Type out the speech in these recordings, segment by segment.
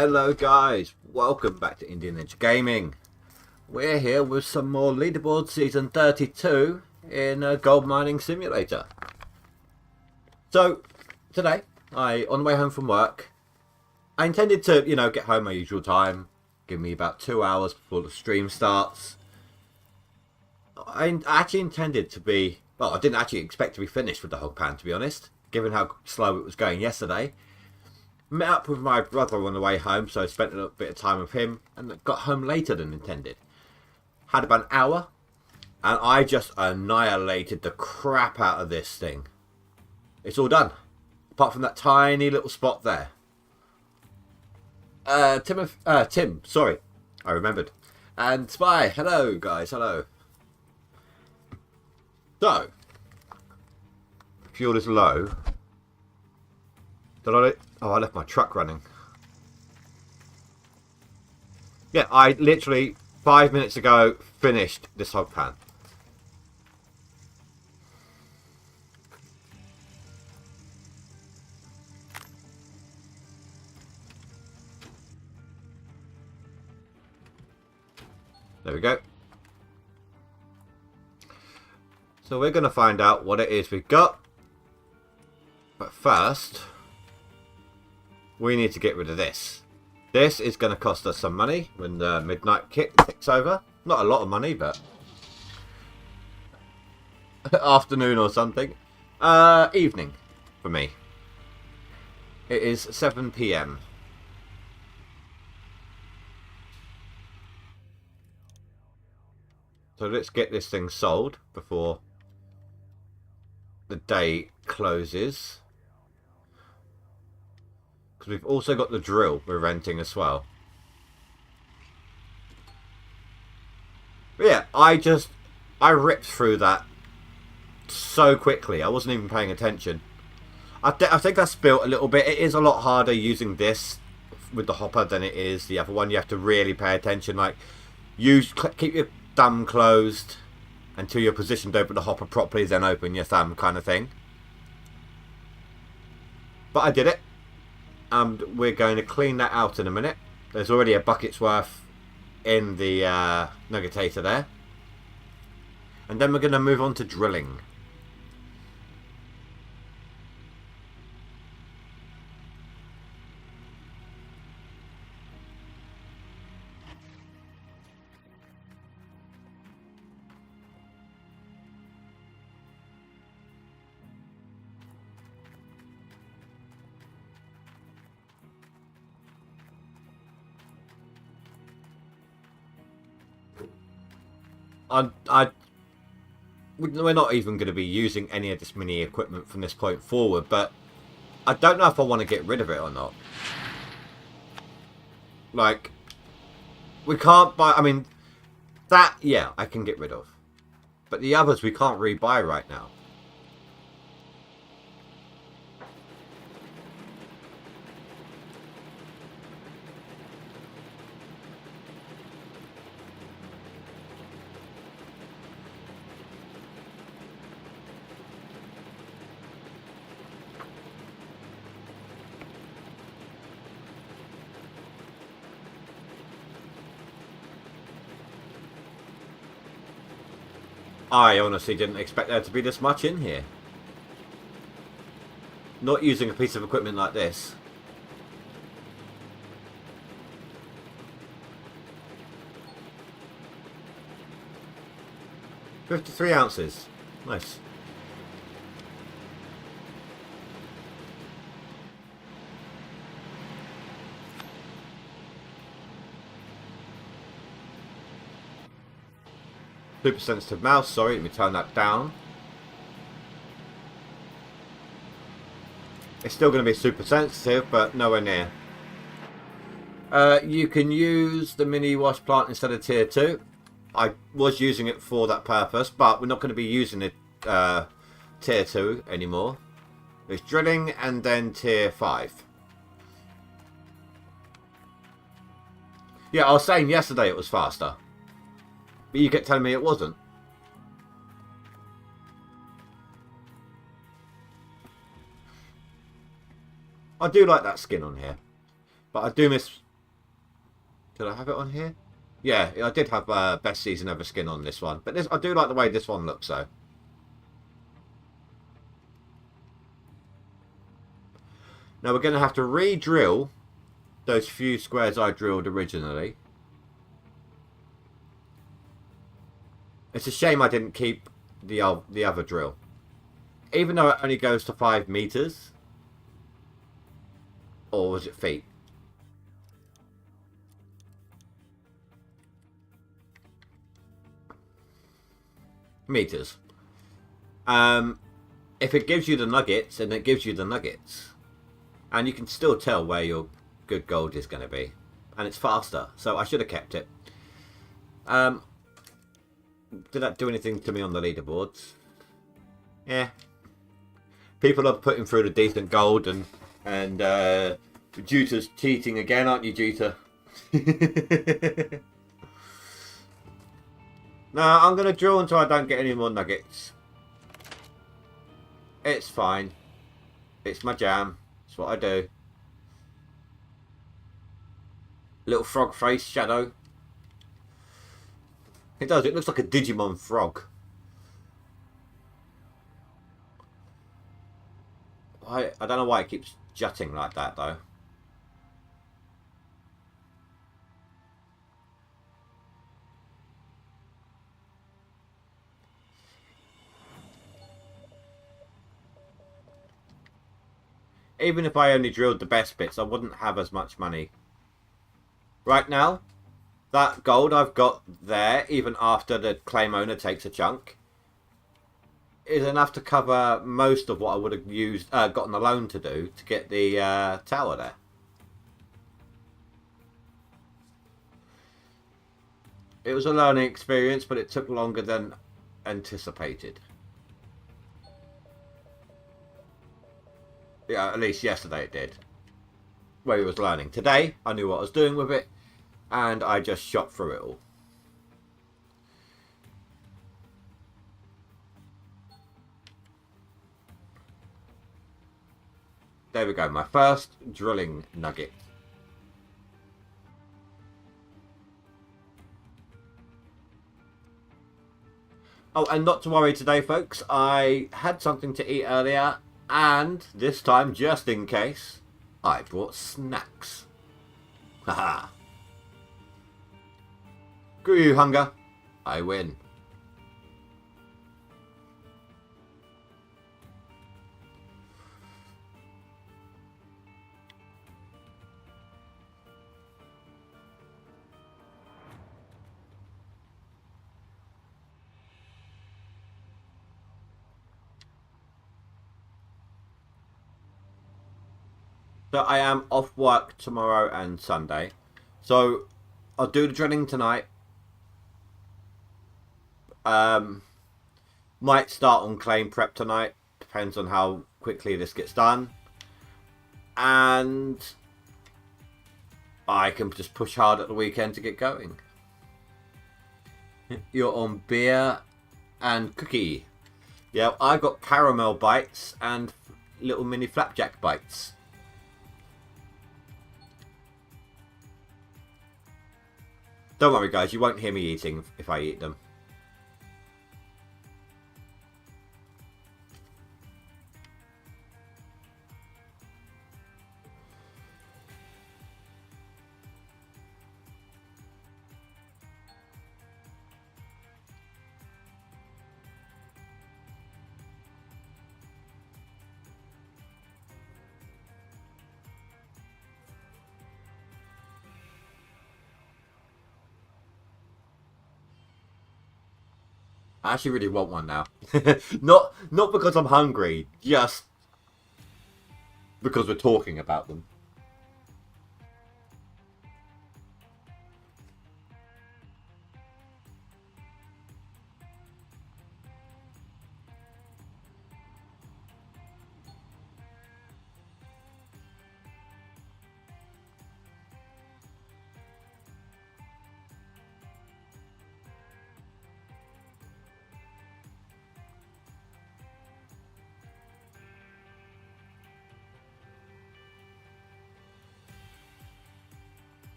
Hello guys, welcome back to Indian Ninja Gaming. We're here with some more Leaderboard Season 32 in a Gold Mining Simulator. So, today, on the way home from work, I intended to, get home my usual time. Give me about 2 hours before the stream starts. I actually intended to be, well, I didn't actually expect to be finished with the hog pan, to be honest, given how slow it was going yesterday. Met up with my brother on the way home, so I spent a little bit of time with him and got home later than intended. Had about an hour, and I just annihilated the crap out of this thing. It's all done, apart from that tiny little spot there. Tim, sorry, I remembered. And Spy, hello guys, hello. So, fuel is low. I left my truck running. Yeah, I literally 5 minutes ago finished this hog pan. There we go. So we're going to find out what it is we've got. But first, we need to get rid of this. This is going to cost us some money when the midnight ticks over. Not a lot of money, but afternoon or something. Evening for me. It is 7 PM. So let's get this thing sold before the day closes. Because we've also got the drill we're renting as well. But yeah, I ripped through that so quickly. I wasn't even paying attention. I think I spilt a little bit. It is a lot harder using this with the hopper than it is the other one. You have to really pay attention. Like, keep your thumb closed until you're positioned to open the hopper properly, then open your thumb kind of thing. But I did it. We're going to clean that out in a minute. There's already a bucket's worth in the Magnetite there. And then we're going to move on to drilling. We're not even going to be using any of this mini equipment from this point forward, but I don't know if I want to get rid of it or not. Like, we can't buy, I mean, that, yeah, I can get rid of. But the others we can't rebuy right now. I honestly didn't expect there to be this much in here. Not using a piece of equipment like this. $53 ounces. Nice. Super sensitive mouse, sorry, let me turn that down. It's still going to be super sensitive, but nowhere near. You can use the mini wash plant instead of tier 2. I was using it for that purpose, but we're not going to be using it tier 2 anymore. It's drilling and then tier 5. Yeah, I was saying yesterday it was faster. But you kept telling me it wasn't. I do like that skin on here. But I do miss Did I have it on here? Yeah, I did have best season ever skin on this one. But this, I do like the way this one looks though. Now we're going to have to re-drill those few squares I drilled originally. It's a shame I didn't keep the other drill. Even though it only goes to 5 meters. Or was it feet? Meters. If it gives you the nuggets, then it gives you the nuggets. And you can still tell where your good gold is going to be. And it's faster. So I should have kept it. Did that do anything to me on the leaderboards? Yeah. People are putting through the decent gold and Juta's cheating again, aren't you, Juta? No, I'm going to drill until I don't get any more nuggets. It's fine. It's my jam. It's what I do. Little frog face shadow. It does. It looks like a Digimon frog. I don't know why it keeps jutting like that, though. Even if I only drilled the best bits, I wouldn't have as much money. Right now, that gold I've got there, even after the claim owner takes a chunk, is enough to cover most of what I would have used, gotten a loan to do to get the tower there. It was a learning experience, but it took longer than anticipated. Yeah, at least yesterday it did. Where he was learning. Today, I knew what I was doing with it, and I just shot through it all. There we go, my first drilling nugget. Oh, and not to worry today, folks. I had something to eat earlier, and this time, just in case, I brought snacks. Haha. Screw you, hunger. I win. So I am off work tomorrow and Sunday. So I'll do the drilling tonight. Might start on claim prep tonight. Depends on how quickly this gets done. And I can just push hard at the weekend to get going. You're on beer and cookie. Yeah, I got caramel bites and little mini flapjack bites. Don't worry, guys. You won't hear me eating if I eat them. I actually really want one now. not because I'm hungry, just because we're talking about them.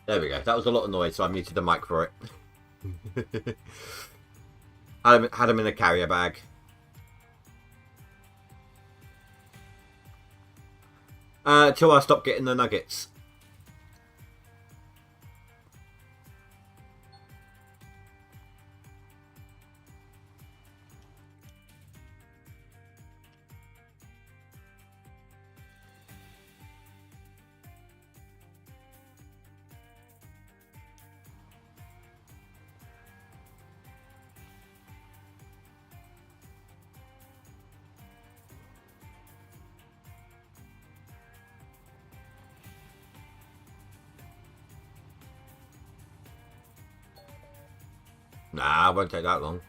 There we go. That was a lot of noise, so I muted the mic for it. Had him in a carrier bag. Till I stop getting the nuggets. Nah, it won't take that long.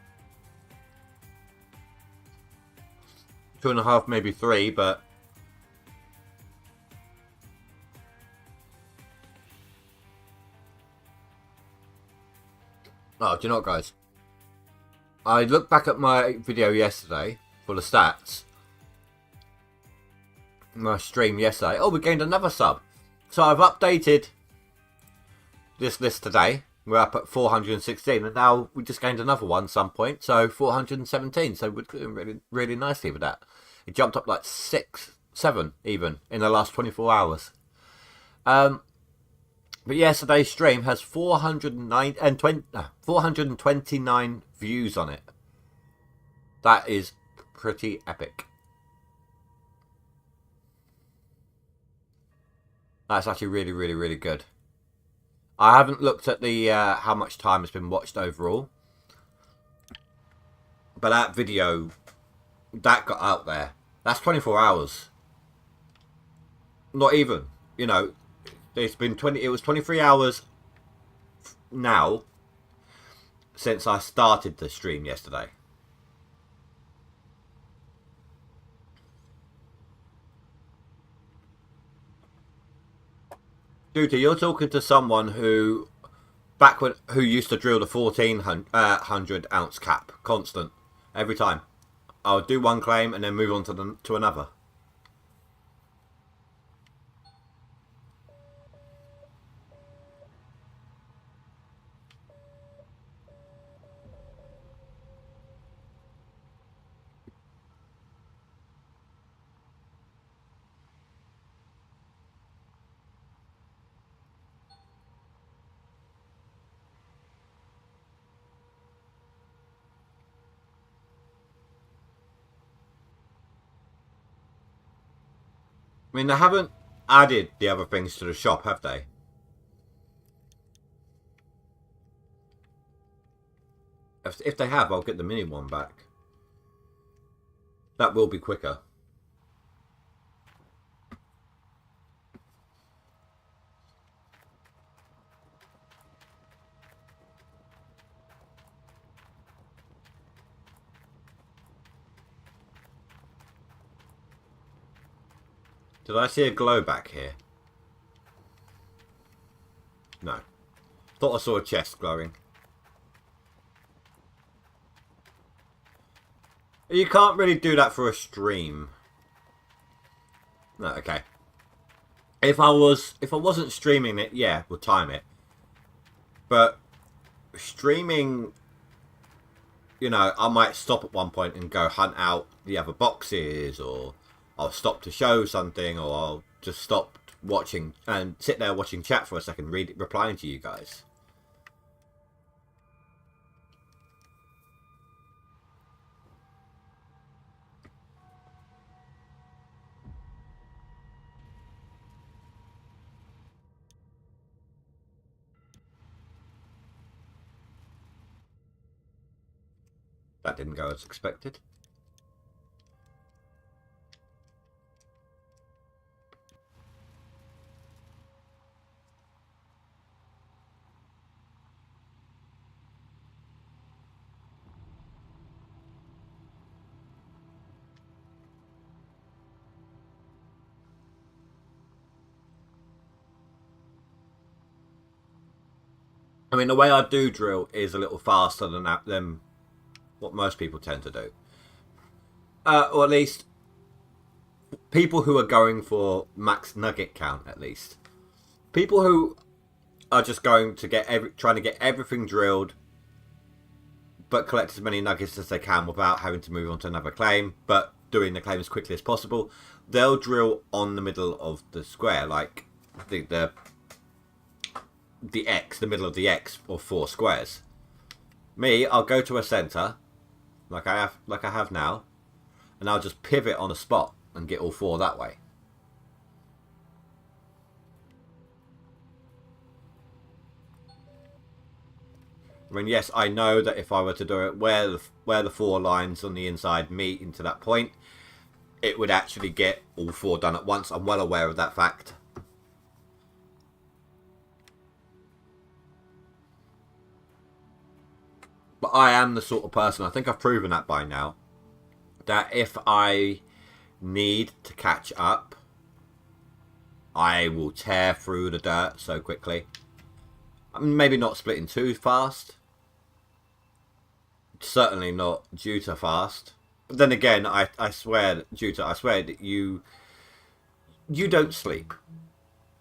2.5, maybe 3, but... Oh, do you know what, guys? I looked back at my video yesterday for the stats. My stream yesterday. Oh, we gained another sub. So I've updated this list today. We're up at 416, and now we just gained another one at some point, so 417. So we're doing really, really nicely with that. It jumped up like 6, 7 even in the last 24 hours. But yesterday's stream has 429 views on it. That is pretty epic. That's actually really, really, really good. I haven't looked at the how much time has been watched overall, but that video that got out there, that's 24 hours. Not even, you know, it's been 20. It was 23 hours now since I started the stream yesterday. Duty, you're talking to someone who, who used to drill the 1400 ounce cap constant every time. I'll do one claim and then move on to another. I mean, they haven't added the other things to the shop, have they? If they have, I'll get the mini one back. That will be quicker. Did I see a glow back here? No. Thought I saw a chest glowing. You can't really do that for a stream. No, okay. If I wasn't streaming it, yeah, we'll time it. But streaming, you know, I might stop at one point and go hunt out the other boxes, or I'll stop to show something, or I'll just stop watching and sit there watching chat for a second, replying to you guys. That didn't go as expected. I mean, the way I do drill is a little faster than what most people tend to do. Or at least people who are going for max nugget count, at least. People who are just going to trying to get everything drilled, but collect as many nuggets as they can without having to move on to another claim, but doing the claim as quickly as possible. They'll drill on the middle of the square, like the X, the middle of the X or 4 squares. Me, I'll go to a center, like I have now, and I'll just pivot on a spot and get all 4 that way. I mean, yes, I know that if I were to do it where the 4 lines on the inside meet into that point, it would actually get all 4 done at once. I'm well aware of that fact. But I am the sort of person, I think I've proven that by now, that if I need to catch up, I will tear through the dirt so quickly. I mean, maybe not splitting too fast. Certainly not Juta fast. But then again, I swear, Juta, I swear that you don't sleep.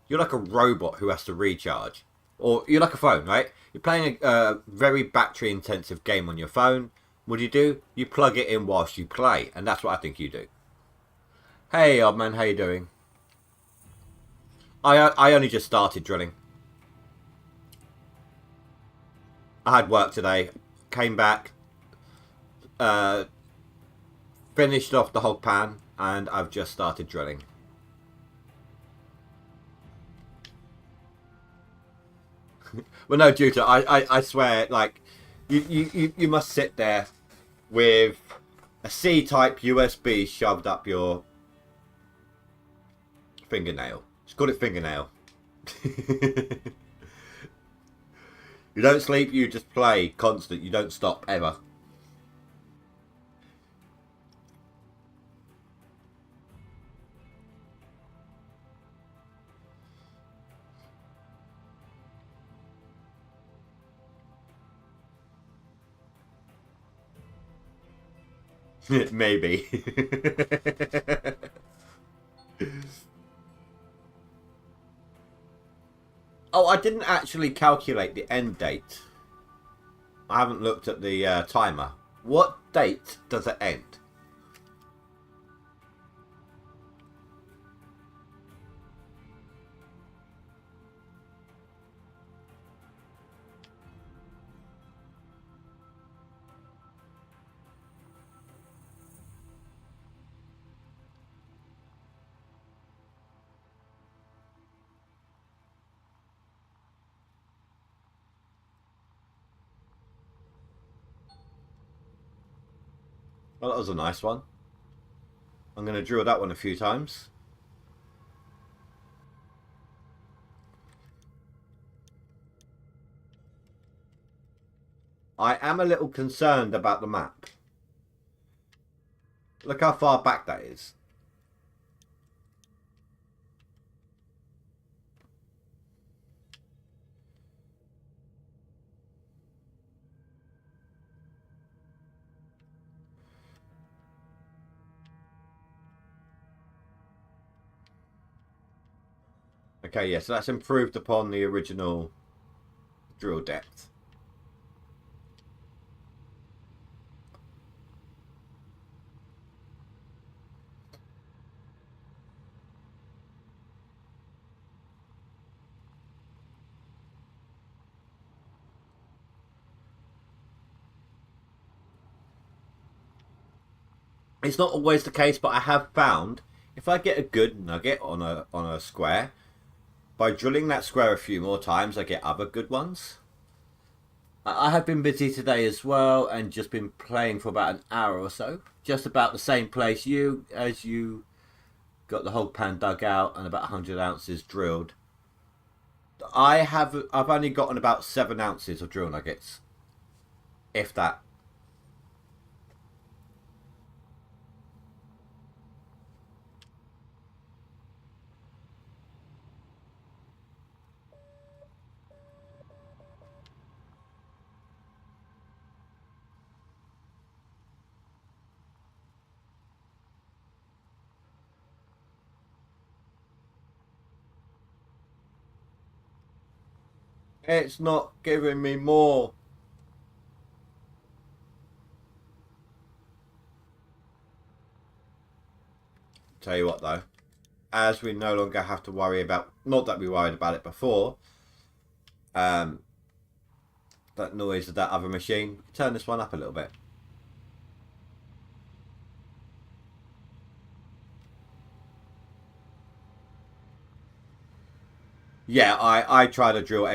You're like a robot who has to recharge. Or you're like a phone, right? You're playing a very battery intensive game on your phone. What do? You plug it in whilst you play. And that's what I think you do. Hey, old man, how you doing? I only just started drilling. I had work today. Came back. Finished off the hog pan. And I've just started drilling. Well, no, Juta, I swear, like, you must sit there with a C-type USB shoved up your fingernail. Just call it fingernail. You don't sleep, you just play constant. You don't stop ever. Maybe. Oh, I didn't actually calculate the end date. I haven't looked at the timer. What date does it end? Well, that was a nice one. I'm going to drill that one a few times. I am a little concerned about the map. Look how far back that is. Okay, yeah, so that's improved upon the original drill depth. It's not always the case, but I have found if I get a good nugget on a square, by drilling that square a few more times, I get other good ones. I have been busy today as well, and just been playing for about an hour or so. Just about the same place as you got the whole pan dug out and about 100 ounces drilled. I've only gotten about 7 ounces of drill nuggets, if that. It's not giving me more. Tell you what though, as we no longer have to worry about, not that we worried about it before, that noise of that other machine, turn this one up a little bit. Yeah, I try to drill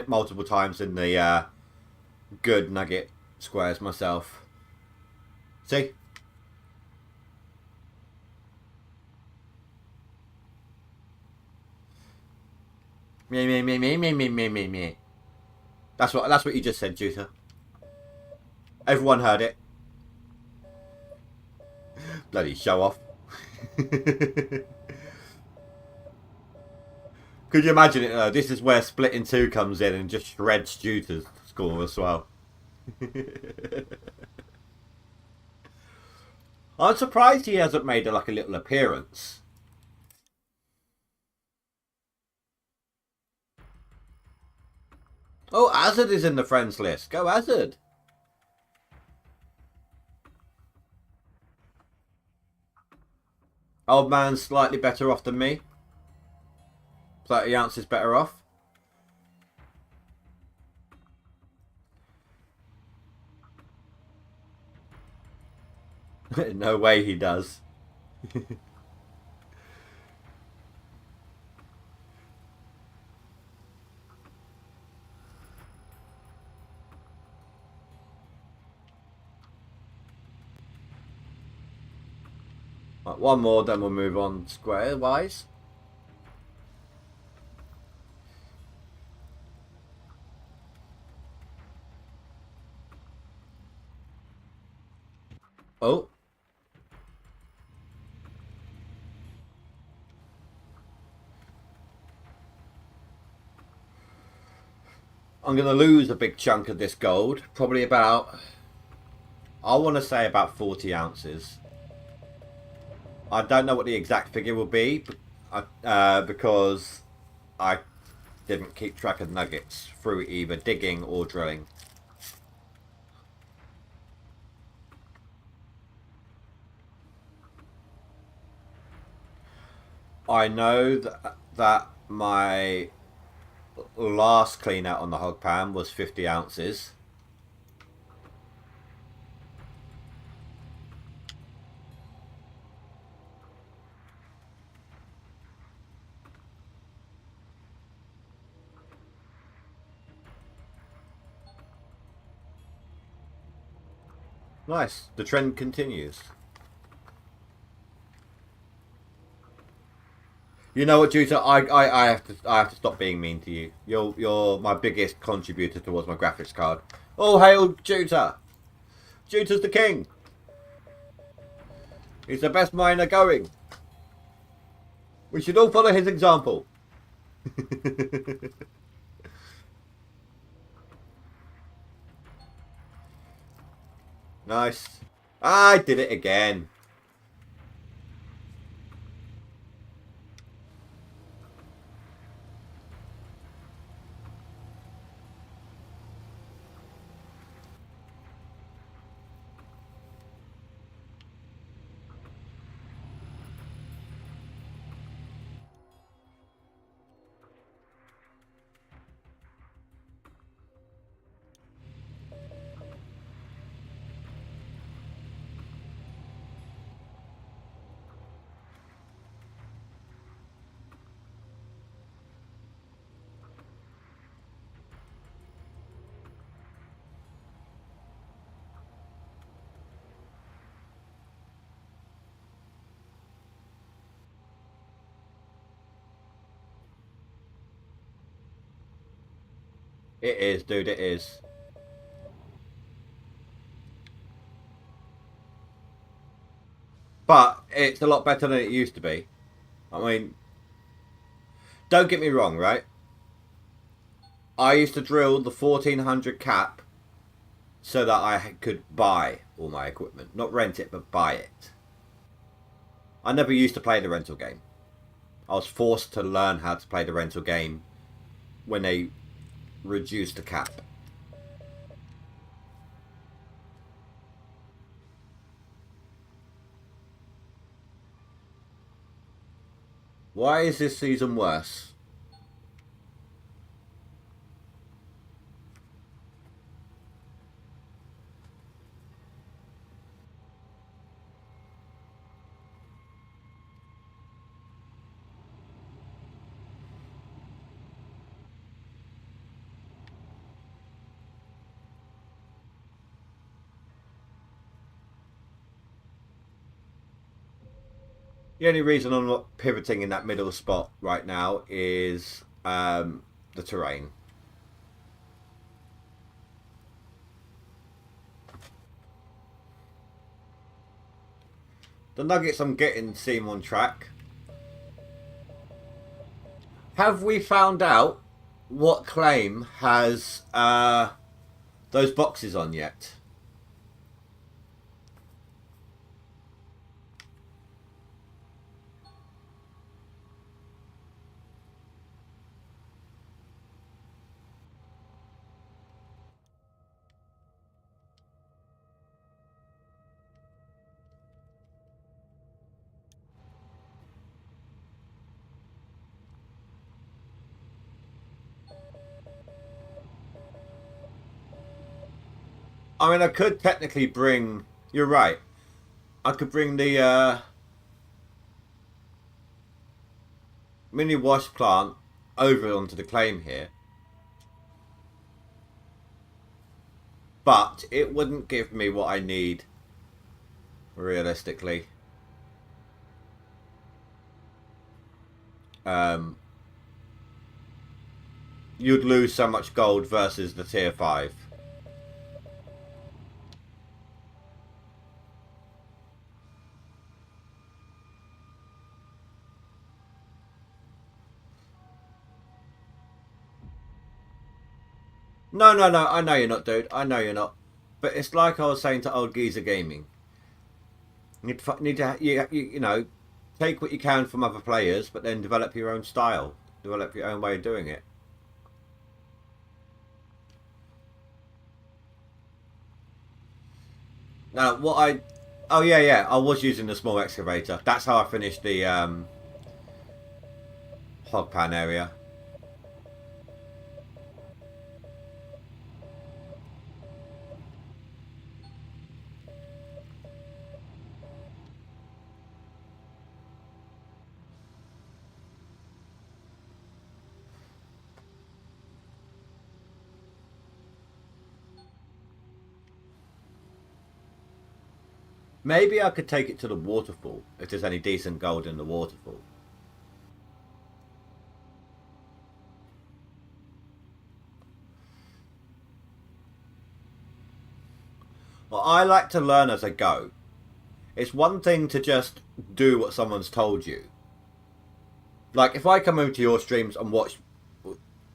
multiple times in the good nugget squares myself. See? Me. That's what you just said, Juta. Everyone heard it. Bloody show off. Could you imagine it though? This is where Split in 2 comes in and just shreds Juta's score as well. I'm surprised he hasn't made like a little appearance. Oh, Hazard is in the friends list. Go Hazard. Old man's slightly better off than me. 30 ounces better off. No way he does. Right, one more, then we'll move on square wise. Oh. I'm going to lose a big chunk of this gold. Probably about, I want to say about 40 ounces. I don't know what the exact figure will be because I didn't keep track of nuggets through either digging or drilling. I know that my last clean out on the hog pan was 50 ounces. Nice. The trend continues. You know what, Juta? I have to stop being mean to you. You're my biggest contributor towards my graphics card. Oh, hail Juta! Juta's the king. He's the best miner going. We should all follow his example. Nice. I did it again. It is, dude, it is. But it's a lot better than it used to be. I mean, don't get me wrong, right? I used to drill the 1400 cap so that I could buy all my equipment. Not rent it, but buy it. I never used to play the rental game. I was forced to learn how to play the rental game when they reduce the cap. Why is this season worse? The only reason I'm not pivoting in that middle spot right now is the terrain. The nuggets I'm getting seem on track. Have we found out what claim has those boxes on yet? I mean, I could technically bring... You're right. I could bring the mini wash plant over onto the claim here. But it wouldn't give me what I need, realistically. You'd lose so much gold versus the tier 5. No, no, no. I know you're not, dude. I know you're not. But it's like I was saying to Old Geezer Gaming. You need to you know, take what you can from other players, but then develop your own style. Develop your own way of doing it. Now, what I... Oh, yeah, yeah. I was using the small excavator. That's how I finished the hog pan area. Maybe I could take it to the waterfall, if there's any decent gold in the waterfall. Well, I like to learn as I go. It's one thing to just do what someone's told you. Like, if I come over to your streams and watch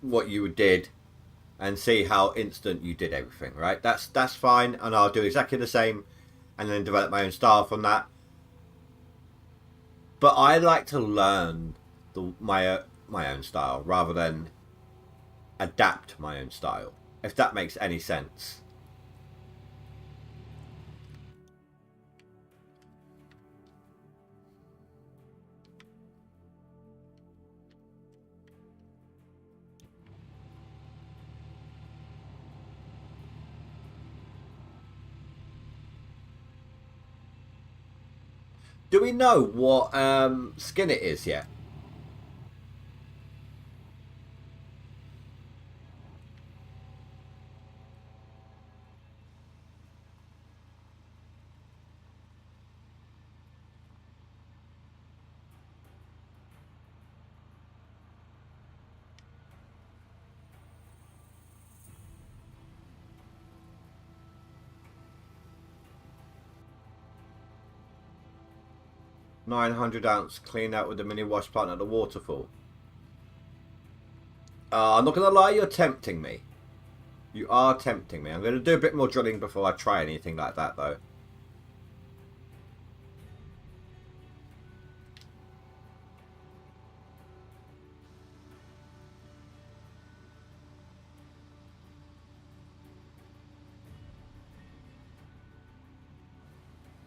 what you did and see how instant you did everything, right? That's fine, and I'll do exactly the same and then develop my own style from that. But I like to learn my own style rather than adapt my own style, if that makes any sense. Do we know what skin it is yet? $900 clean out with the mini wash plant at the waterfall. I'm not going to lie, you're tempting me. You are tempting me. I'm going to do a bit more drilling before I try anything like that, though.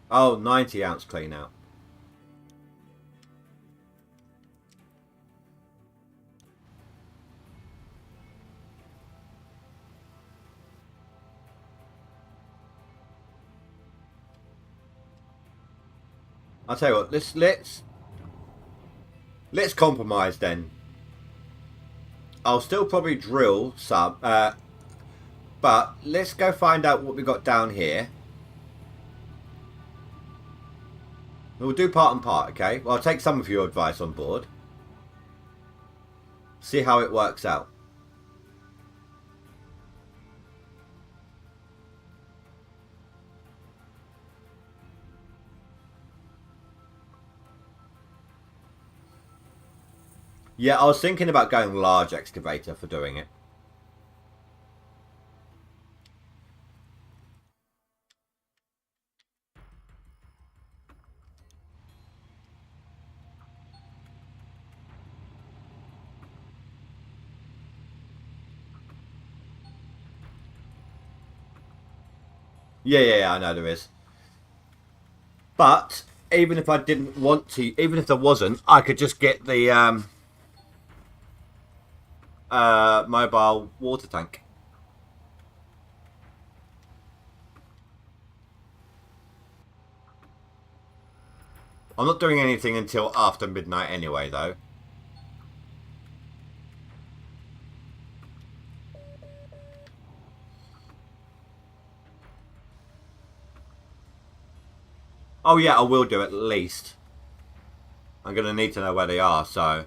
Oh, 90 ounce clean out. I'll tell you what, let's compromise then. I'll still probably drill some, but let's go find out what we got down here. We'll do part and part, okay? Well, I'll take some of your advice on board. See how it works out. Yeah, I was thinking about going large excavator for doing it. Yeah, I know there is. But even if I didn't want to, even if there wasn't, I could just get the mobile water tank. I'm not doing anything until after midnight anyway, though. Oh yeah, I will do at least. I'm going to need to know where they are, so...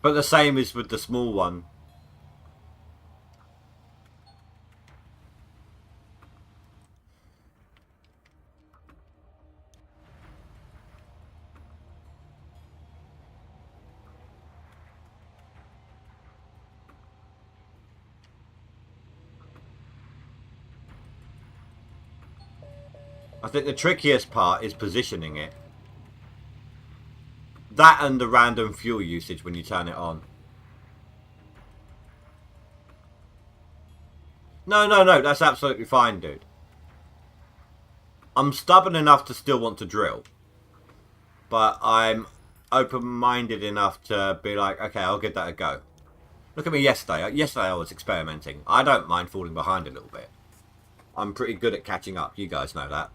But the same is with the small one. I think the trickiest part is positioning it. That and the random fuel usage when you turn it on. No, that's absolutely fine, dude. I'm stubborn enough to still want to drill. But I'm open-minded enough to be like, okay, I'll give that a go. Look at me yesterday. Yesterday I was experimenting. I don't mind falling behind a little bit. I'm pretty good at catching up. You guys know that.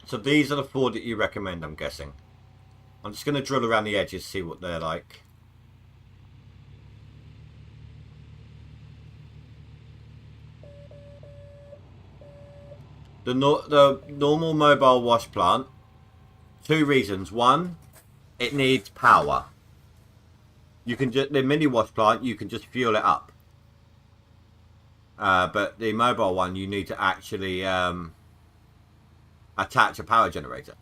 So these are the 4 that you recommend, I'm guessing. I'm just going to drill around the edges, see what they're like. The normal mobile wash plant, 2 reasons. 1, it needs power. You can just, the mini wash plant, you can just fuel it up. But the mobile one, you need to actually attach a power generator.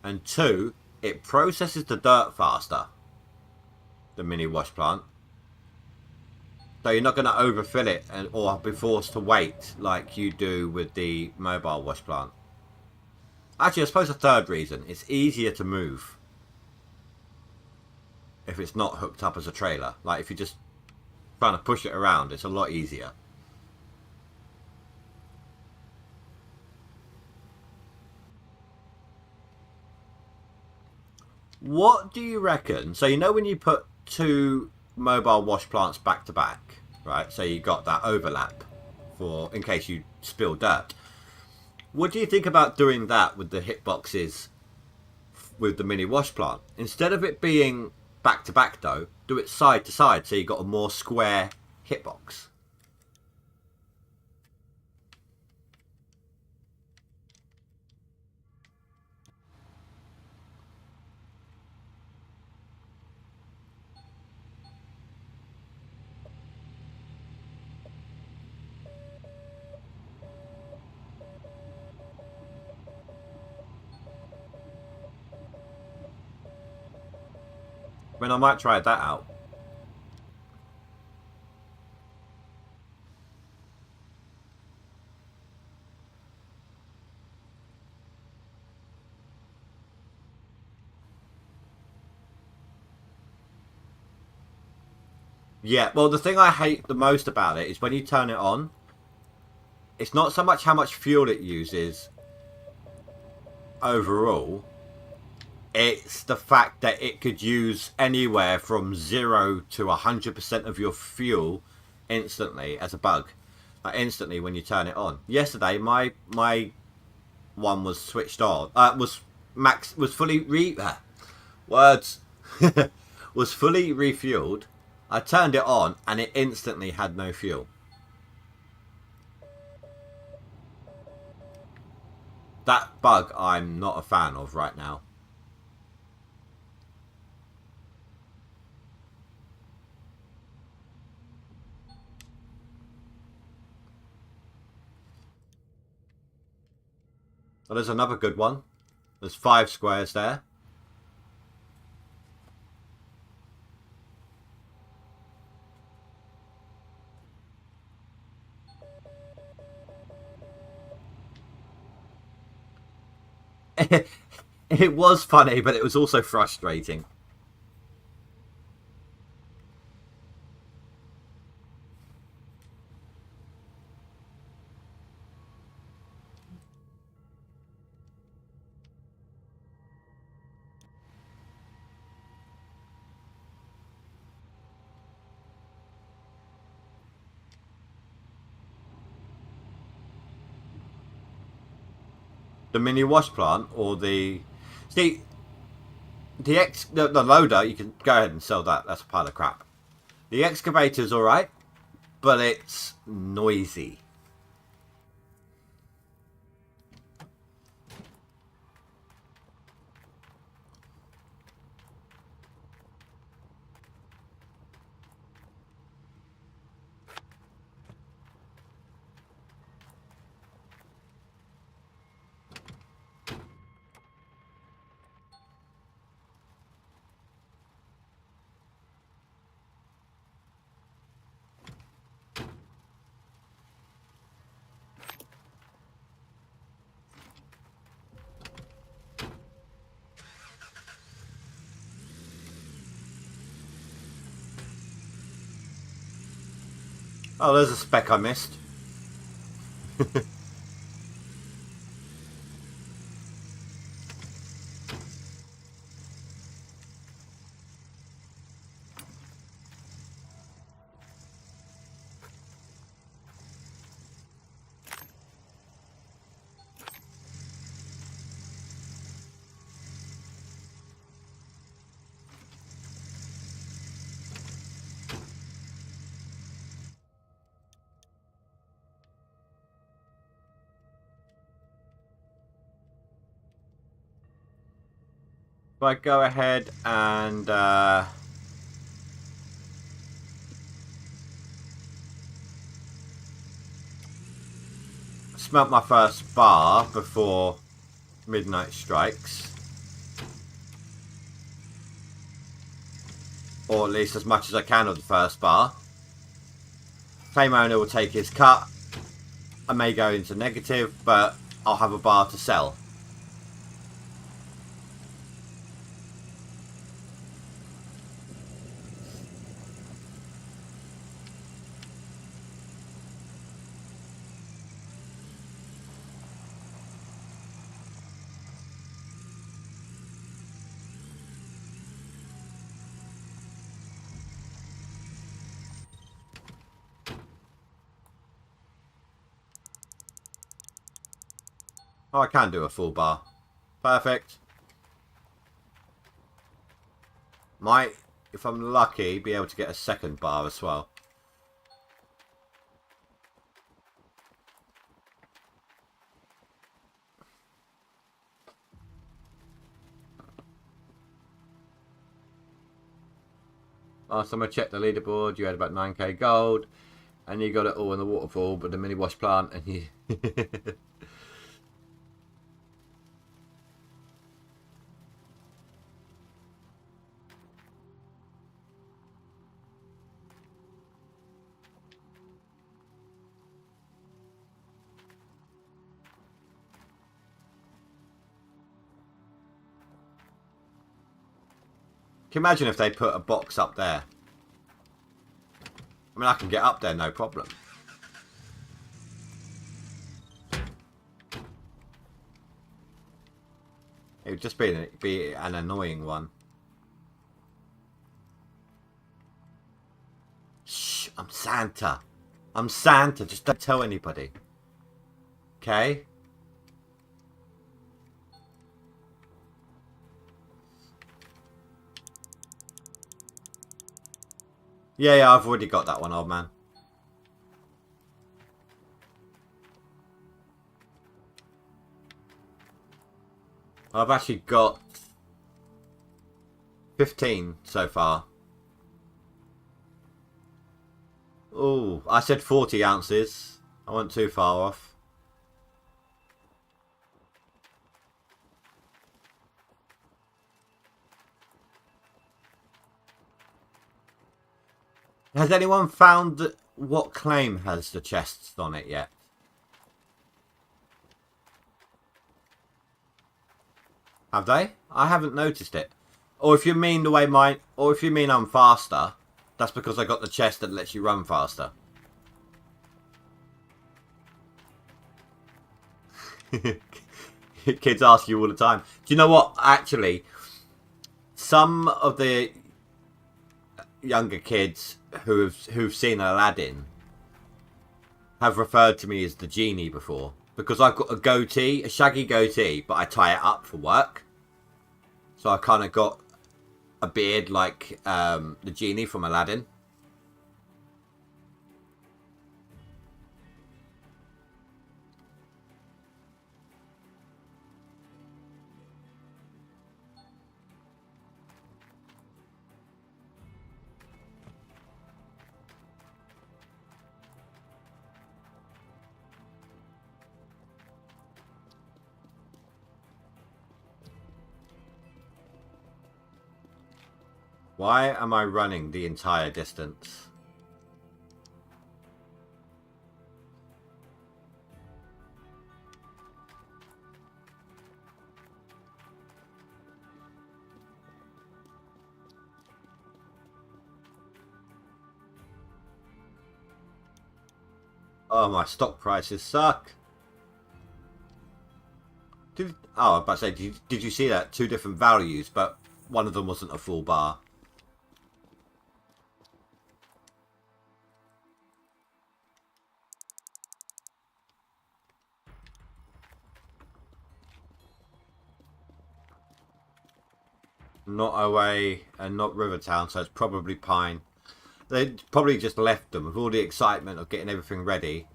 And 2, it processes the dirt faster, the mini wash plant. So you're not going to overfill it or be forced to wait like you do with the mobile wash plant. Actually, I suppose the 3rd reason, it's easier to move if it's not hooked up as a trailer. Like if you just Trying to push it around, it's a lot easier. What do you reckon? So you know when you put two mobile wash plants back to back, right? So you got that overlap for in case you spill dirt. What do you think about doing that with the hitboxes with the mini wash plant? Instead of it being back to back though, do it side to side so you got a more square hitbox. I mean, I might try that out. Yeah, well, the thing I hate the most about it is when you turn it on, it's not so much how much fuel it uses overall, it's the fact that it could use anywhere from 0 to 100% of your fuel instantly as a bug. Like instantly when you turn it on. Yesterday, my one was switched on. Was fully words was fully refueled. I turned it on and it instantly had no fuel. That bug I'm not a fan of right now. Well, there's another good one. There's 5 squares there. It was funny, but it was also frustrating. The mini wash plant or the... See, the loader, you can go ahead and sell that. That's a pile of crap. The excavator's alright, but it's noisy. Oh, there's a speck I missed. If I go ahead and smelt my first bar before midnight strikes, or at least as much as I can of the first bar, claim owner will take his cut. I may go into negative, but I'll have a bar to sell. Oh, I can do a full bar. Perfect. Might, if I'm lucky, be able to get a second bar as well. Last time I checked the leaderboard, you had about 9k gold, and you got it all in the waterfall, but the mini wash plant, and you. Can you imagine if they put a box up there? I mean, I can get up there, no problem. It would just be an annoying one. Shh, I'm Santa. I'm Santa, just don't tell anybody. Okay? Yeah, I've already got that one, old man. I've actually got 15 so far. Oh, I said 40 ounces. I went too far off. Has anyone found what claim has the chests on it yet? Have they? I haven't noticed it. Or if you mean the way mine, or if you mean I'm faster, that's because I got the chest that lets you run faster. Kids ask you all the time. Do you know what? Actually, some of the younger kids who've seen Aladdin have referred to me as the genie before, because I've got a goatee, a shaggy goatee, but I tie it up for work. So I kind of got a beard like the genie from Aladdin. Why am I running the entire distance? Oh, my stock prices suck. I was about to say, did you see that? 2 different values, but one of them wasn't a full bar. Not away and not Rivertown, so it's probably Pine. They probably just left them with all the excitement of getting everything ready.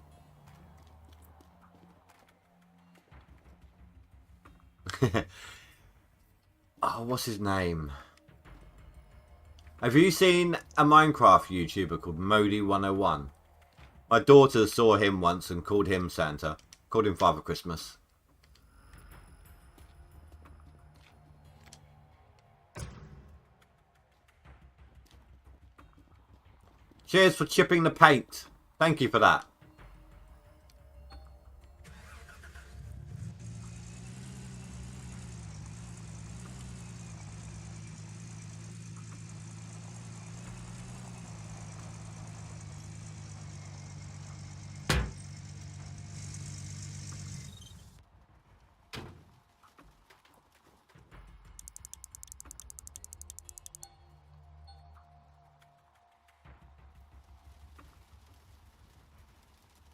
Oh, what's his name? Have you seen a Minecraft YouTuber called Modi101? My daughter saw him once and called him Santa. Called him Father Christmas. Cheers for chipping the paint. Thank you for that.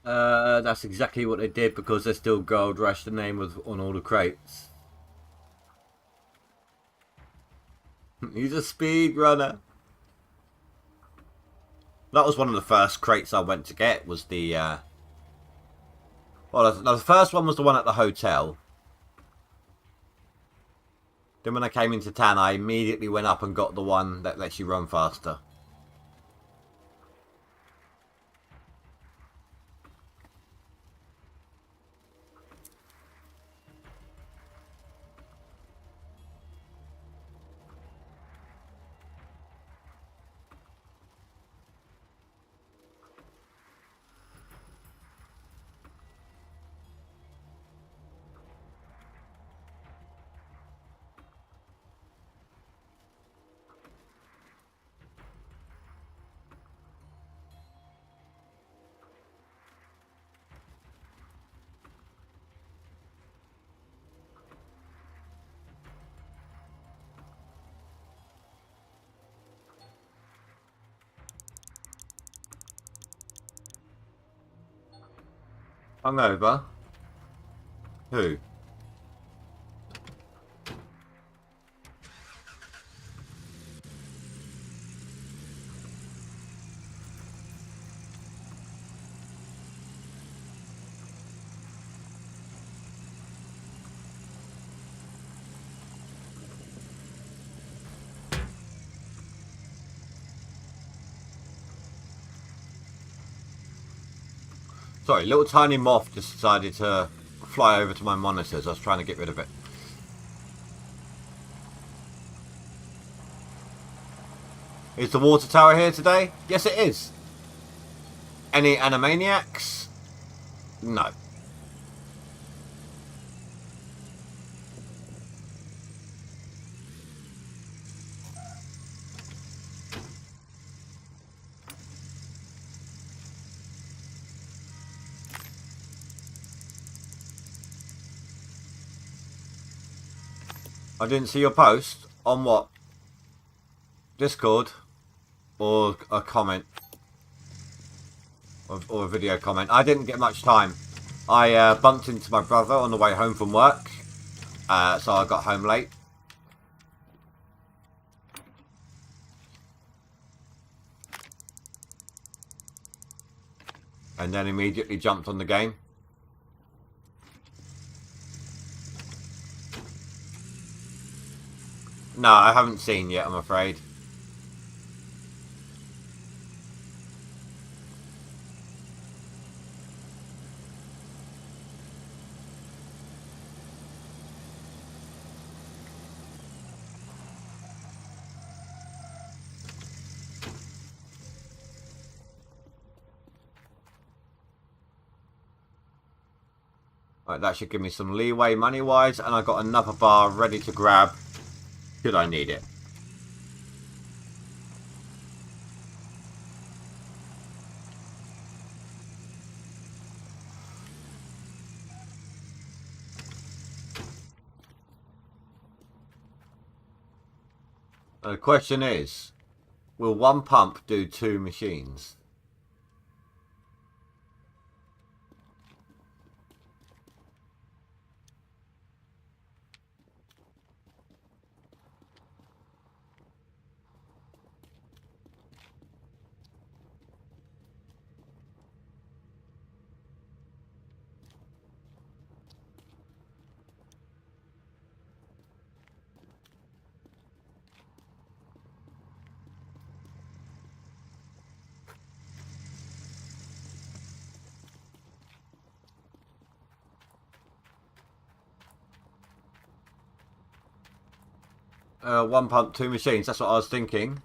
That's exactly what they did because there's still Gold Rush the name on all the crates. He's a speed runner. That was one of the first crates I went to get. Was the well, the first one was the one at the hotel. Then when I came into town, I immediately went up and got the one that lets you run faster. Hungover? Who? Sorry, little tiny moth just decided to fly over to my monitors. I was trying to get rid of it. Is the water tower here today? Yes, it is. Any Animaniacs? No. I didn't see your post. On what? Discord? Or a comment? Or a video comment? I didn't get much time. I bumped into my brother on the way home from work. So I got home late. And then immediately jumped on the game. No, I haven't seen yet, I'm afraid. Right, that should give me some leeway money-wise, and I got another bar ready to grab should I need it. The question is, will one pump do 2 machines? One pump, 2 machines. That's what I was thinking.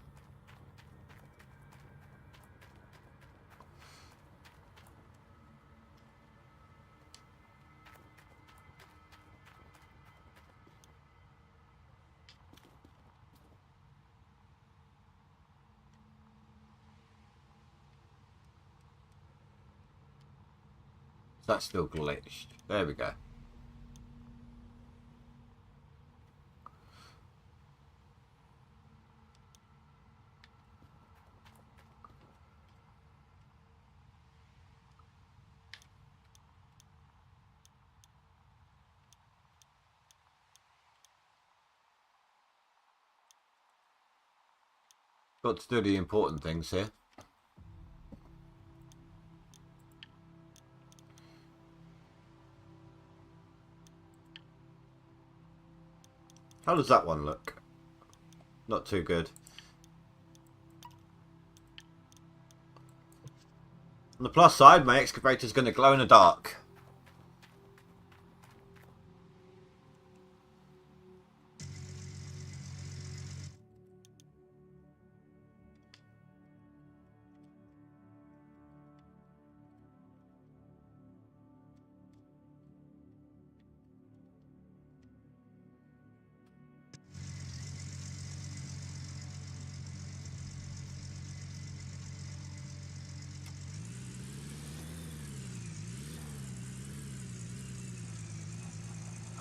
That's still glitched. There we go. Got to do the important things here. How does that one look? Not too good. On the plus side, my excavator is going to glow in the dark.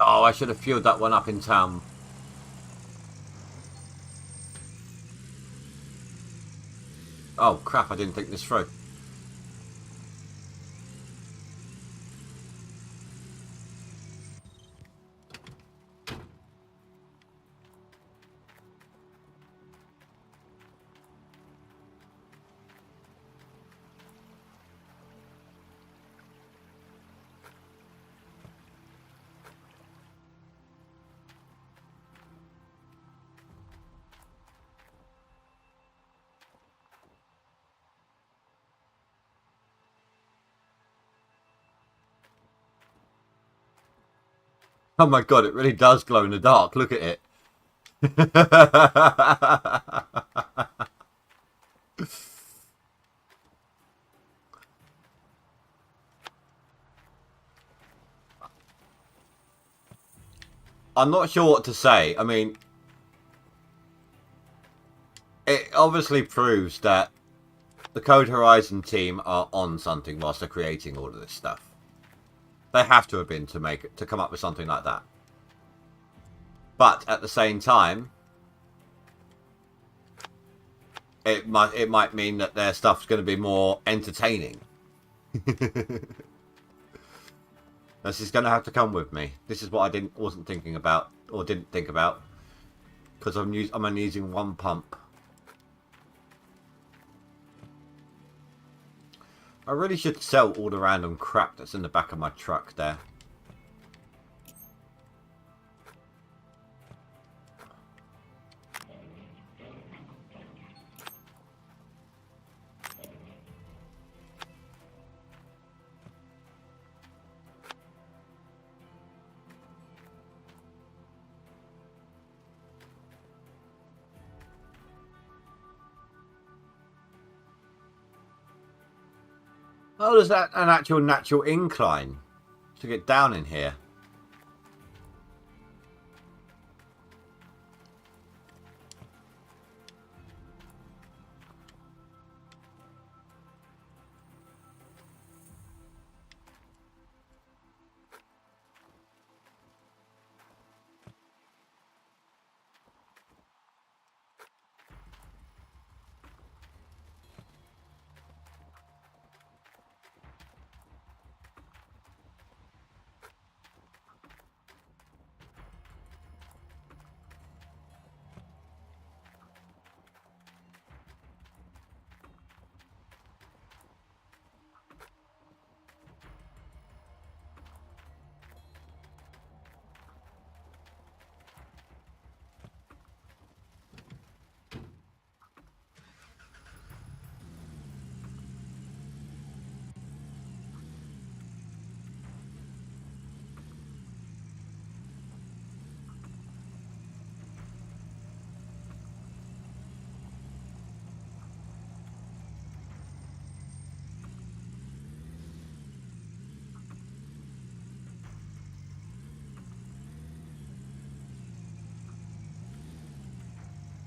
Oh, I should have fueled that one up in town. Oh, crap, I didn't think this through. Oh my god, it really does glow in the dark. Look at it. I'm not sure what to say. I mean, it obviously proves that the Code Horizon team are on something whilst they're creating all of this stuff. They have to have been to come up with something like that. But at the same time, it might mean that their stuff's going to be more entertaining. This is going to have to come with me. This is what I wasn't thinking about, or didn't think about, because I'm only using one pump. I really should sell all the random crap that's in the back of my truck there. Oh, there's an actual natural incline to get down in here.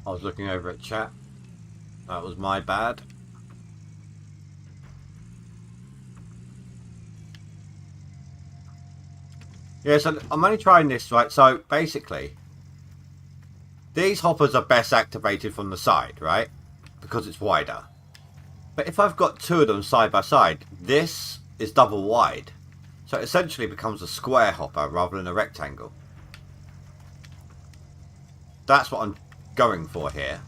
I was looking over at chat. That was my bad. Yeah, so I'm only trying this, right? So basically, these hoppers are best activated from the side, right? Because it's wider. But if I've got two of them side by side, this is double wide. So it essentially becomes a square hopper rather than a rectangle. That's what I'm going for here.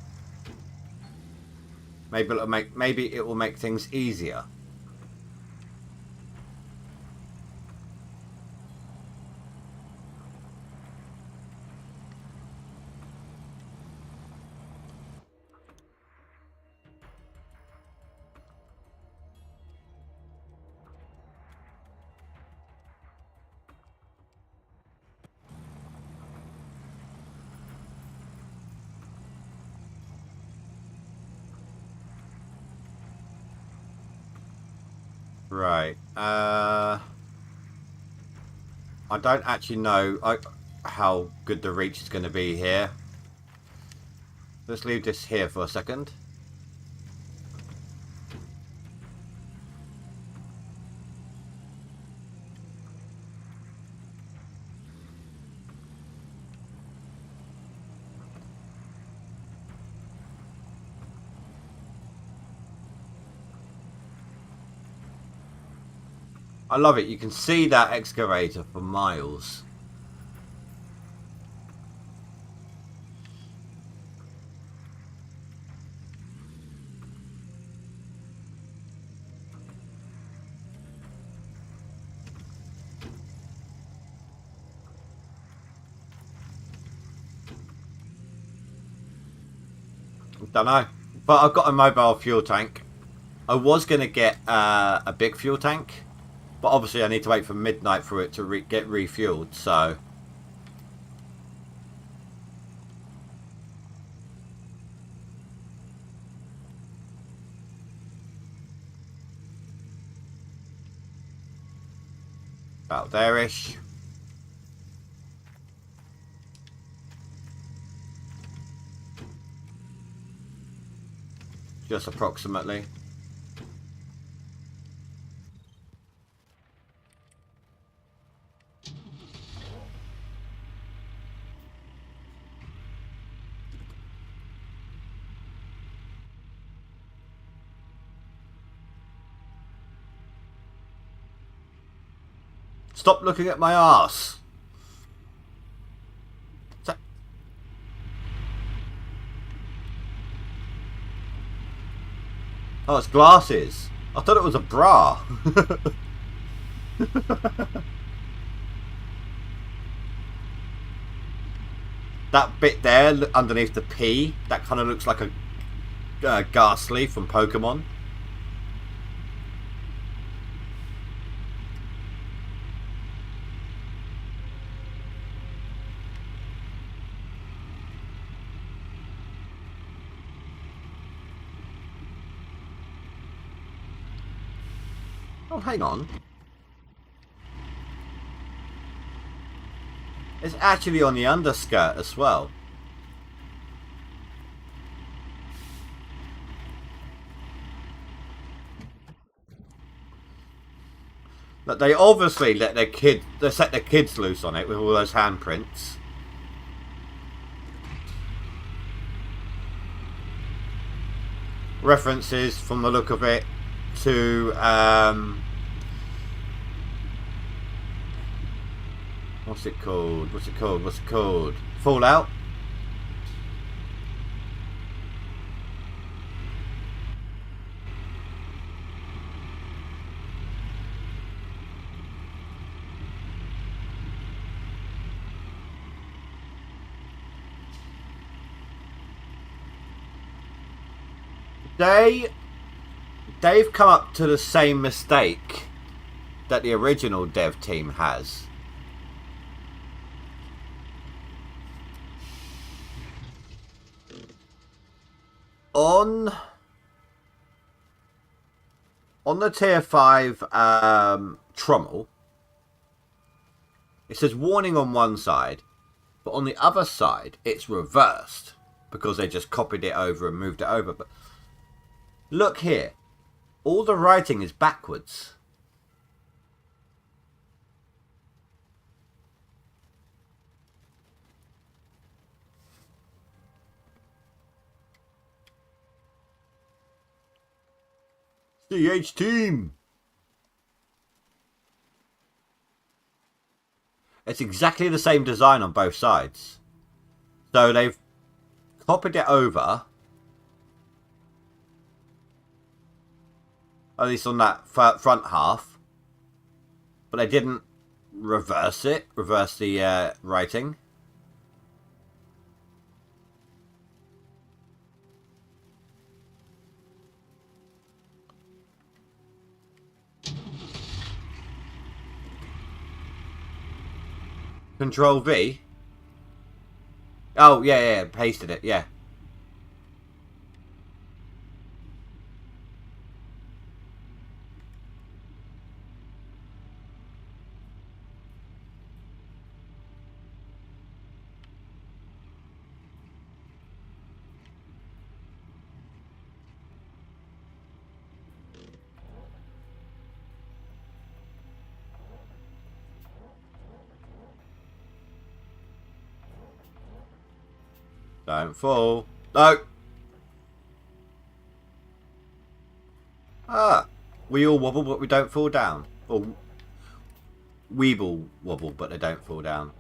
Maybe it will make things easier. Right. I don't actually know how good the reach is going to be here. Let's leave this here for a second. I love it. You can see that excavator for miles. Don't know. But I've got a mobile fuel tank. I was going to get a big fuel tank. But obviously I need to wait for midnight for it to get refueled, so... About there-ish. Just approximately. Stop looking at my arse. Oh, it's glasses. I thought it was a bra. That bit there underneath the P, that kind of looks like a Ghastly from Pokemon. Oh, hang on. It's actually on the underskirt as well. But they obviously let they set their kids loose on it with all those handprints. References, from the look of it, to what's it called? Fallout. They've come up to the same mistake that the original dev team has. On the tier 5 trommel, it says warning on one side, but on the other side it's reversed because they just copied it over and moved it over. But look here, all the writing is backwards. CH team. It's exactly the same design on both sides. So they've copied it over At least on that front half. But they didn't reverse the writing. Control V. Oh, yeah, pasted it, yeah. Don't fall. No! Ah! We all wobble, but we don't fall down. Or Weeble wobble, but they don't fall down.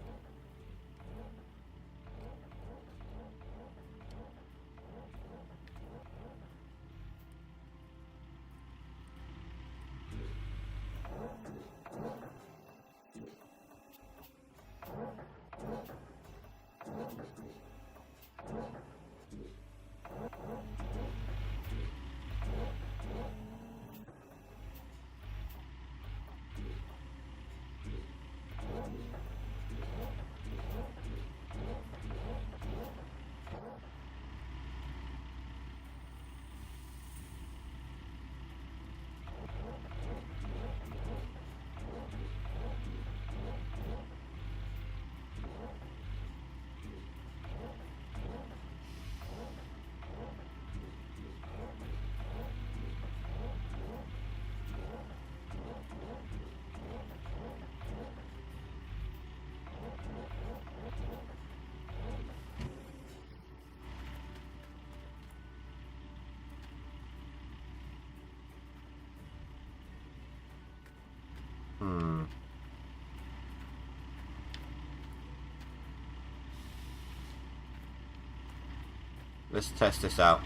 Let's test this out.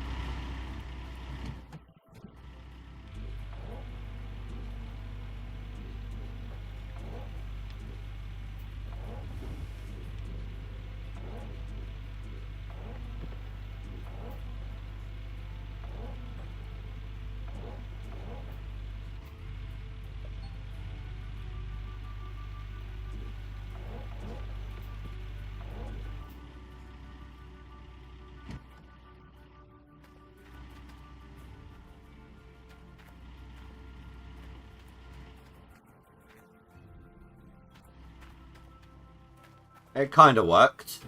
It kind of worked.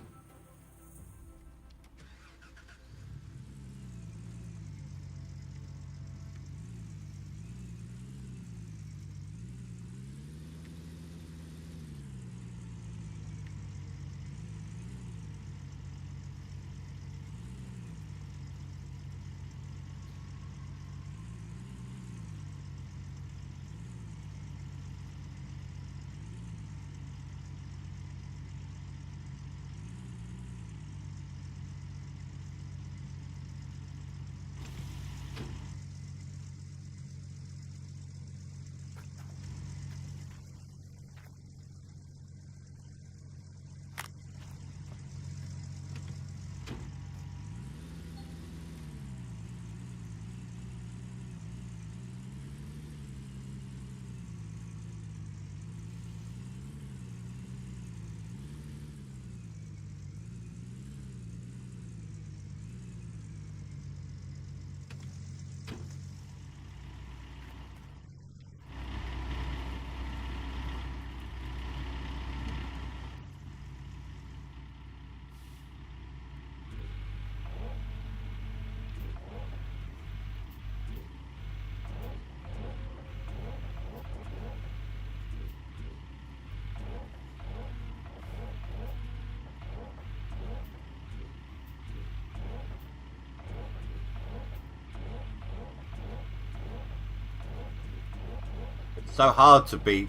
So hard to beat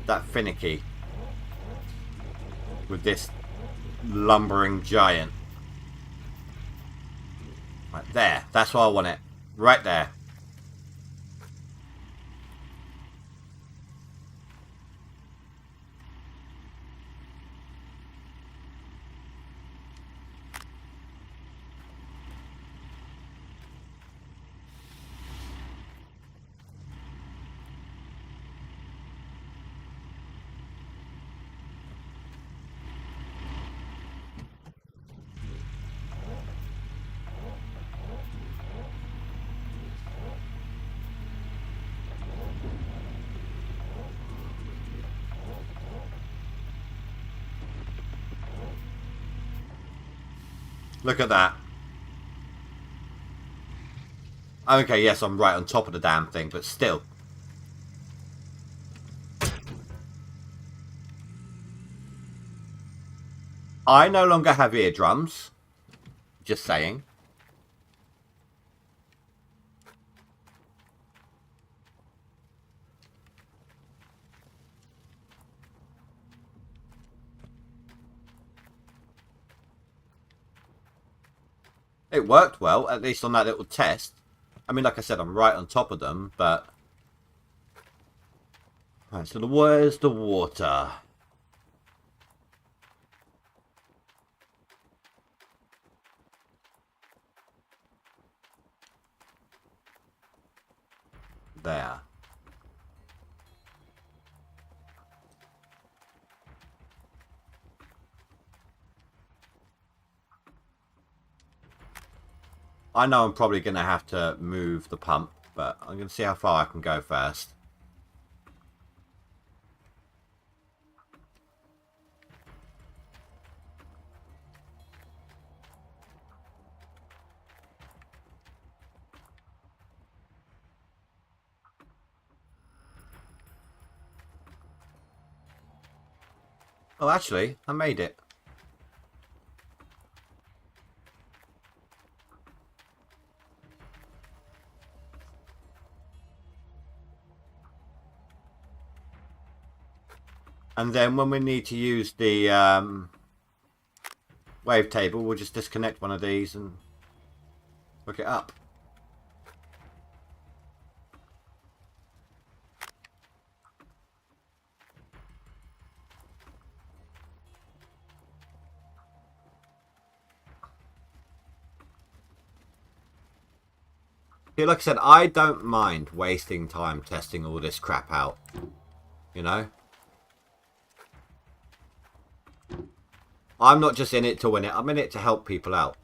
that finicky with this lumbering giant. Right there. That's why I want it. Right there. Look at that. Okay, yes, I'm right on top of the damn thing, but still. I no longer have eardrums. Just saying. It worked well, at least on that little test. I mean, like I said, I'm right on top of them, but... Right, so where's the water? There. I know I'm probably going to have to move the pump, but I'm going to see how far I can go first. Oh, actually, I made it. And then when we need to use the wavetable, we'll just disconnect one of these and hook it up. Yeah, like I said, I don't mind wasting time testing all this crap out. You know? I'm not just in it to win it, I'm in it to help people out.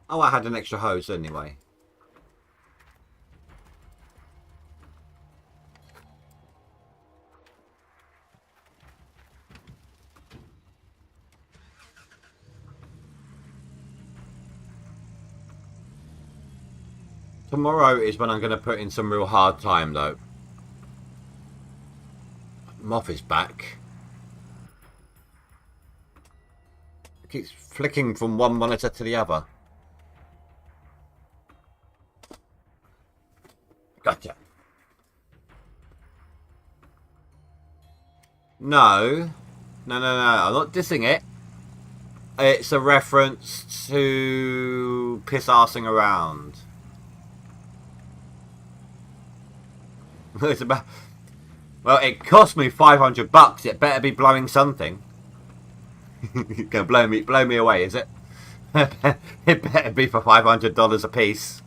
Oh, I had an extra hose anyway. Tomorrow is when I'm going to put in some real hard time, though. Moth is back. It keeps flicking from one monitor to the other. Gotcha. No. No, I'm not dissing it. It's a reference to piss-arsing around. It's about... Well, it cost me $500. It better be blowing something. Gonna blow me away, is it? It better be for $500 a piece.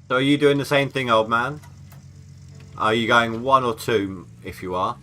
So are you doing the same thing, old man? Are you going 1 or 2 if you are?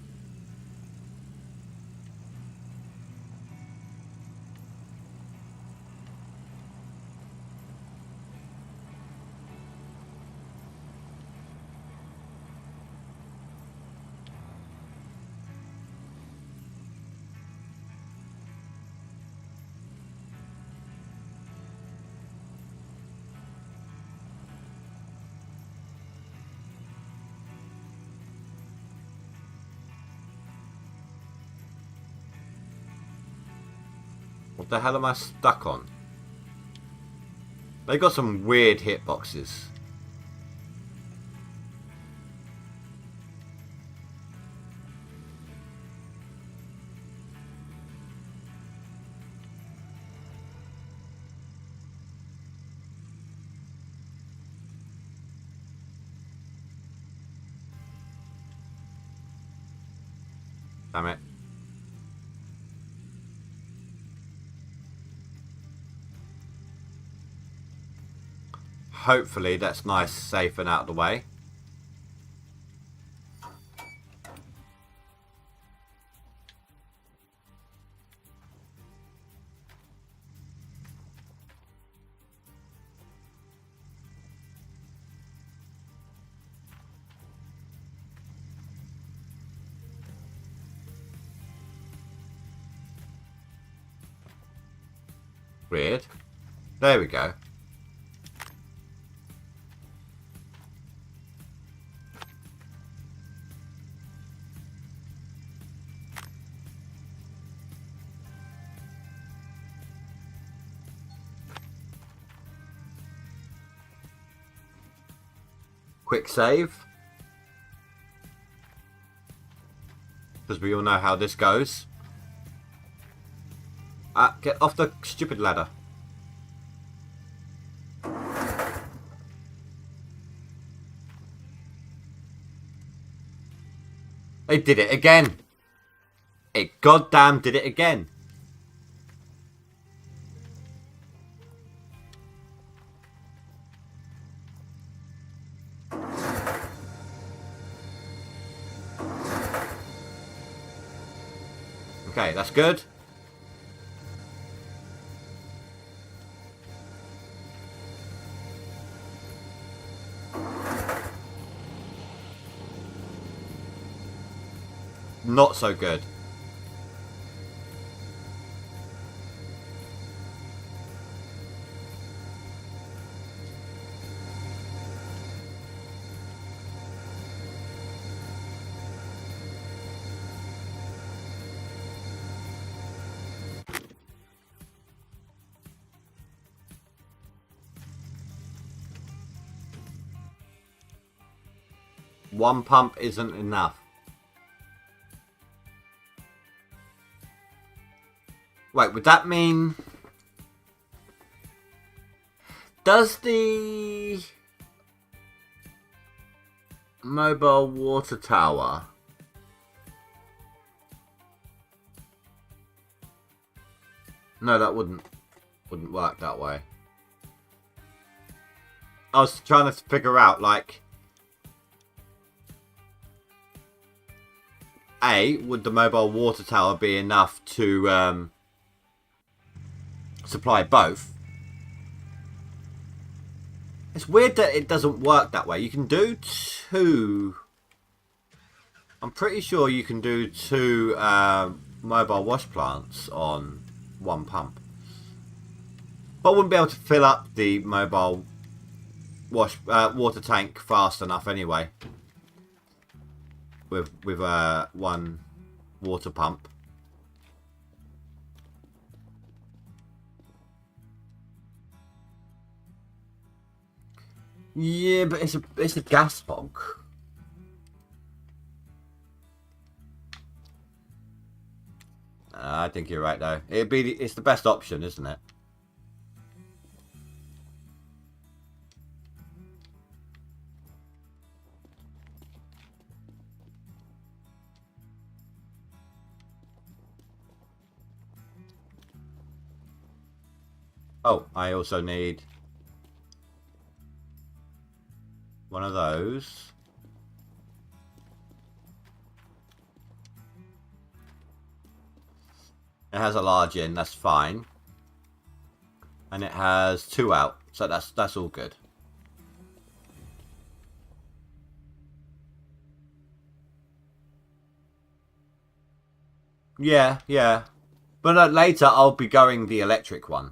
What the hell am I stuck on? They got some weird hitboxes. Damn it. Hopefully that's nice, safe and out of the way. Weird. There we go. Quick save. Because we all know how this goes. Get off the stupid ladder. They did it again. It goddamn did it again. Okay, that's good. Not so good. One pump isn't enough. Wait, would that mean... Does the mobile water tower... No, that wouldn't work that way. I was trying to figure out, like... A, would the mobile water tower be enough to supply both? It's weird that it doesn't work that way. You can do two... I'm pretty sure you can do two mobile wash plants on one pump. But I wouldn't be able to fill up the mobile water tank fast enough anyway. With one water pump. Yeah, but it's a gas hog. I think you're right though. It's the best option, isn't it? Oh, I also need one of those. It has a large in, that's fine. And it has two out, so that's all good. Yeah, yeah. But later I'll be going the electric one.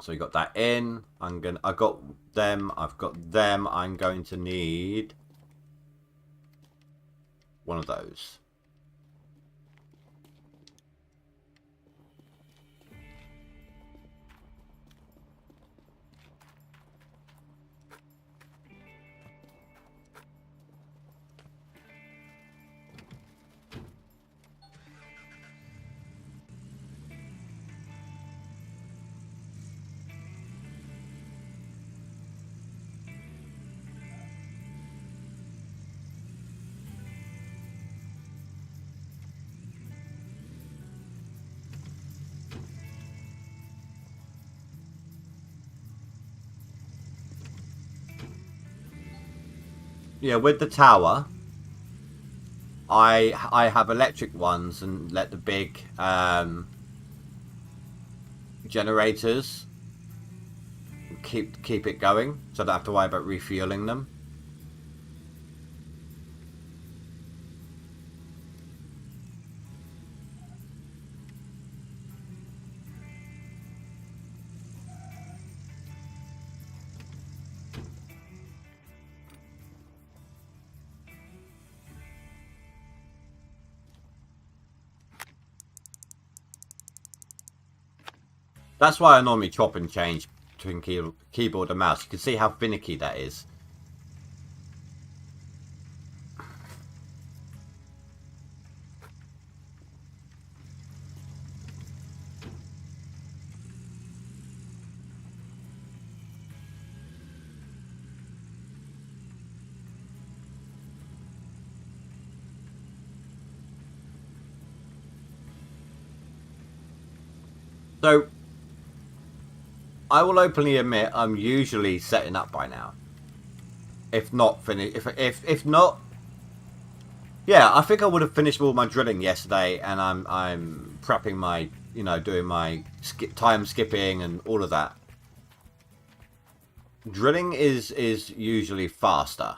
So you got that in. I've got them. I've got them. I'm going to need one of those. Yeah, with the tower, I have electric ones and let the big generators keep it going, so I don't have to worry about refueling them. That's why I normally chop and change between keyboard and mouse. You can see how finicky that is. So, I will openly admit I'm usually setting up by now. If not finished, if not, yeah, I think I would have finished all my drilling yesterday, and I'm prepping my, you know, doing my time skipping and all of that. Drilling is usually faster.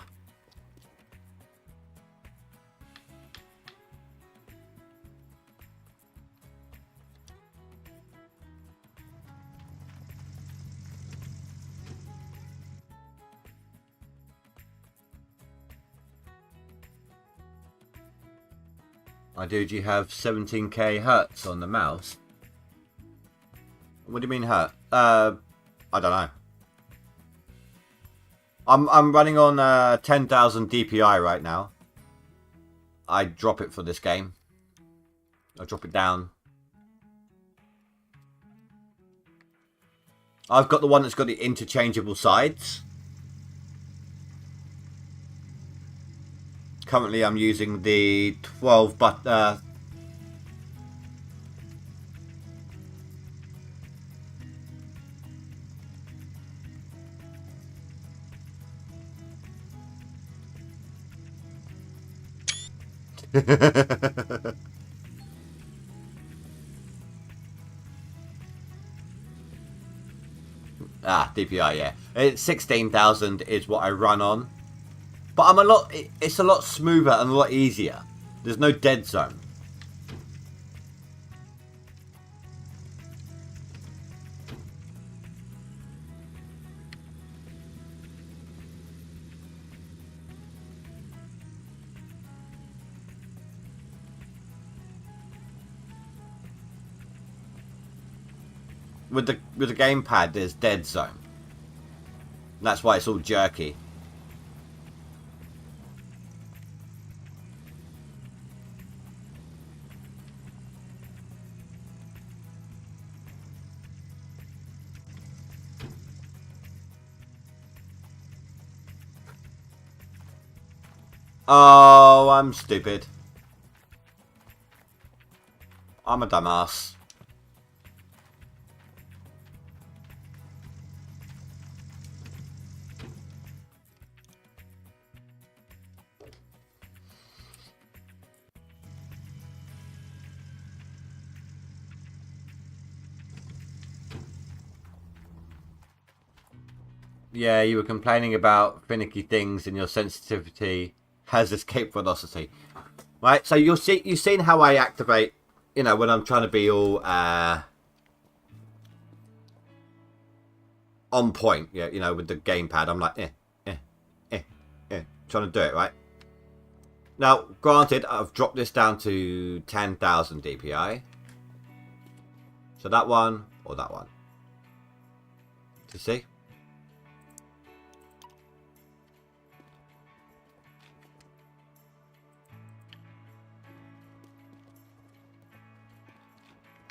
I do have 17k hertz on the mouse. What do you mean hertz? I don't know. I'm running on 10,000 DPI right now. I drop it for this game. I drop it down. I've got the one that's got the interchangeable sides. Currently I'm using the 12 DPI, yeah. It's 16,000 is what I run on. But it's a lot smoother and a lot easier. There's no dead zone. With the gamepad, there's dead zone. That's why it's all jerky. Oh, I'm stupid. I'm a dumbass. Yeah, you were complaining about finicky things and your sensitivity has escape velocity. Right, so you've seen how I activate, you know, when I'm trying to be all on point, yeah, you know, with the gamepad. I'm like, trying to do it, right? Now, granted, I've dropped this down to 10,000 DPI. So that one or that one. Do you see?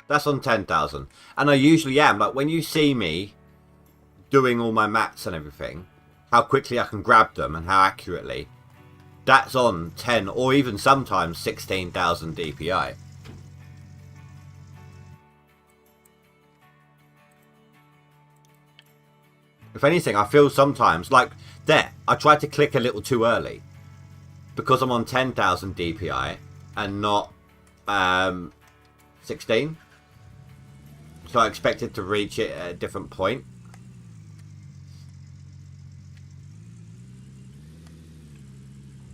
That's on 10,000. And I usually am. Like, when you see me doing all my mats and everything, how quickly I can grab them and how accurately, that's on 10 or even sometimes 16,000 DPI. If anything, I feel sometimes, like, there, I tried to click a little too early because I'm on 10,000 DPI and not 16. So I expected to reach it at a different point.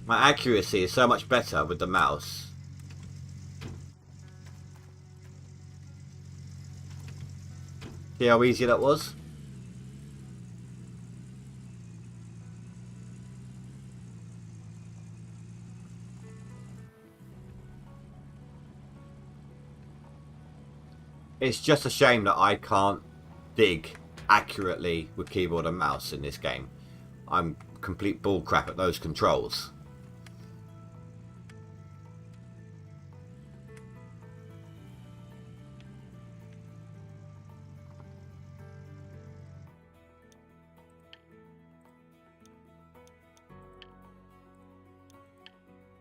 My accuracy is so much better with the mouse. See how easy that was? It's just a shame that I can't dig accurately with keyboard and mouse in this game. I'm complete bullcrap at those controls.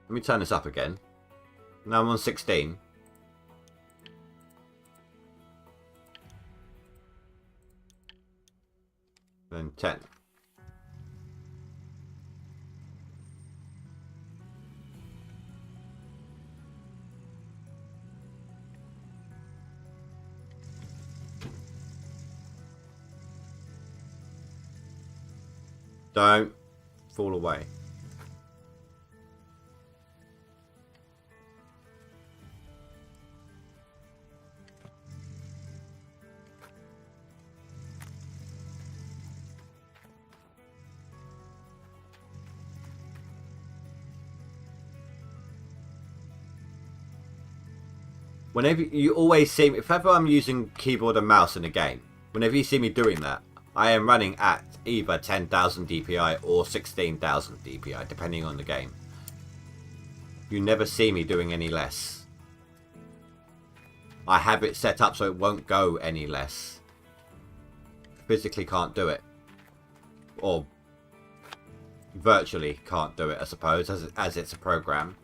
Let me turn this up again. Now I'm on 16. Then 10. Don't fall away. Whenever you always see me, if ever I'm using keyboard and mouse in a game, whenever you see me doing that, I am running at either 10,000 DPI or 16,000 DPI, depending on the game. You never see me doing any less. I have it set up so it won't go any less. Physically can't do it. Or virtually can't do it, I suppose, as it's a program.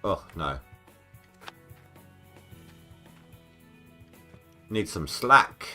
Oh, no. Need some slack.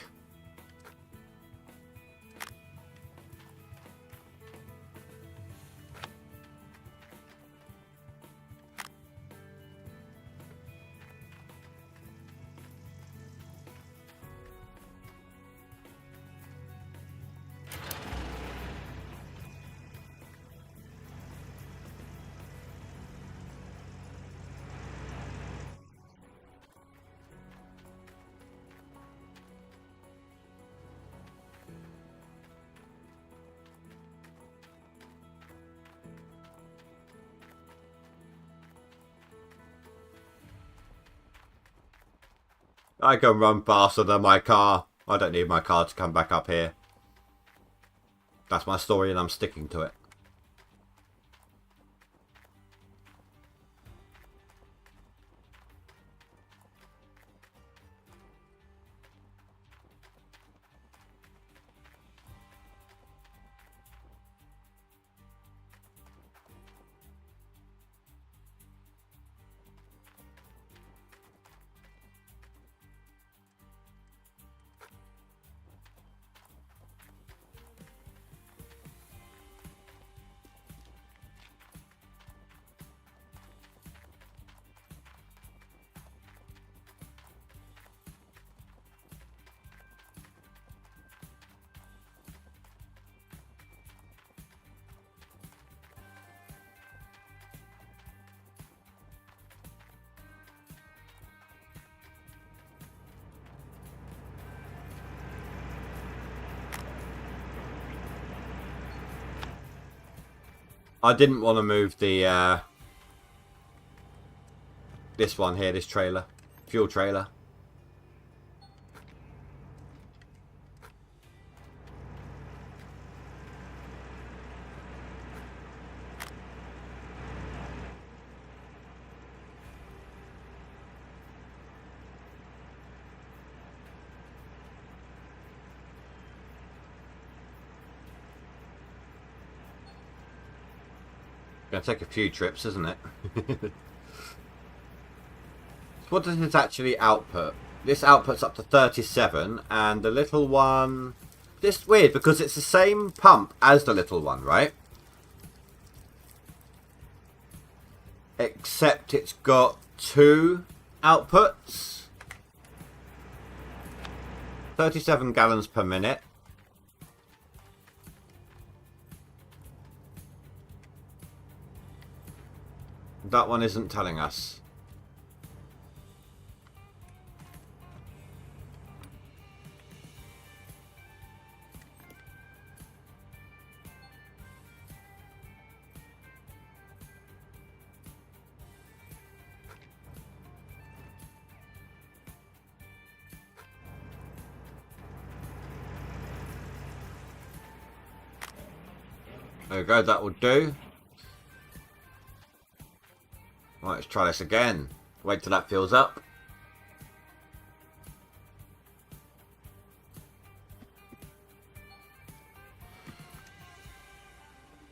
I can run faster than my car. I don't need my car to come back up here. That's my story and I'm sticking to it. I didn't want to move the this one here, this trailer, fuel trailer. going to take a few trips, isn't it? What does this actually output? This outputs up to 37, and the little one... This is weird, because it's the same pump as the little one, right? Except it's got 2 outputs. 37 gallons per minute. That one isn't telling us. There we go, that will do. Right, let's try this again. Wait till that fills up.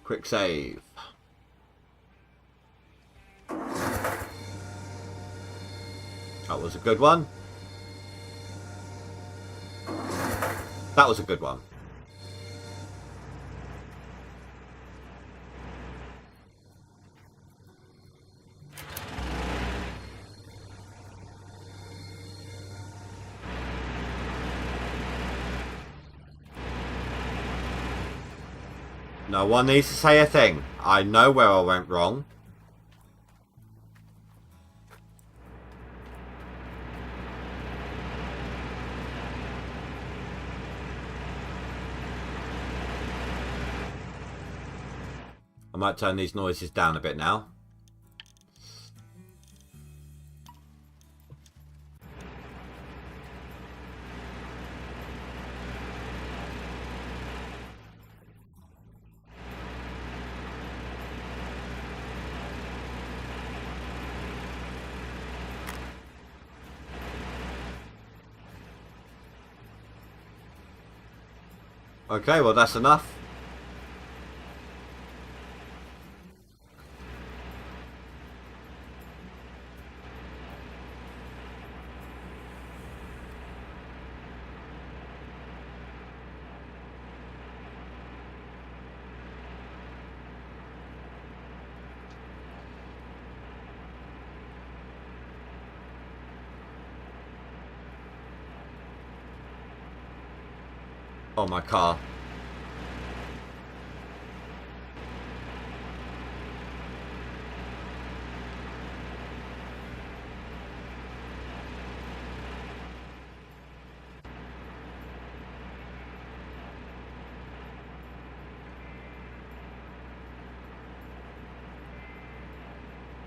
Quick save. That was a good one. That was a good one. No one needs to say a thing. I know where I went wrong. I might turn these noises down a bit now. Okay, well that's enough. Oh, my car.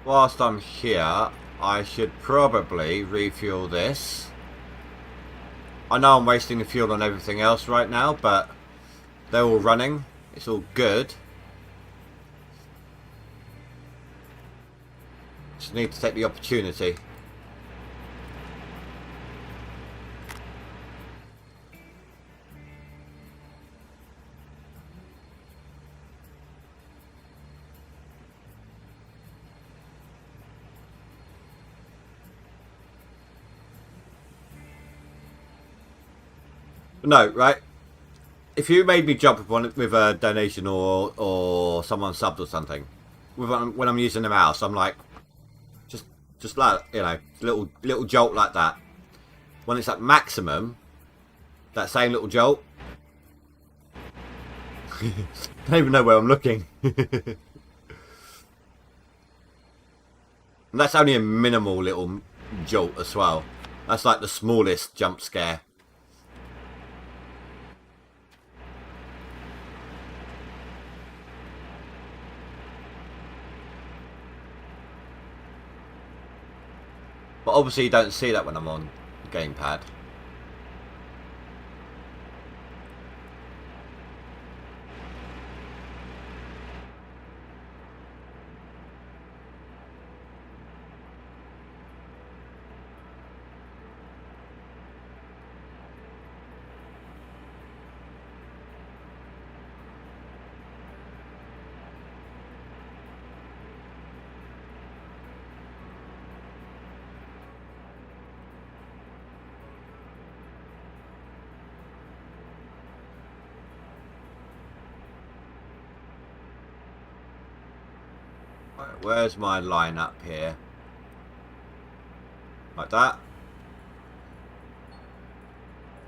Whilst I'm here, I should probably refuel this. I know I'm wasting the fuel on everything else right now, but they're all running. It's all good. Just need to take the opportunity. No, right? If you made me jump upon it with a donation or someone subbed or something, when I'm using the mouse, I'm like, just like, you know, little jolt like that. When it's at maximum, that same little jolt, I don't even know where I'm looking. And that's only a minimal little jolt as well. That's like the smallest jump scare. But obviously you don't see that when I'm on the gamepad. where's my line up here? Like that.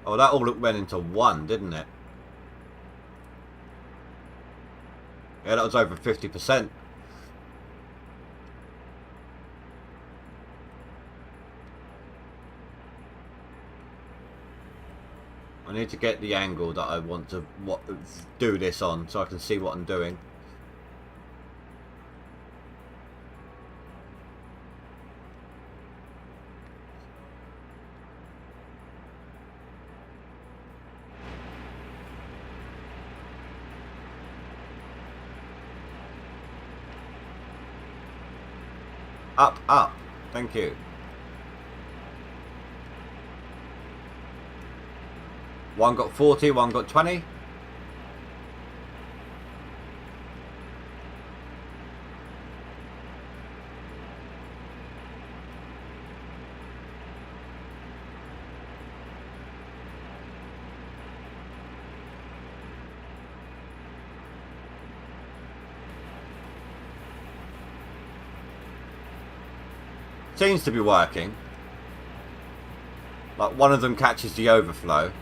Oh, that all went into one, didn't it? Yeah, that was over 50%. I need to get the angle that I want to do this on so I can see what I'm doing. Up, up. Thank you. One got 40, one got 20. Seems to be working. Like one of them catches the overflow.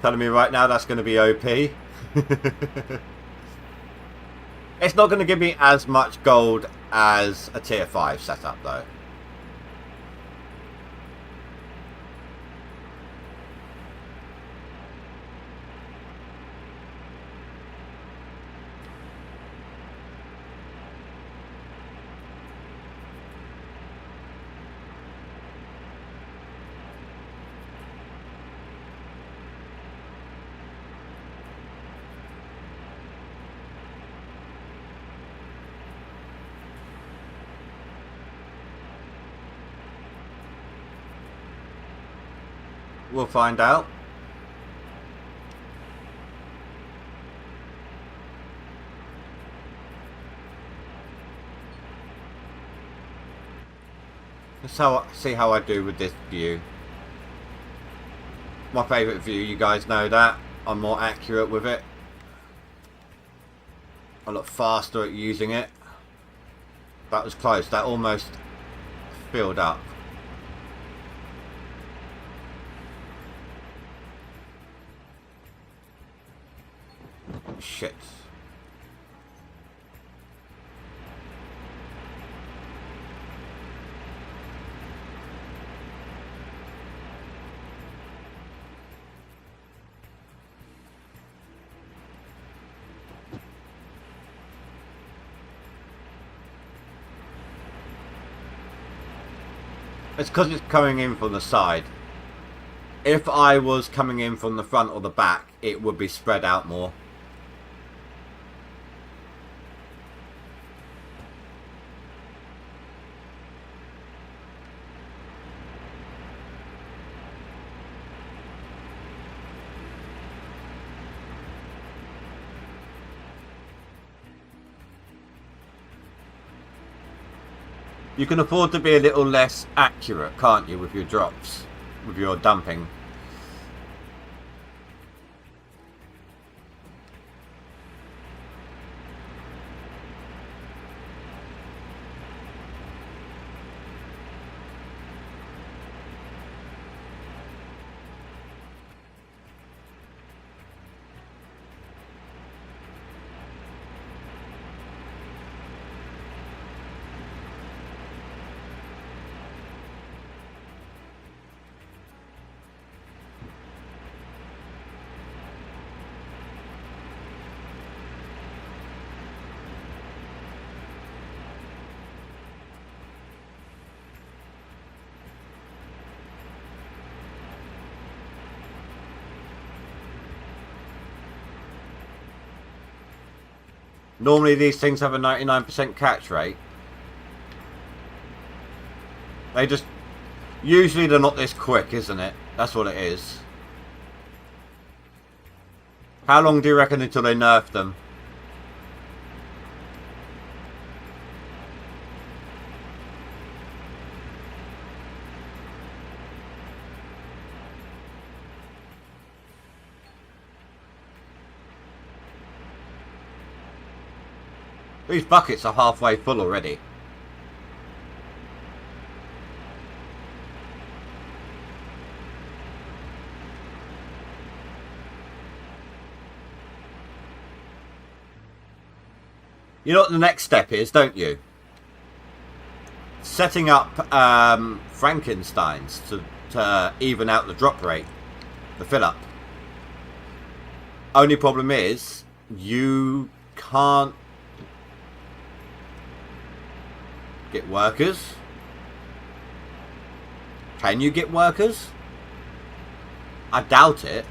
Telling me right now that's going to be OP. It's not going to give me as much gold as a tier 5 setup though. We'll find out. Let's see how I do with this view. My favourite view, you guys know that. I'm more accurate with it. I look faster at using it. That was close. That almost filled up. Shit. It's because it's coming in from the side. If I was coming in from the front or the back, it would be spread out more. You can afford to be a little less accurate, can't you, with your drops, with your dumping? Normally these things have a 99% catch rate. They just... Usually they're not this quick, isn't it? That's what it is. How long do you reckon until they nerf them? These buckets are halfway full already. You know what the next step is, don't you? Setting up Frankensteins to even out the drop rate, the fill up. Only problem is, you can't get workers. Can you get workers? I doubt it.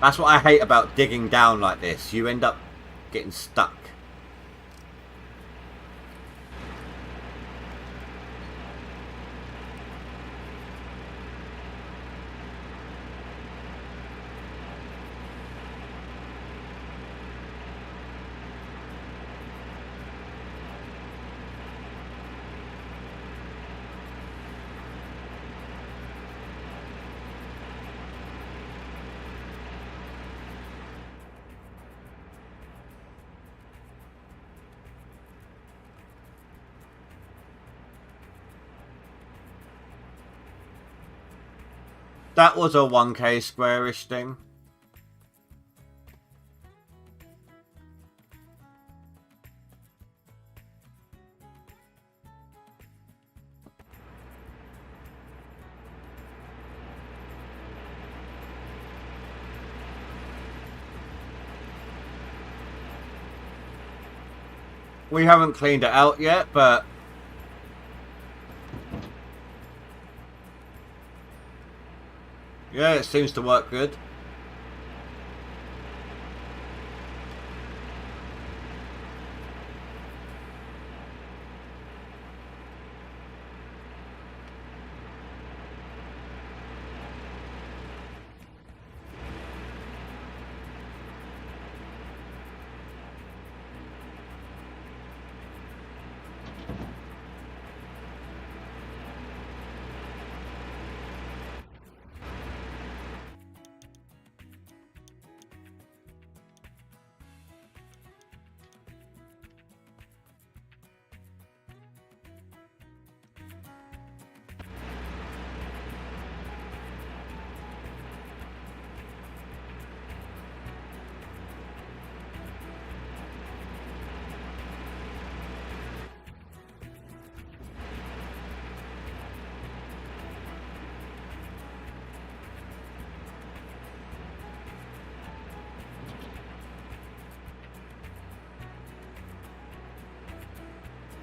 That's what I hate about digging down like this. You end up getting stuck. That was a 1k squarish thing. We haven't cleaned it out yet, but yeah, it seems to work good.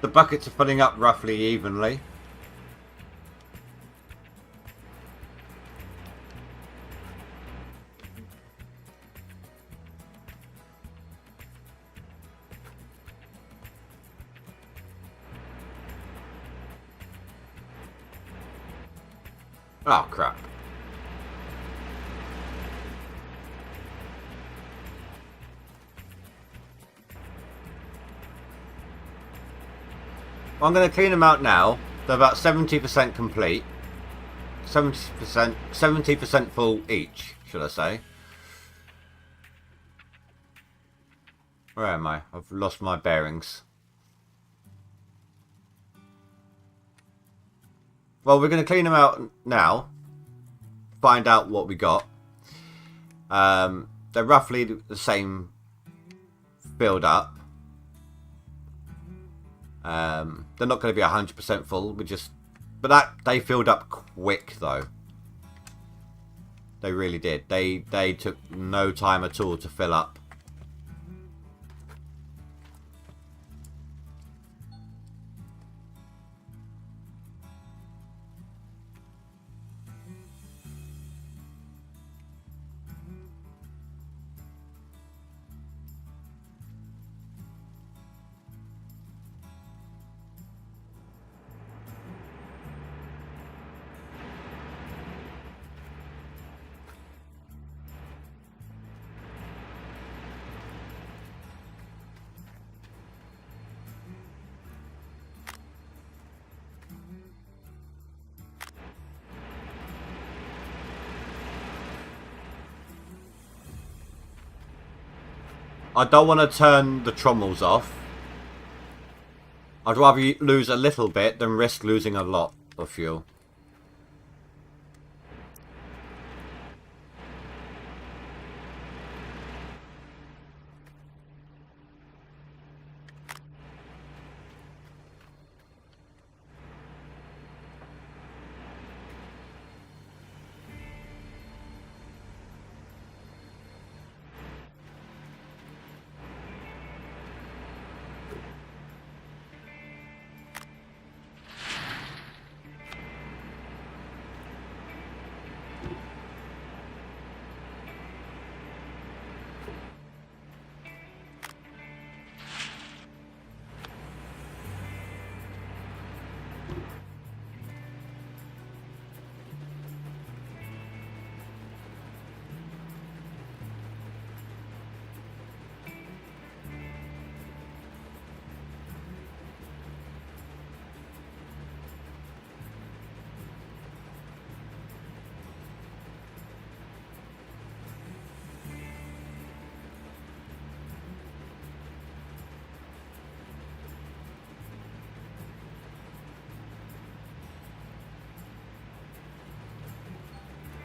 The buckets are filling up roughly evenly. Oh, crap. I'm going to clean them out now. They're about 70% complete. 70% full each, should I say. Where am I? I've lost my bearings. Well, we're going to clean them out now. Find out what we got. They're roughly the same build up. They're not going to be 100% full. But they filled up quick though. They really did. They took no time at all to fill up. I don't want to turn the trommels off. I'd rather lose a little bit than risk losing a lot of fuel.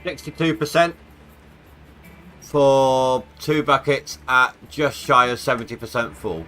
%, for 2 buckets at just shy of 70% full.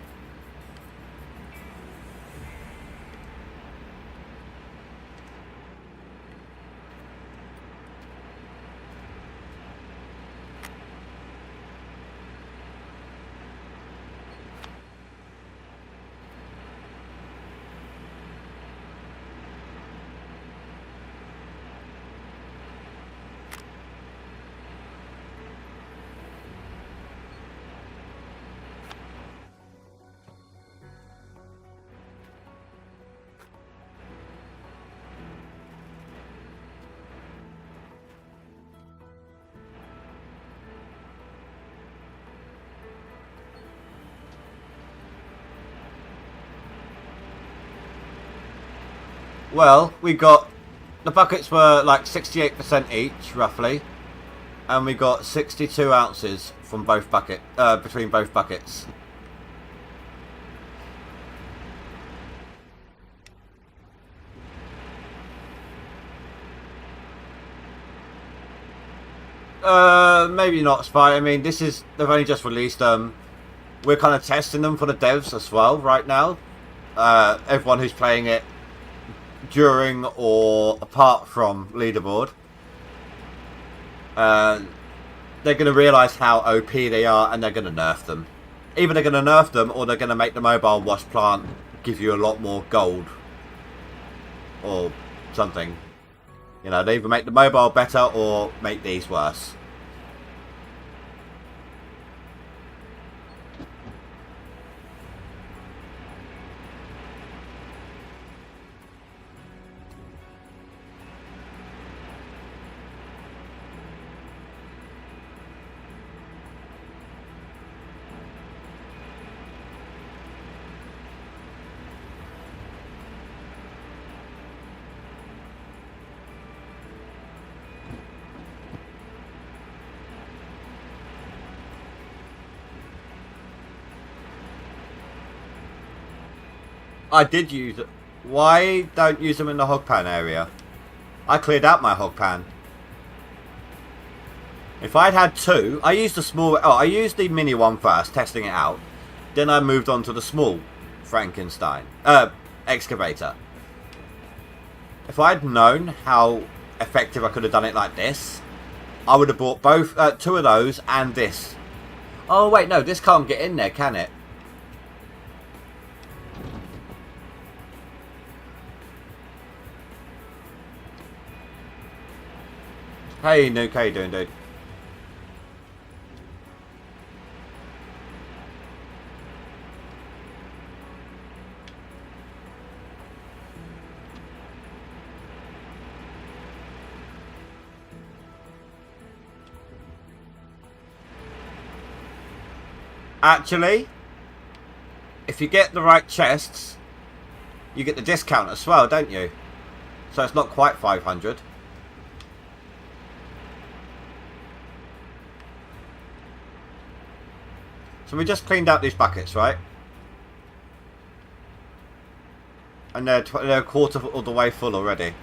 Well, we got, the buckets were like 68% each, roughly, and we got 62 ounces from both between both buckets. Maybe not, Spy. I mean, they've only just released them. We're kind of testing them for the devs as well right now. Everyone who's playing it during or apart from Leaderboard, they're going to realise how OP they are, and they're going to nerf them. Either they're going to nerf them, or they're going to make the mobile wash plant give you a lot more gold or something. You know, they either make the mobile better or make these worse. I did use it. Why don't use them in the hog pan area? I cleared out my hog pan. If I'd had two, I used the small. Oh, I used the mini one first, testing it out. Then I moved on to the small Frankenstein excavator. If I'd known how effective I could have done it like this, I would have bought both, two of those and this. Oh wait, no, this can't get in there, can it? Hey Nuke, how you doing, dude? Actually, if you get the right chests, you get the discount as well, don't you? So it's not quite 500. So we just cleaned out these buckets, right? And they're a quarter of the way full already.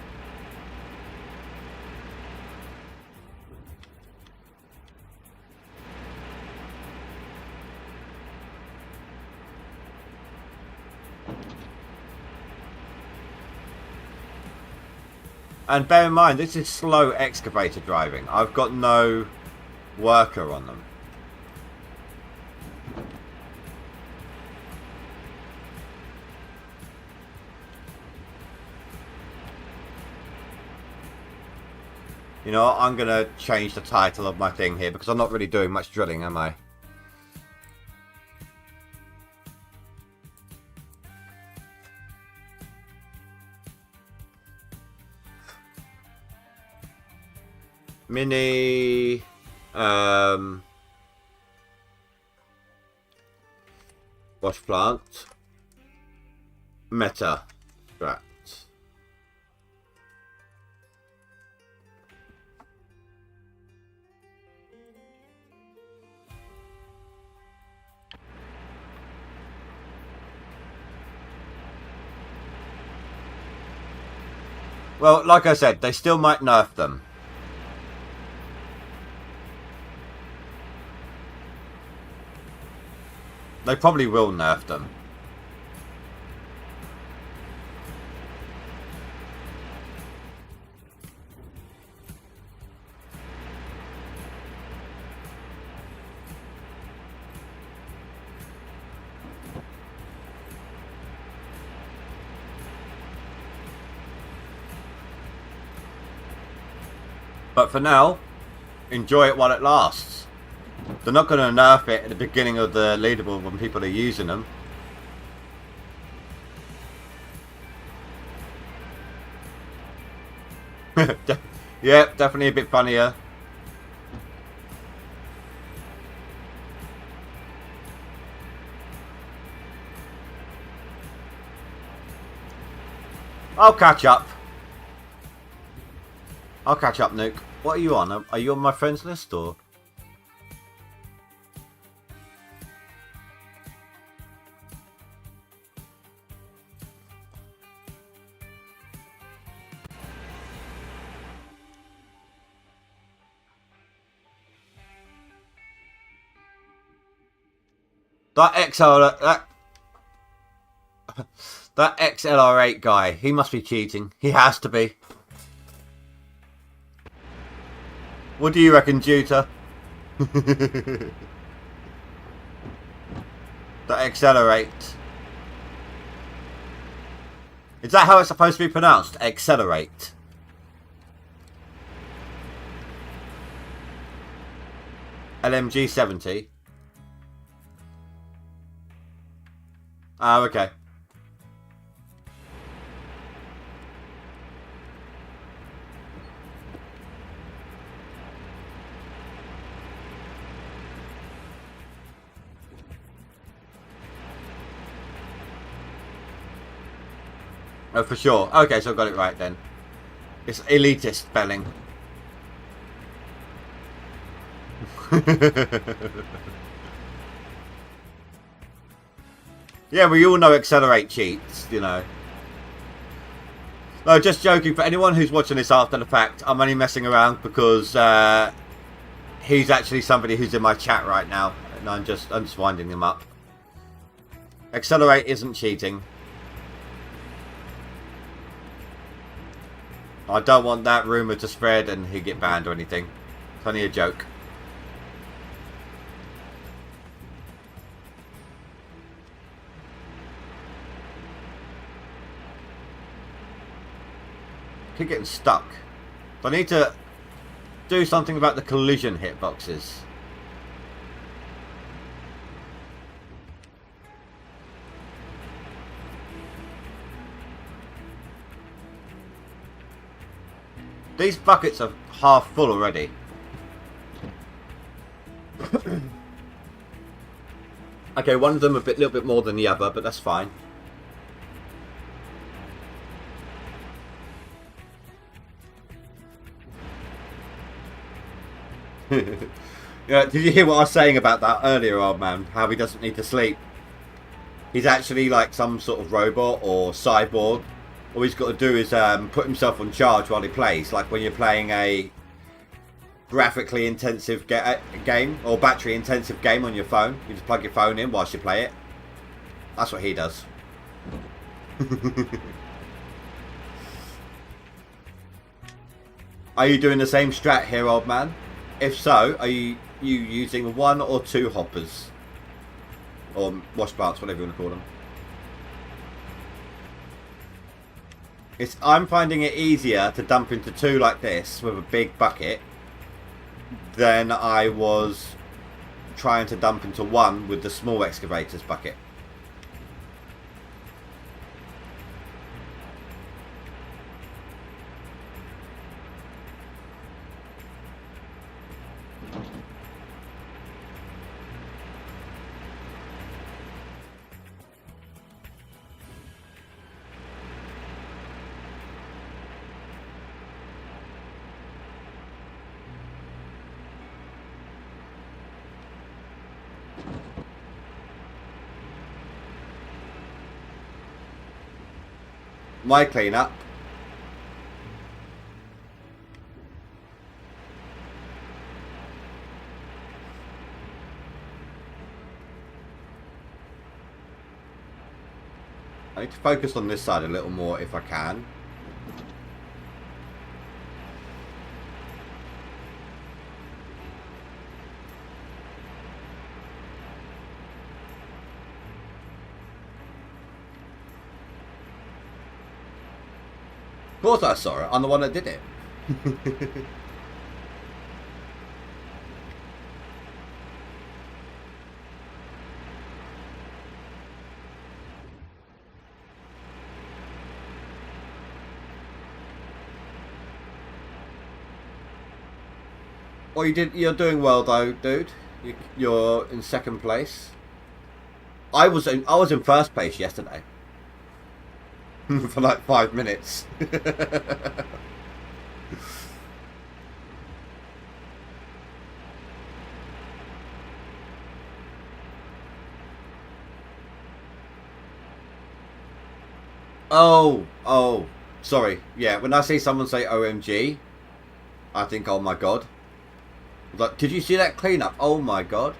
And bear in mind, this is slow excavator driving. I've got no worker on them. You know what? I'm going to change the title of my thing here because I'm not really doing much drilling, am I? Mini washplant meta strat. Well, like I said, they still might nerf them. They probably will nerf them. But for now, enjoy it while it lasts. They're not going to nerf it at the beginning of the leaderboard when people are using them. Yep, definitely a bit funnier. I'll catch up. I'll catch up, Nuke. What are you on? Are you on my friends list or? That XLR8 guy, he must be cheating. He has to be. What do you reckon, Juta? The accelerate. Is that how it's supposed to be pronounced? Accelerate. LMG 70. Oh, okay. Oh, for sure. Okay, so I got it right then. It's elitist spelling. Yeah, we all know Accelerate cheats, you know. No, just joking. For anyone who's watching this after the fact, I'm only messing around because he's actually somebody who's in my chat right now, and I'm just winding him up. Accelerate isn't cheating. I don't want that rumour to spread and he get banned or anything. It's only a joke. Keep getting stuck. I need to do something about the collision hitboxes. These buckets are half full already. Okay, one of them a little bit more than the other, but that's fine. Yeah, did you hear what I was saying about that earlier, old man? How he doesn't need to sleep. He's actually like some sort of robot or cyborg. All he's got to do is put himself on charge while he plays. Like when you're playing a graphically intensive game or battery intensive game on your phone. You just plug your phone in whilst you play it. That's what he does. Are you doing the same strat here, old man? If so, are you using 1 or 2 hoppers? Or washplants, whatever you want to call them. I'm finding it easier to dump into 2 like this with a big bucket than I was trying to dump into 1 with the small excavators bucket. My cleanup. I need to focus on this side a little more if I can. Of course I saw it. I'm the one that did it. Well, you're doing well though, dude. You're in 2nd place. I was in 1st place yesterday. For like 5 minutes. Oh, sorry. Yeah, when I see someone say OMG, I think, oh my god. Like, did you see that cleanup? Oh my god.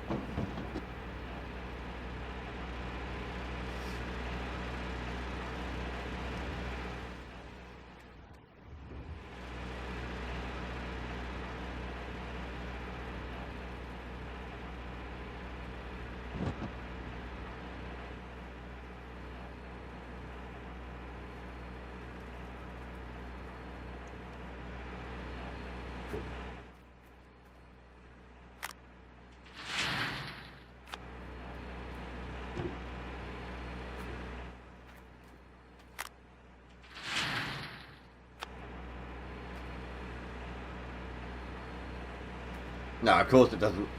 No, of course it doesn't.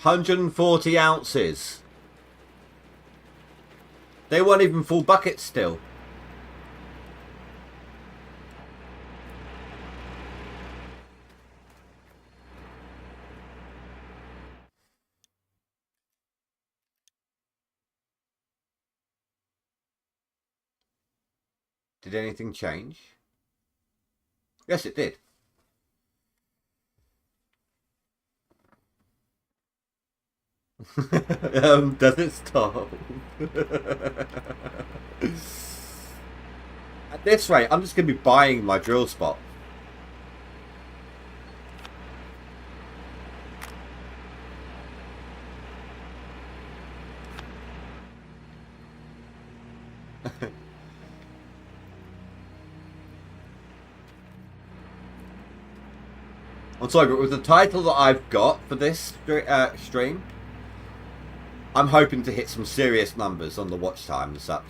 140 ounces. They weren't even full buckets still. Did anything change? Yes, it did. Does it stop? At this rate, I'm just going to be buying my drill spot. I'm sorry, but with the title that I've got for this stream, I'm hoping to hit some serious numbers on the watch time and such.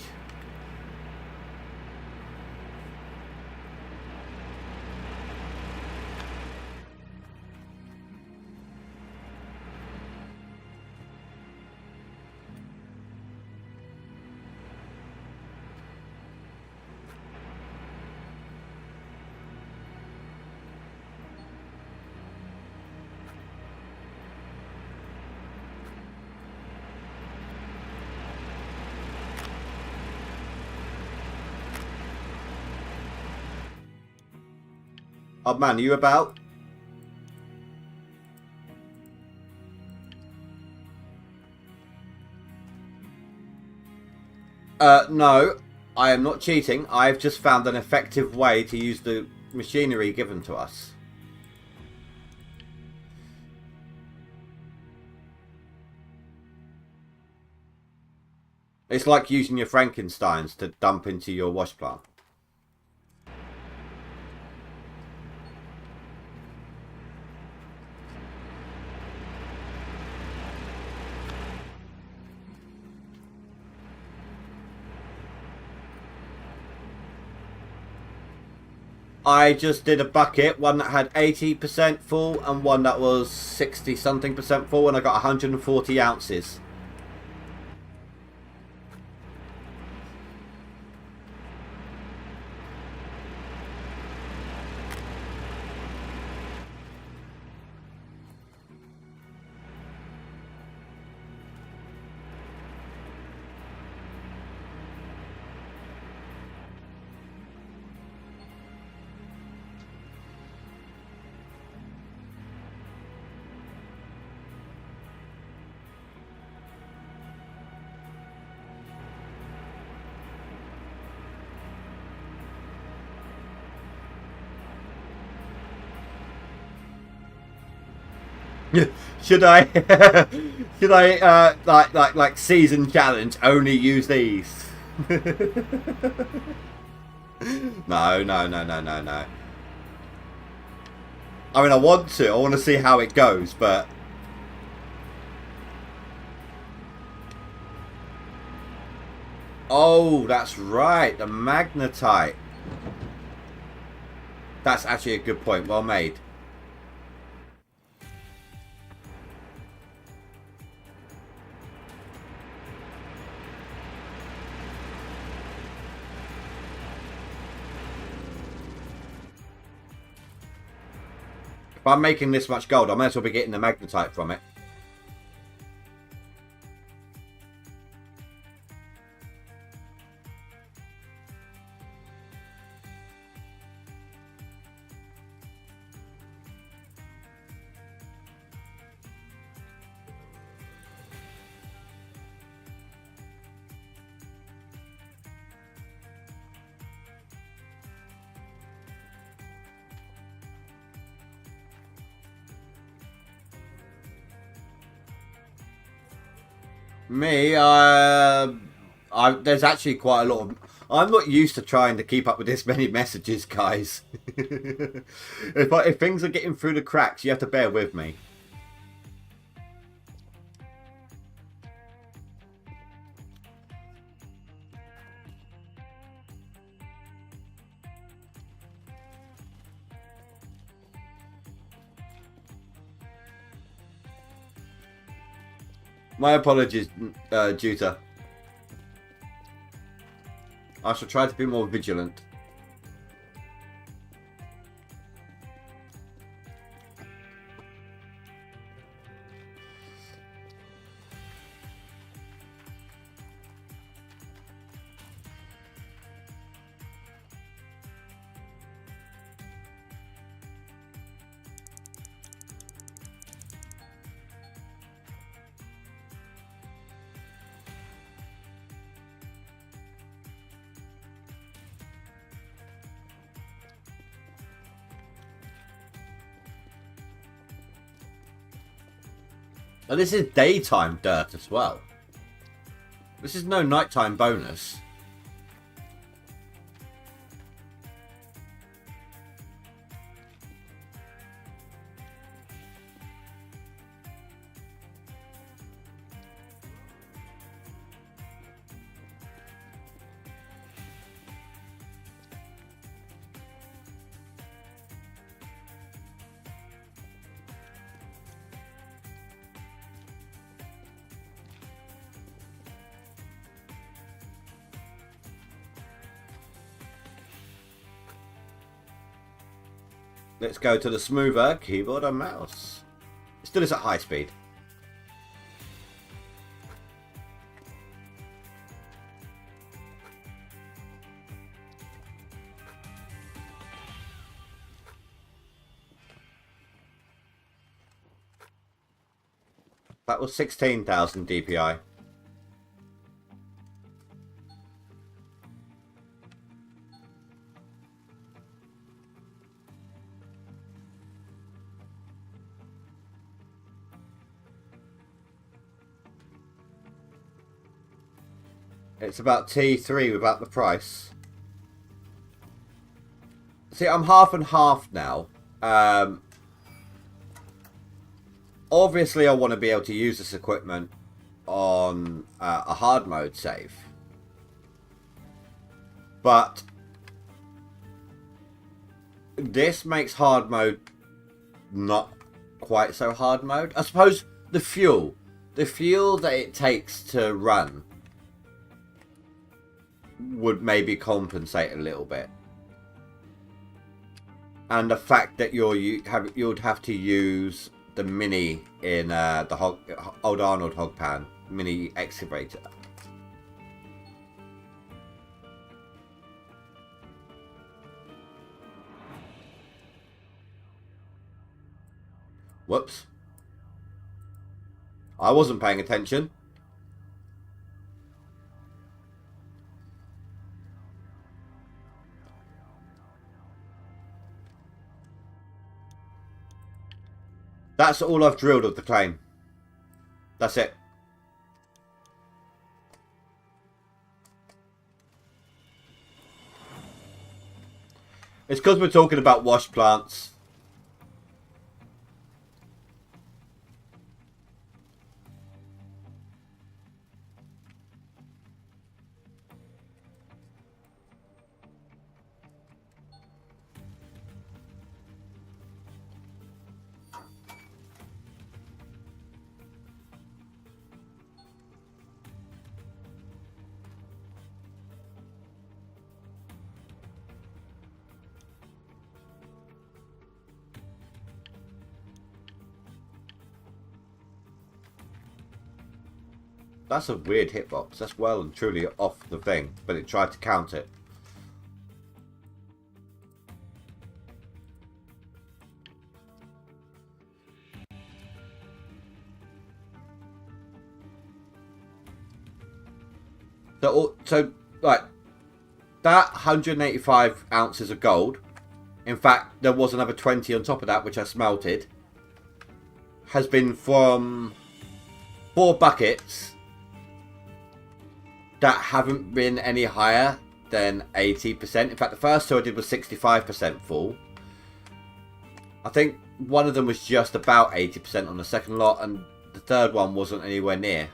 Oh man, are you about? No, I am not cheating. I've just found an effective way to use the machinery given to us. It's like using your Frankensteins to dump into your wash plant. I just did a bucket, one that had 80% full and one that was 60 something percent full, and I got 140 ounces. Should I should I like season challenge only use these? No. I mean, I want to see how it goes, but oh, that's right, the Magnetite. That's actually a good point, well made. If I'm making this much gold, I might as well be getting the Magnetite from it. Me, there's actually quite a lot of... I'm not used to trying to keep up with this many messages, guys. If things are getting through the cracks, you have to bear with me. My apologies, Juta. I shall try to be more vigilant. Oh, this is daytime dirt as well. This is no nighttime bonus. Let's go to the smoother keyboard and mouse. It still is at high speed. That was 16,000 DPI. It's about T3 without the price. See, I'm half and half now. Obviously, I want to be able to use this equipment on a hard mode save. But this makes hard mode not quite so hard mode. I suppose the fuel that it takes to run would maybe compensate a little bit, and the fact that you'd have to use the mini in the Old Arnold hog pan mini excavator. Whoops, I wasn't paying attention. That's all I've drilled of the claim. That's it. It's because we're talking about wash plants. That's a weird hitbox. That's well and truly off the thing, but it tried to count it. So like that 185 ounces of gold. In fact, there was another 20 on top of that, which I smelted. Has been from 4 buckets that haven't been any higher than 80%. In fact, the first 2 I did was 65% full. I think one of them was just about 80% on the second lot, and the third one wasn't anywhere near.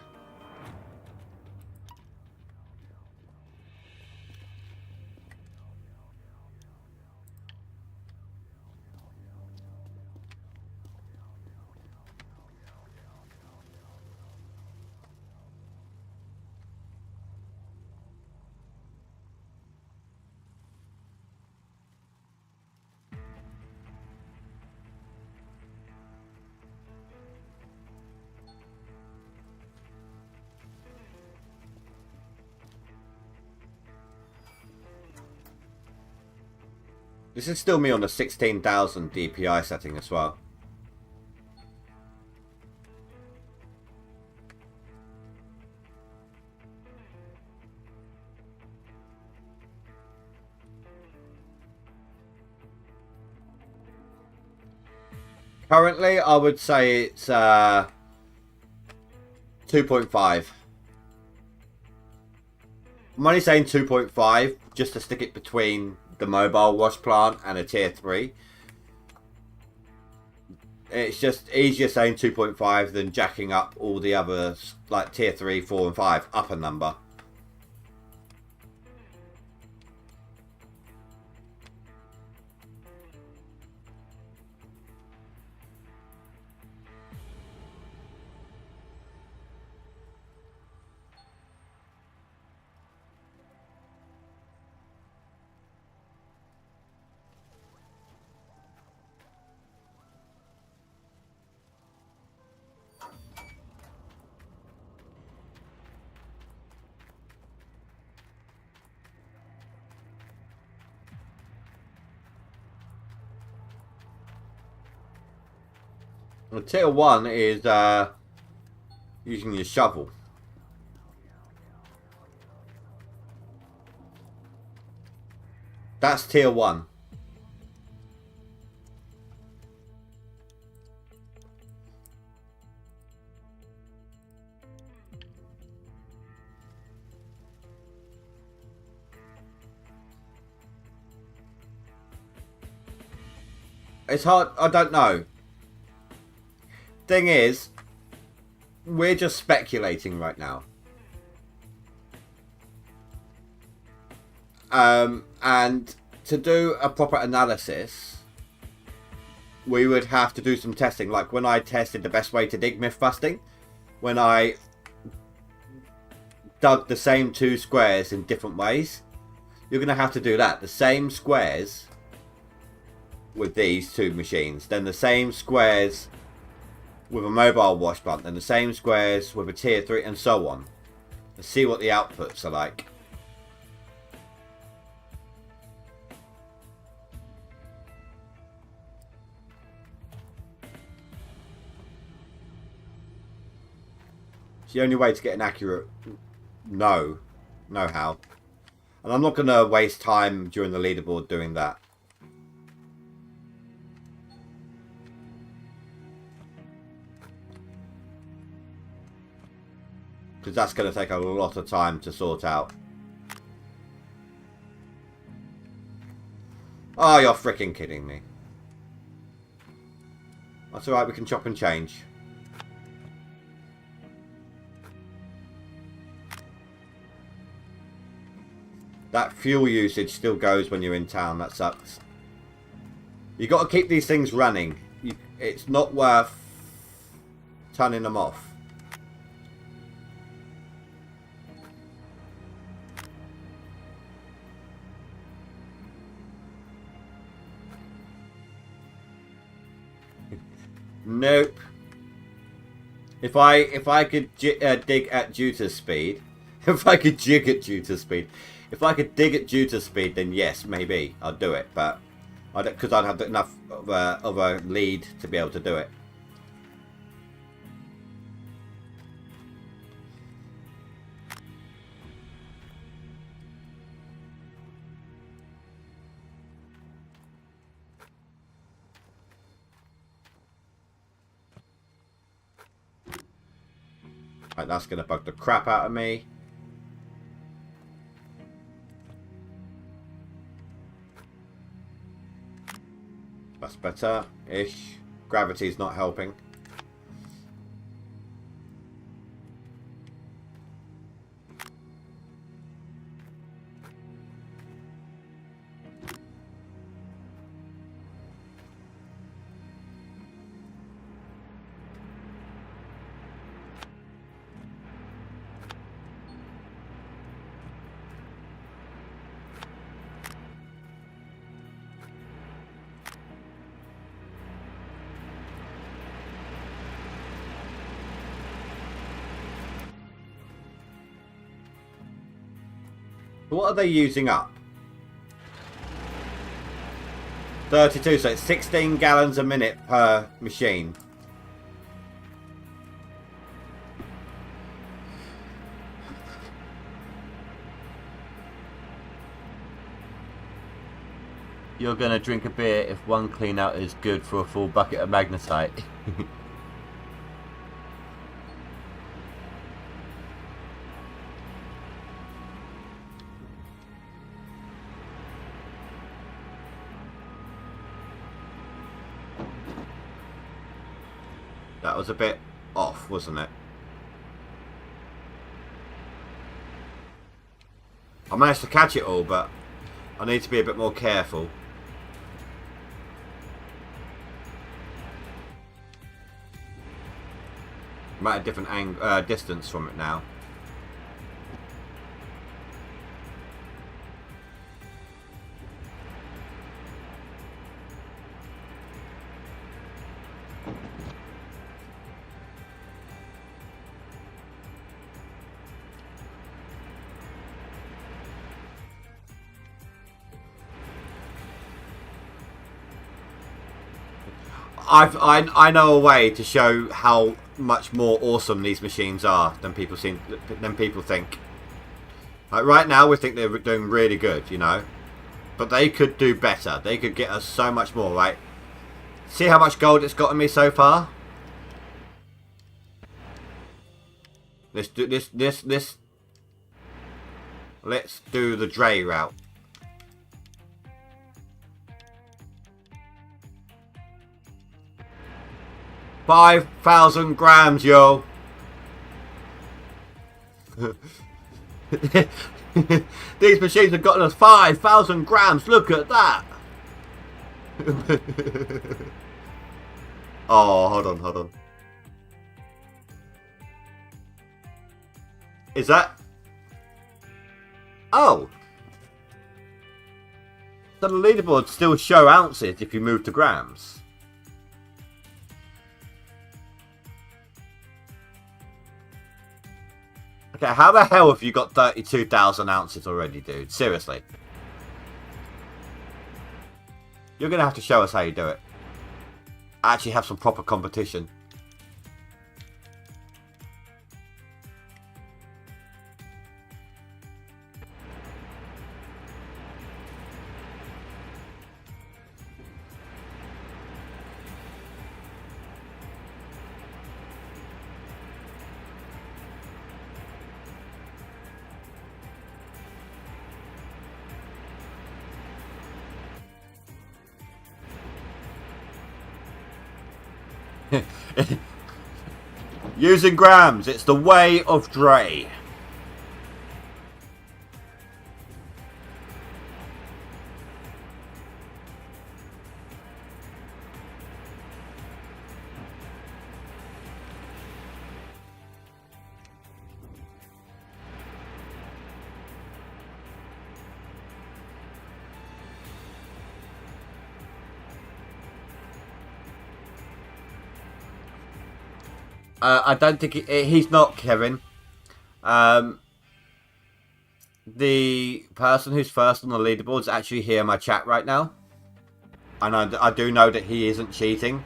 This is still me on the 16,000 DPI setting as well. Currently, I would say it's 2.5. I'm only saying 2.5 just to stick it between the mobile wash plant and a tier 3. It's just easier saying 2.5 than jacking up all the others like tier 3, 4 and 5 up a number. Well, tier 1 is using your shovel. That's tier 1. It's hard, I don't know. Thing is, we're just speculating right now. And to do a proper analysis, we would have to do some testing. Like when I tested the best way to dig myth busting, when I dug the same 2 squares in different ways, you're going to have to do that. The same squares with these 2 machines, then the same squares with a mobile wash plant, then the same squares with a tier 3 and so on. Let's see what the outputs are like. It's the only way to get an accurate know-how. And I'm not going to waste time during the leaderboard doing that. Because that's going to take a lot of time to sort out. Oh, you're freaking kidding me. That's alright, we can chop and change. That fuel usage still goes when you're in town, that sucks. You've got to keep these things running. It's not worth turning them off. Nope. If I could dig at Juta's speed, if I could dig at Juta's speed, then yes, maybe I'd do it. But I don't, because I'd have enough of a lead to be able to do it. Right, that's going to bug the crap out of me. That's better-ish. Gravity's not helping. What are they using up? 32, so it's 16 gallons a minute per machine. You're gonna drink a beer if one clean out is good for a full bucket of magnetite. That was a bit off, wasn't it? I managed to catch it all, but I need to be a bit more careful. I'm at a different distance from it now. I know a way to show how much more awesome these machines are than people think. Like right now, we think they're doing really good, you know, but they could do better. They could get us so much more. Right? See how much gold it's gotten me so far. Let's do this. Let's do the Dre route. $5,000 grams, yo. These machines have gotten us 5,000 grams. Look at that. Oh, hold on. Is that? Oh. So the leaderboard still show ounces if you move to grams. Okay, how the hell have you got 32,000 ounces already, dude? Seriously. You're going to have to show us how you do it. Actually have some proper competition. Using grams, it's the way of Dre. I don't think he's not, Kevin. The person who's first on the leaderboard is actually here in my chat right now. And I do know that he isn't cheating.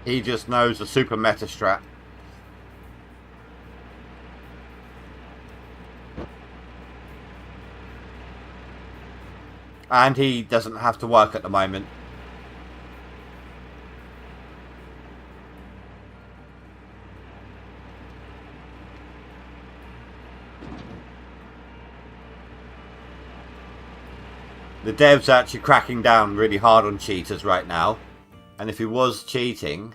He just knows the super meta strat. And he doesn't have to work at the moment. The dev's actually cracking down really hard on cheaters right now. And if he was cheating,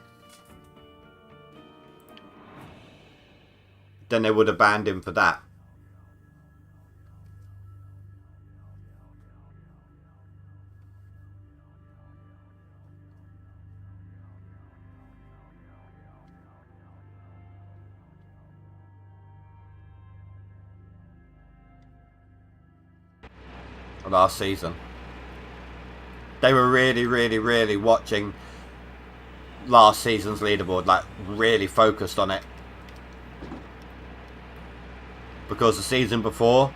then they would have banned him for that. . last season. They were really watching last season's leaderboard, like really focused on it. Because the season before,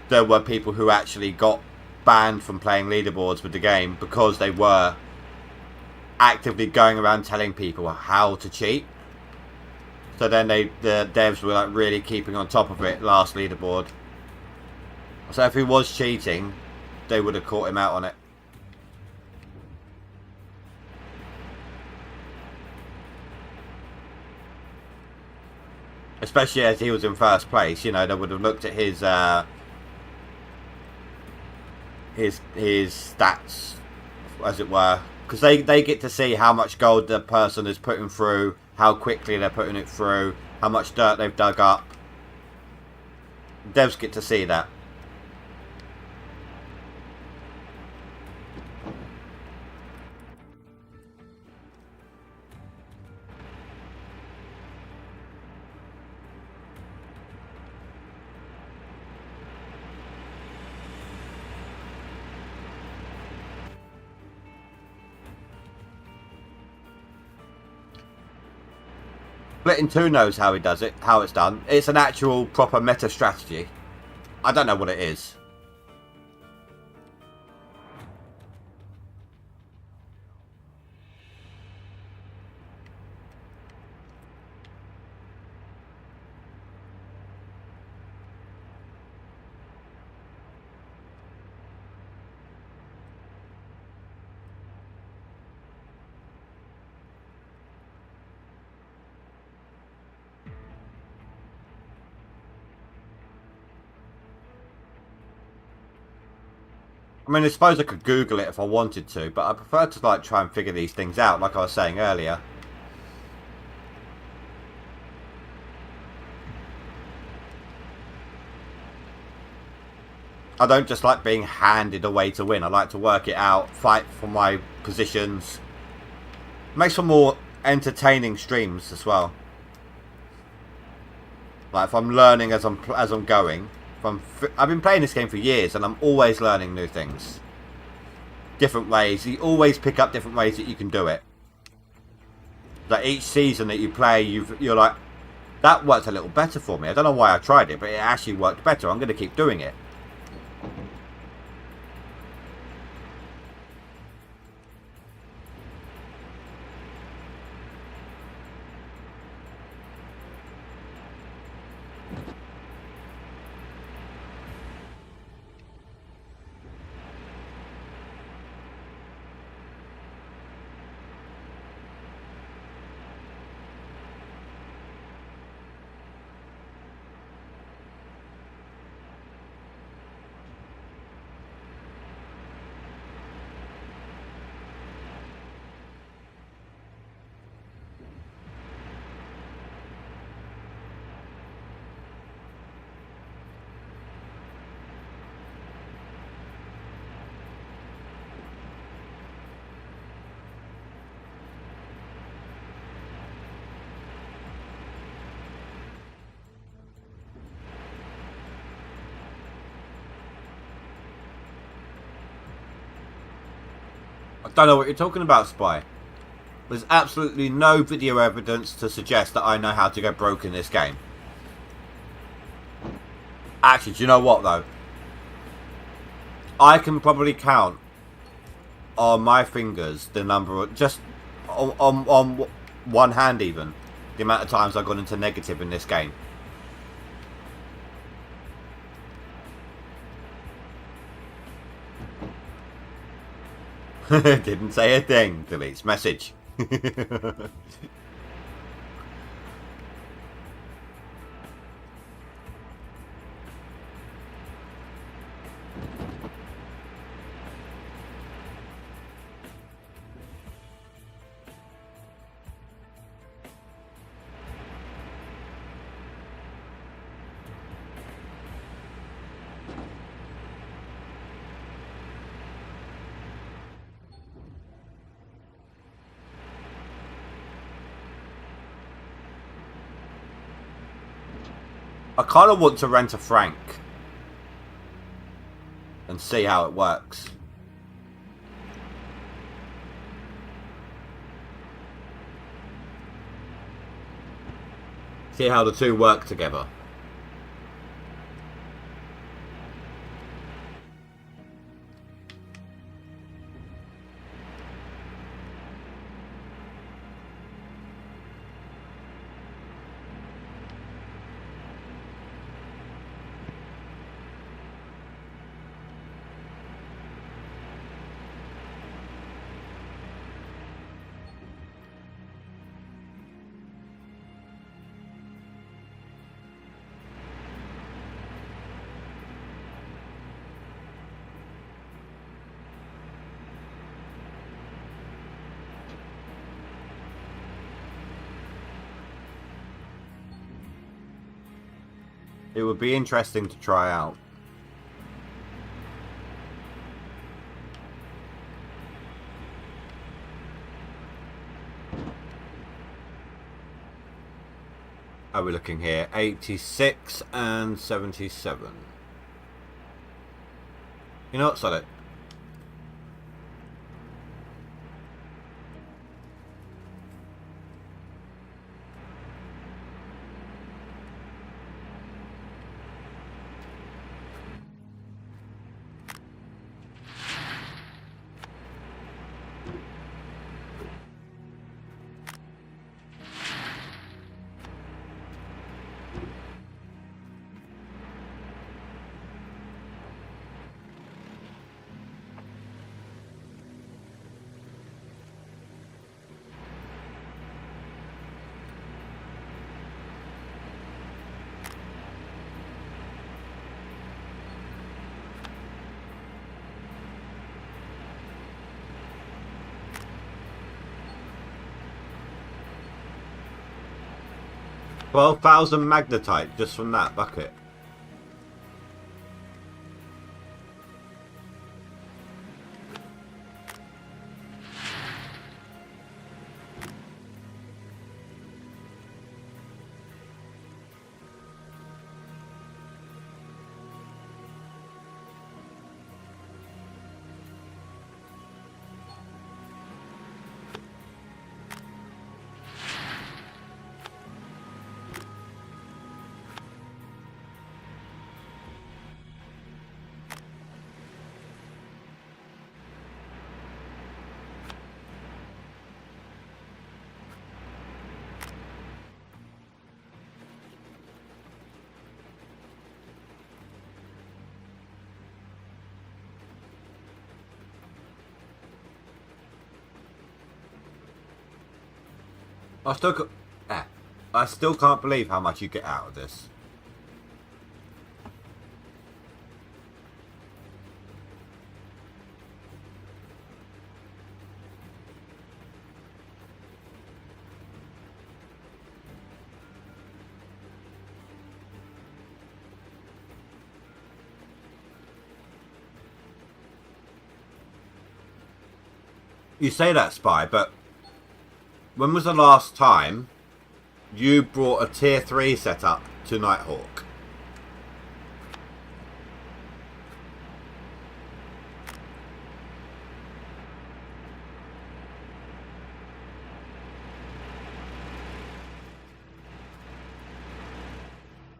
there were people who actually got banned from playing leaderboards with the game because they were actively going around telling people how to cheat. So then the devs were like really keeping on top of it last leaderboard. So if he was cheating, they would have caught him out on it. Especially as he was in first place, you know, they would have looked at his stats, as it were, because they get to see how much gold the person is putting through, how quickly they're putting it through, how much dirt they've dug up. Devs get to see that. Splitting 2 knows how he does it, how it's done. It's an actual proper meta strategy. I don't know what it is. I mean, I suppose I could Google it if I wanted to, but I prefer to like try and figure these things out, like I was saying earlier. I don't just like being handed a way to win. I like to work it out, fight for my positions. Makes for more entertaining streams as well. Like if I'm learning as I'm going. I've been playing this game for years and I'm always learning new things. Different ways. You always pick up different ways that you can do it. Like each season that you play, you're like, that worked a little better for me. I don't know why I tried it, but it actually worked better. I'm going to keep doing it. I don't know what you're talking about, Spy. There's absolutely no video evidence to suggest that I know how to get broke in this game. Actually, do you know what though? I can probably count on my fingers the number of, just on one hand even, the amount of times I've gone into negative in this game. Didn't say a thing. Deletes message. I kind of want to rent a Frank and and see how it works. See how the two work together. It would be interesting to try out. Are we looking here? 86 and 77. You know what, sod it. $12,000 Magnetite just from that bucket. I still can't believe how much you get out of this. You say that, Spy, but when was the last time you brought a tier 3 setup to Nighthawk?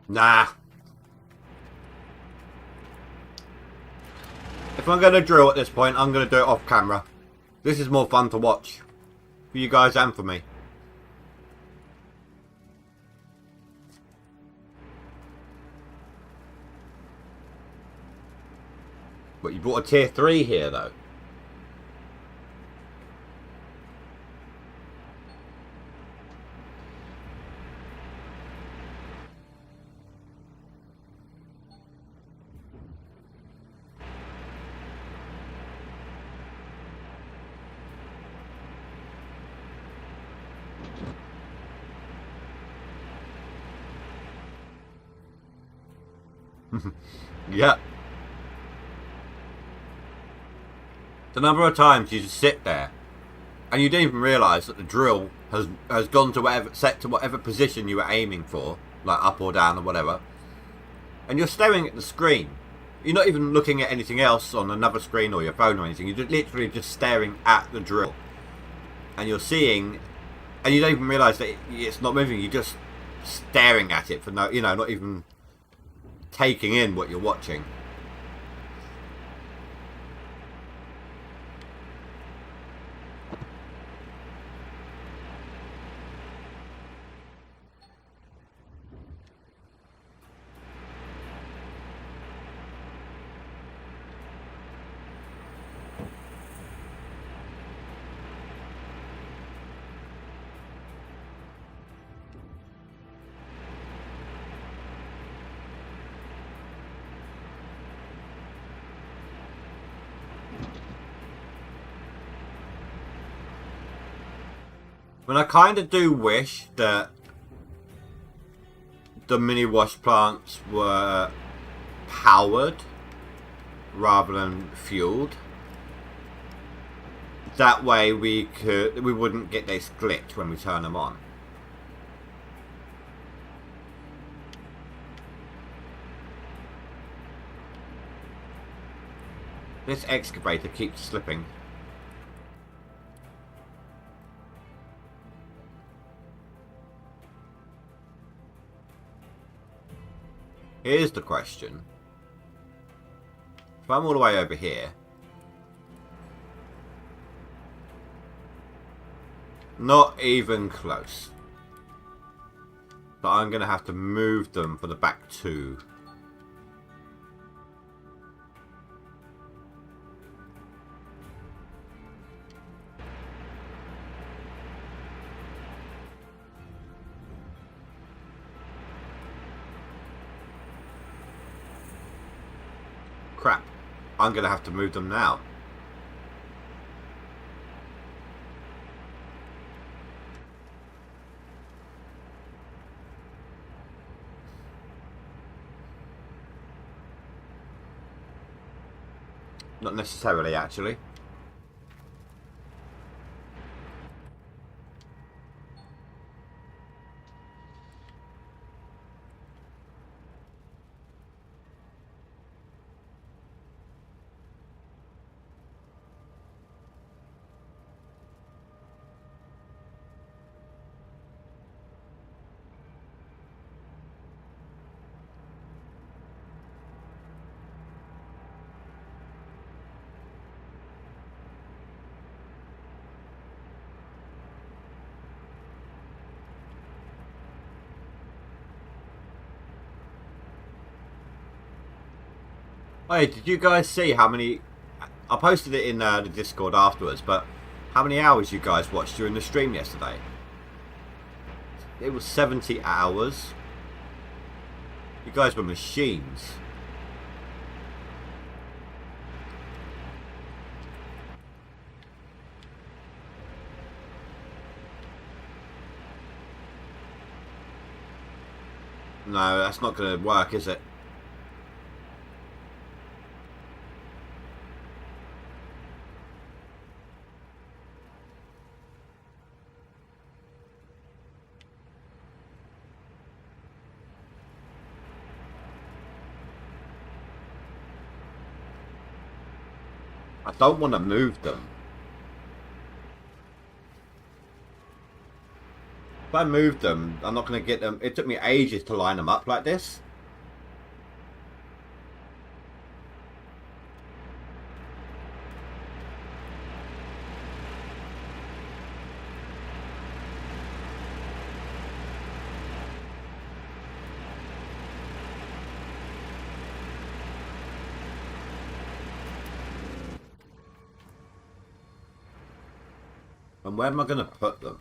Nah. If I'm going to drill at this point, I'm going to do it off camera. This is more fun to watch. For you guys and for me. But you brought a tier 3 here though. Yeah. The number of times you just sit there and you don't even realise that the drill has gone to whatever, set to whatever position you were aiming for, like up or down or whatever, and you're staring at the screen You're not even looking at anything else on another screen or your phone or anything. You're just literally just staring at the drill. And you're seeing, and you don't even realise that it's not moving. You're just staring at it for no, you know, not even taking in what you're watching. But I kind of do wish that the mini wash plants were powered rather than fueled. That way we wouldn't get this glitch when we turn them on. This excavator keeps slipping. Here's the question. If I'm all the way over here, not even close. But I'm going to have to move them for the back two. Crap. I'm going to have to move them now. Not necessarily, actually. Hey, did you guys see how many... I posted it in the Discord afterwards, but how many hours you guys watched during the stream yesterday? It was 70 hours. You guys were machines. No, that's not going to work, is it? I don't want to move them. If I move them, I'm not going to get them. It took me ages to line them up like this. And where am I going to put them?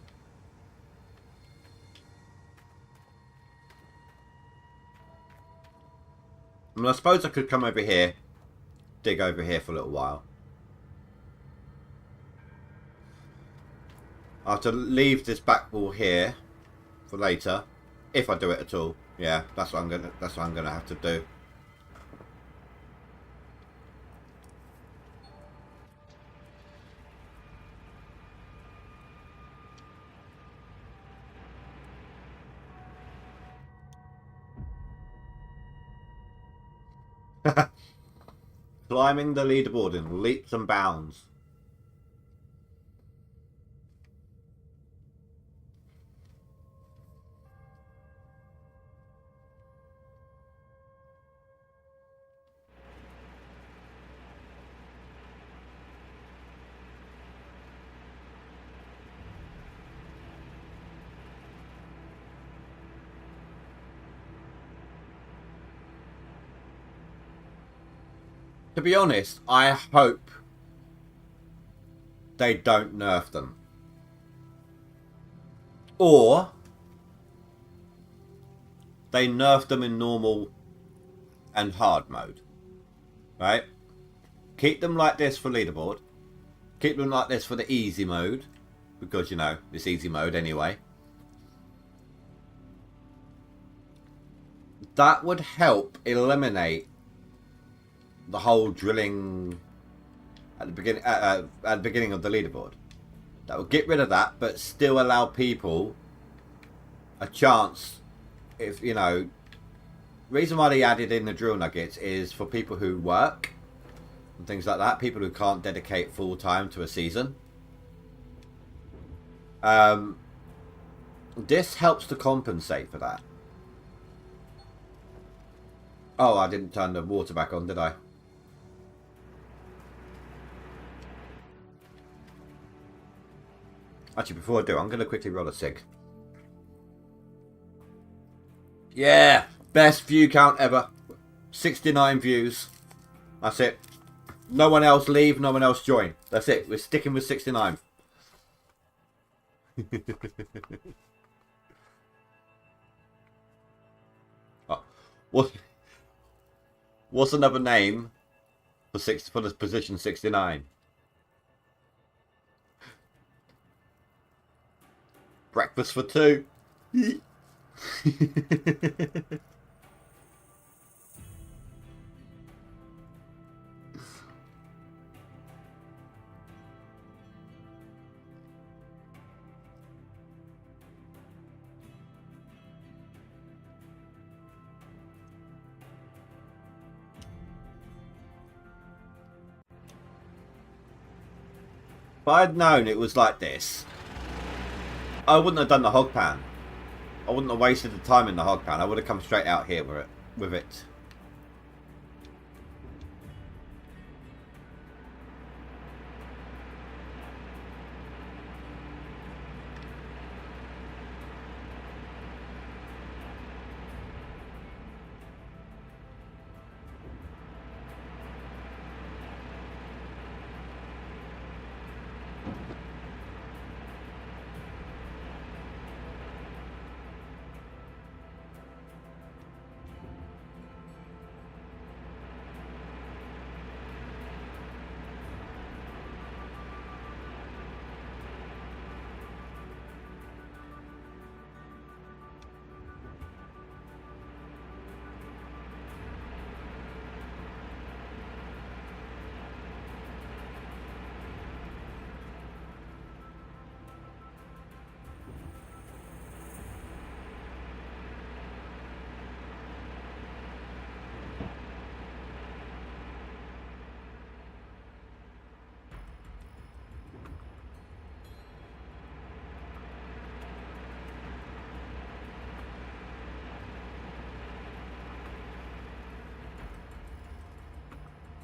I mean, I suppose I could come over here, dig over here for a little while. I have to leave this back wall here for later, if I do it at all. Yeah, that's what I'm gonna have to do. Climbing the leaderboard in leaps and bounds. To be honest, I hope they don't nerf them. Or they nerf them in normal and hard mode. Right? Keep them like this for leaderboard. Keep them like this for the easy mode. Because, you know, it's easy mode anyway. That would help eliminate the whole drilling at the beginning of the leaderboard. That would get rid of that, but still allow people a chance. If you know, reason why they added in the drill nuggets is for people who work and things like that, people who can't dedicate full time to a season. This helps to compensate for that. Oh, I didn't turn the water back on, did I? Actually, before I do, I'm going to quickly roll a cig. Yeah, best view count ever. 69 views. That's it. No one else leave, no one else join. That's it. We're sticking with 69. Oh, what's another name for this position 69? Breakfast for two. If I'd known it was like this, I wouldn't have done the hog pan. I wouldn't have wasted the time in the hog pan. I would have come straight out here with it.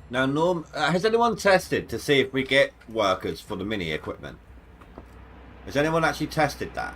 Now, Norm, has anyone tested to see if we get workers for the mini equipment? Has anyone actually tested that?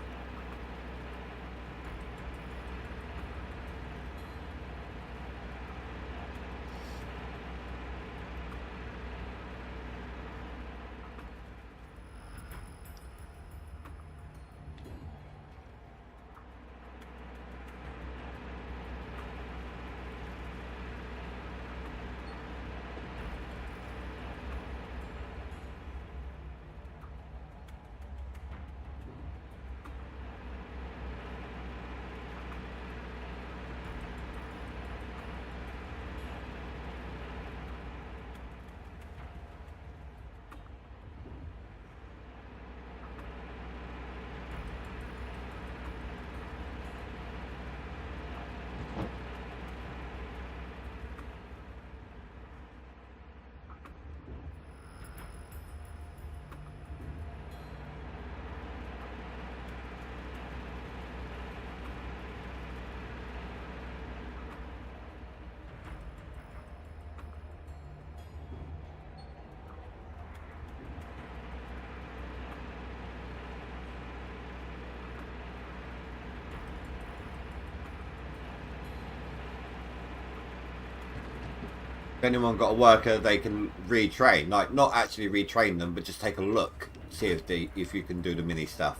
If anyone got a worker, they can retrain. Like, not actually retrain them, but just take a look. See if you can do the mini stuff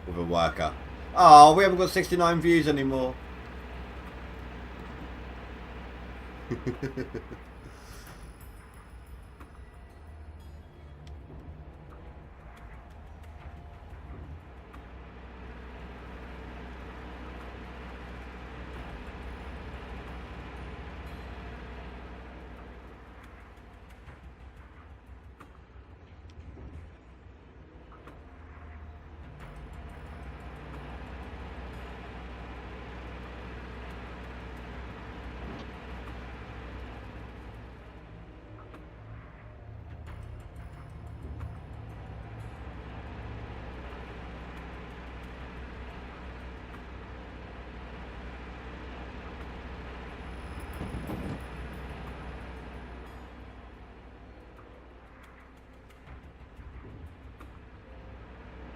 with a worker. Oh, we haven't got 69 views anymore.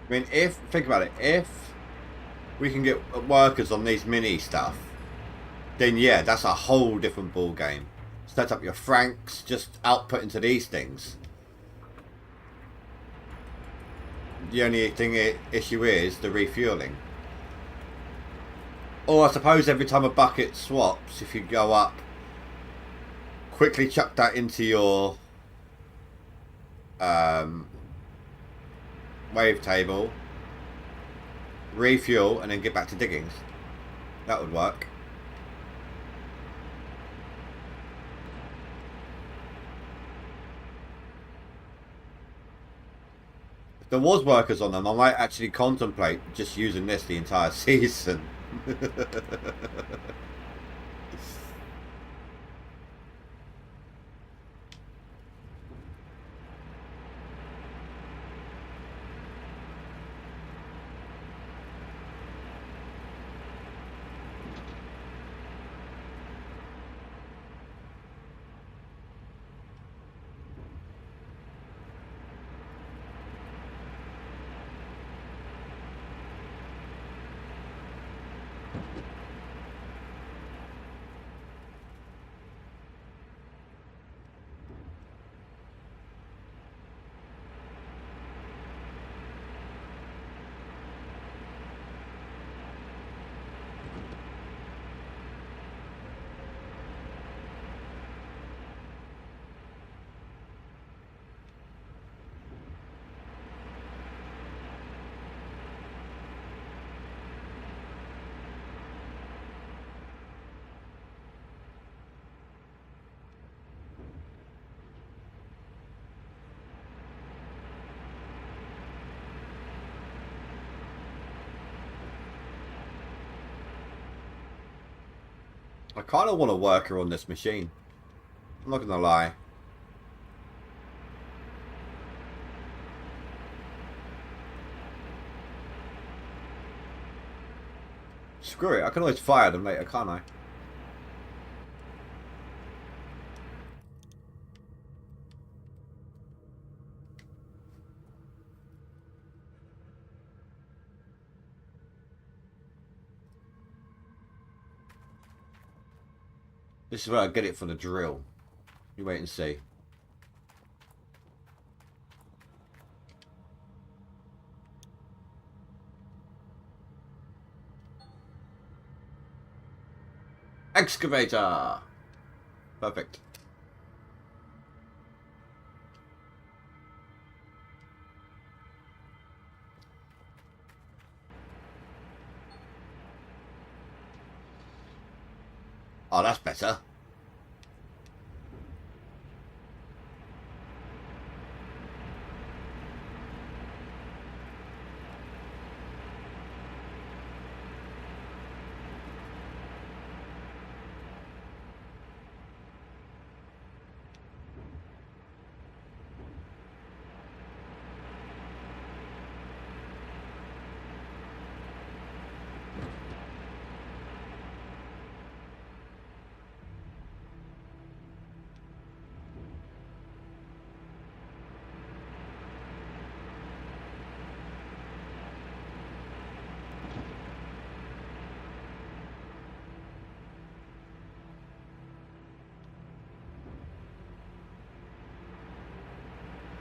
I mean, think about it, if we can get workers on these mini stuff, then yeah, that's a whole different ball game. Set up your franks, just output into these things. The only issue is the refueling. Or I suppose every time a bucket swaps, if you go up, quickly chuck that into your wavetable, refuel, and then get back to diggings. That would work. If there was workers on them, I might actually contemplate just using this the entire season. I kind of want a worker on this machine. I'm not gonna lie. Screw it, I can always fire them later, can't I? This is where I get it for the drill. You wait and see. Excavator! Perfect. Oh, that's better.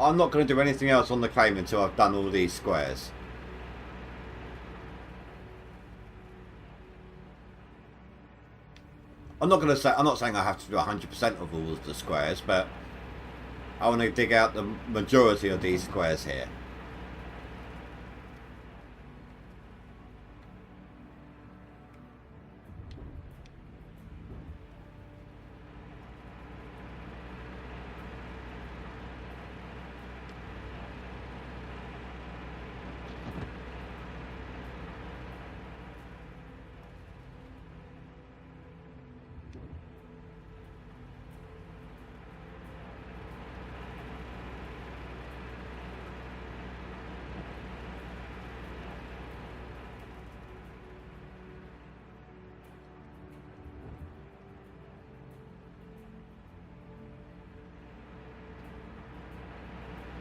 I'm not going to do anything else on the claim until I've done all these squares. I'm not saying I have to do 100% of all of the squares, but I want to dig out the majority of these squares here.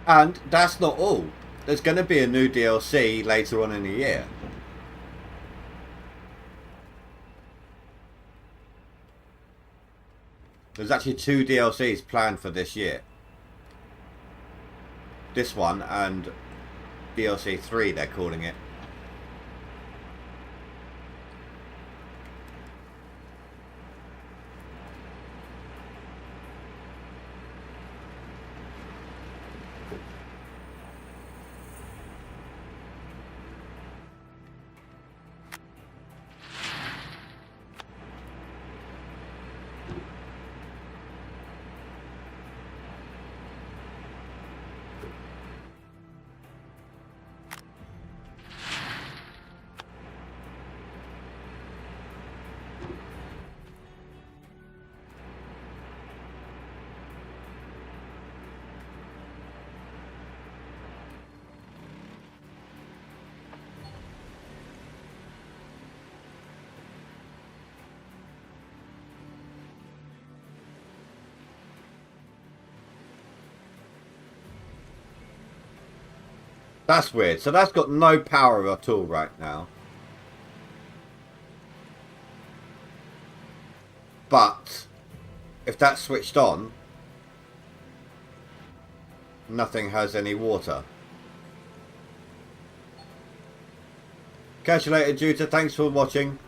And that's not all. There's going to be a new DLC later on in the year. There's actually 2 DLCs planned for this year. This one and DLC 3 they're calling it. That's weird. So that's got no power at all right now. But if that's switched on, nothing has any water. Catch you later, Juta. Thanks for watching.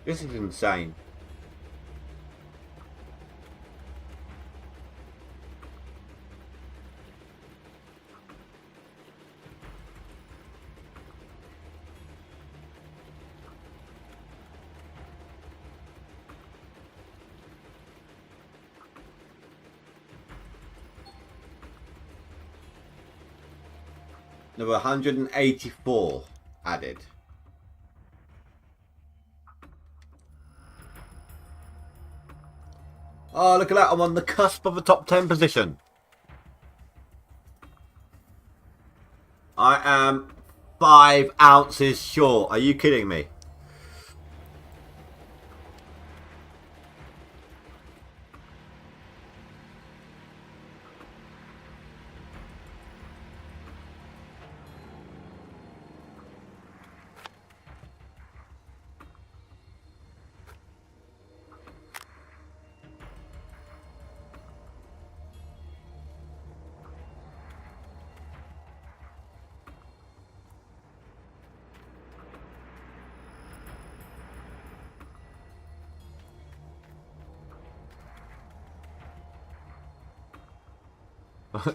This is insane. There were 184 added. Oh, look at that. I'm on the cusp of a top 10 position. I am 5 ounces short. Are you kidding me?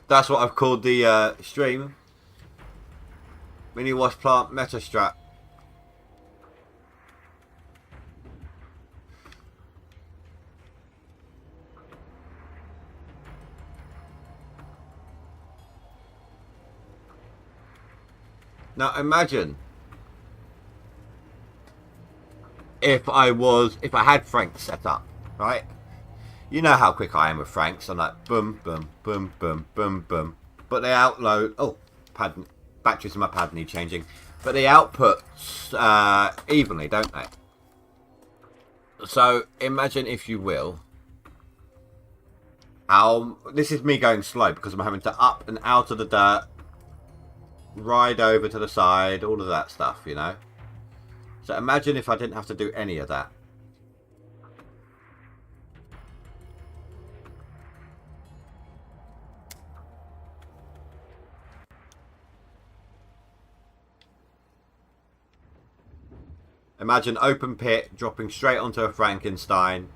That's what I've called the stream. Mini wash plant meta strat. Now imagine if I had Franks set up, right? You know how quick I am with Franks. I'm like boom, boom, boom, boom, boom, boom. But they outload. Oh, batteries in my pad need changing. But they output evenly, don't they? So imagine, if you will, how this is me going slow because I'm having to up and out of the dirt, ride over to the side, all of that stuff, you know. So imagine if I didn't have to do any of that. Imagine open pit, dropping straight onto a Frankenstein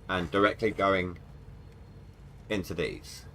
and directly going into these.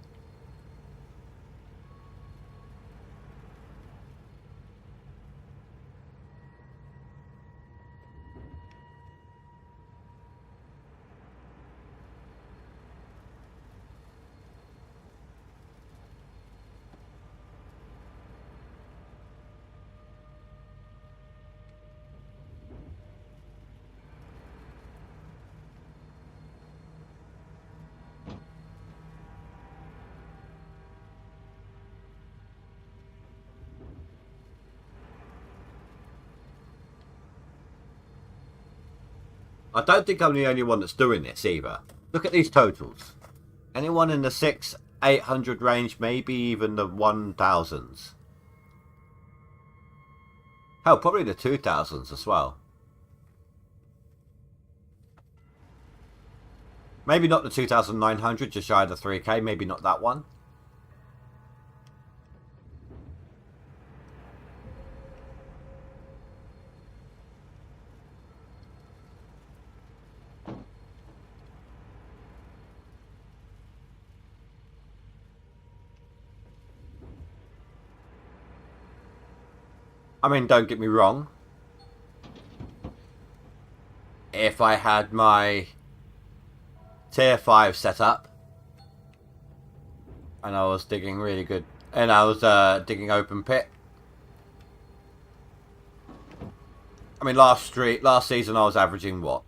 I don't think I'm the only one that's doing this either. Look at these totals. Anyone in the 600-800 range, maybe even the 1000s. Hell, probably the 2000s as well. Maybe not the 2900, just shy of the 3k, maybe not that one. I mean, don't get me wrong. If I had my tier 5 set up and I was digging really good, and I was digging open pit. I mean, last season I was averaging what,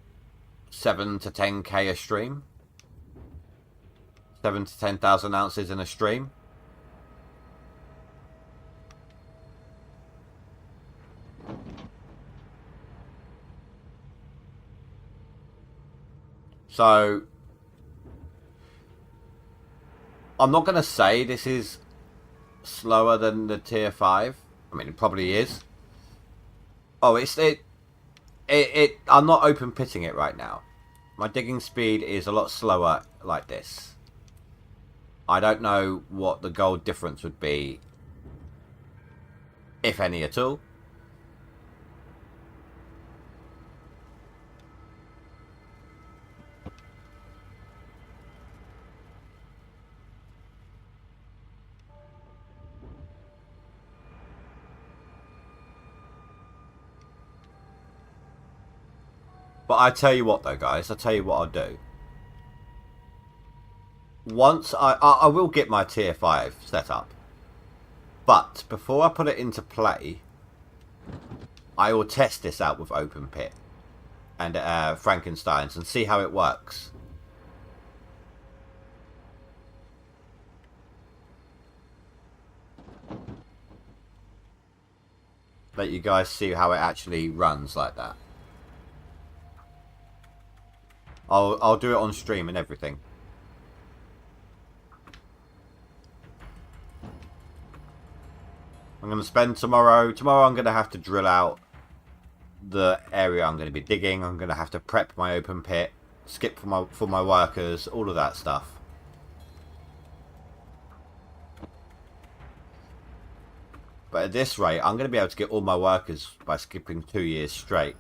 7 to 10k a stream, 7 to 10,000 ounces in a stream. So, I'm not going to say this is slower than the tier 5. I mean, it probably is. Oh, I'm not open pitting it right now. My digging speed is a lot slower like this. I don't know what the gold difference would be, if any at all. But I tell you what though, guys, I tell you what I'll do. Once I will get my tier 5 set up. But before I put it into play, I will test this out with open pit and Frankensteins and see how it works. Let you guys see how it actually runs like that. I'll do it on stream and everything. I'm going to spend tomorrow. Tomorrow I'm going to have to drill out the area I'm going to be digging. I'm going to have to prep my open pit, skip for my workers, all of that stuff. But at this rate, I'm going to be able to get all my workers by skipping 2 years straight.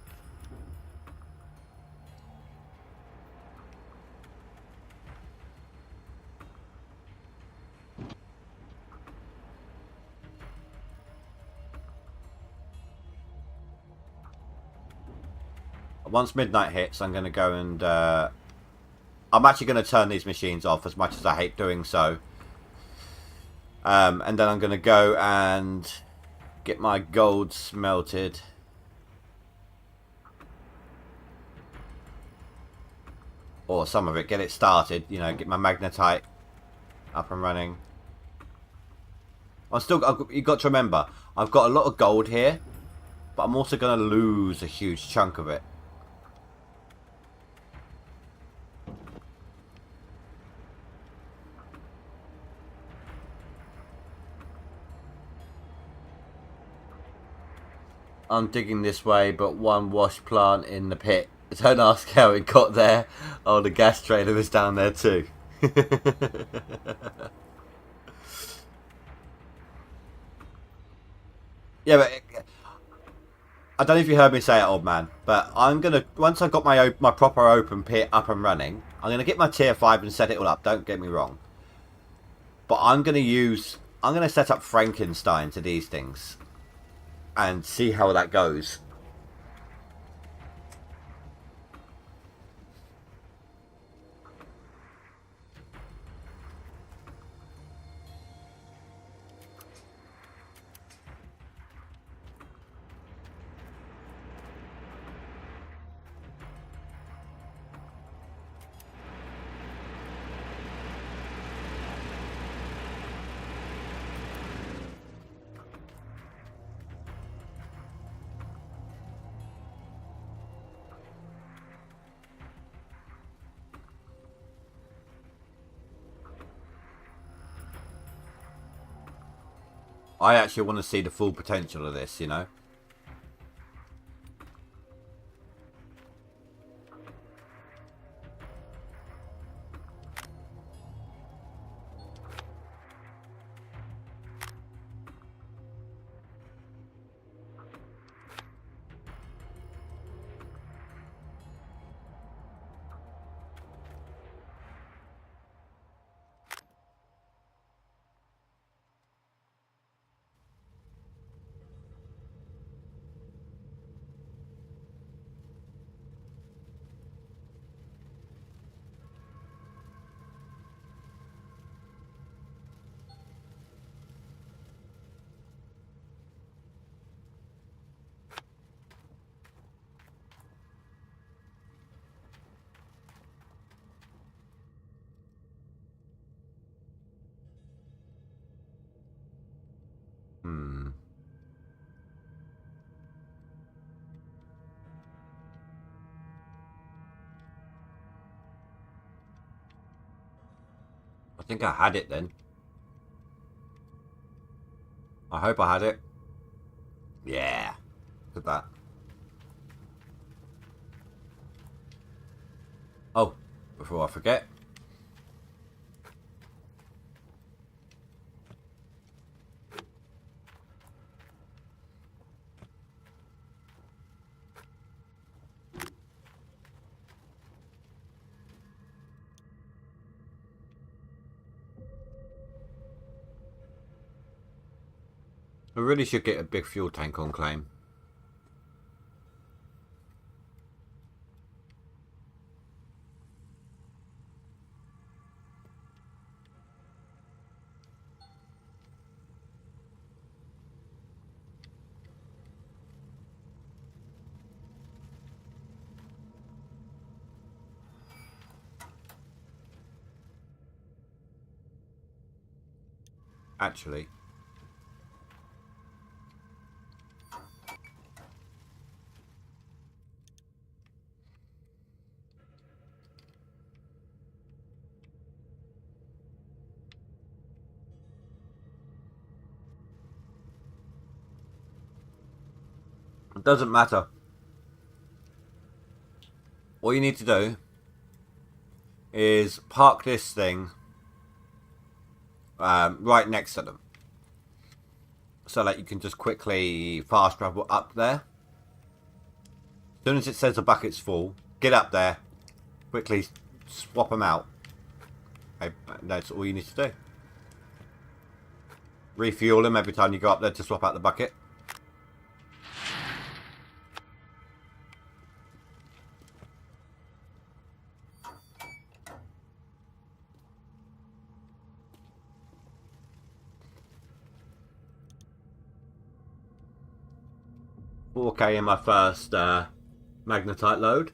once midnight hits, I'm going to go and I'm actually going to turn these machines off, as much as I hate doing so. And then I'm going to go and get my gold smelted. Or some of it, get it started, you know, get my magnetite up and running. You've got to remember, I've got a lot of gold here, but I'm also going to lose a huge chunk of it. I'm digging this way, but one wash plant in the pit. Don't ask how it got there. Oh, the gas trailer is down there too. Yeah, but I don't know if you heard me say it, old man, but I'm gonna, once I've got my proper open pit up and running, I'm gonna get my tier 5 and set it all up. Don't get me wrong, but I'm gonna set up Frankenstein to these things and see how that goes. I actually want to see the full potential of this, you know. I think I had it then. I hope I had it. Yeah. Look at that. Oh, before I forget. I really should get a big fuel tank on claim. Actually, it doesn't matter. All you need to do is park this thing right next to them, so that you can just quickly fast travel up there. As soon as it says the bucket's full, get up there, quickly swap them out. Okay, that's all you need to do. Refuel them every time you go up there to swap out the bucket. 4K in my first magnetite load.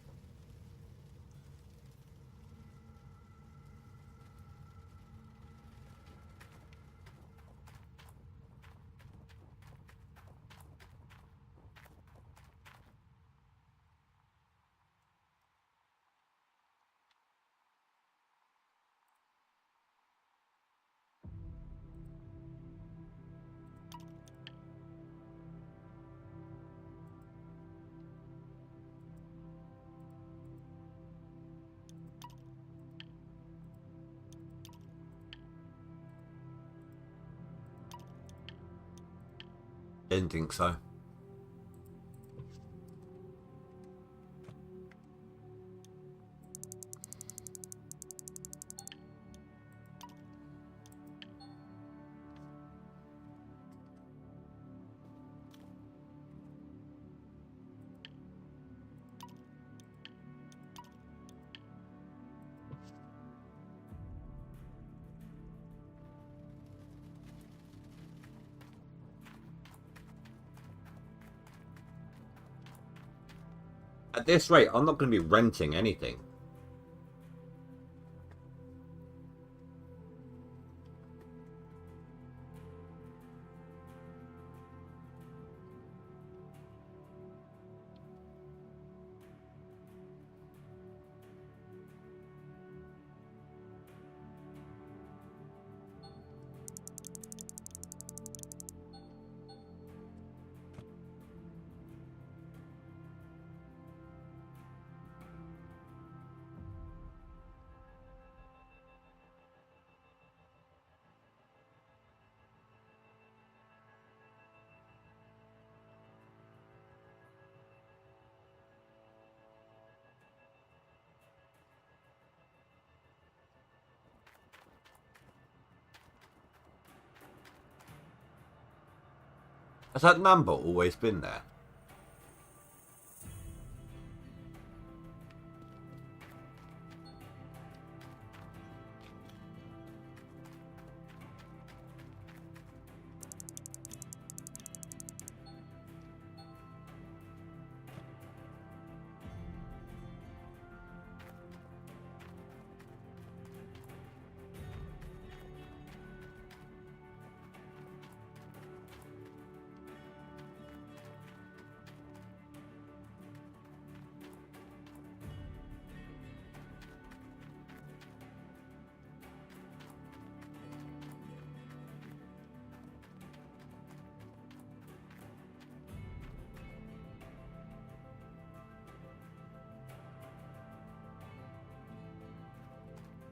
Didn't think so. At this rate, I'm not going to be renting anything. Has that number always been there?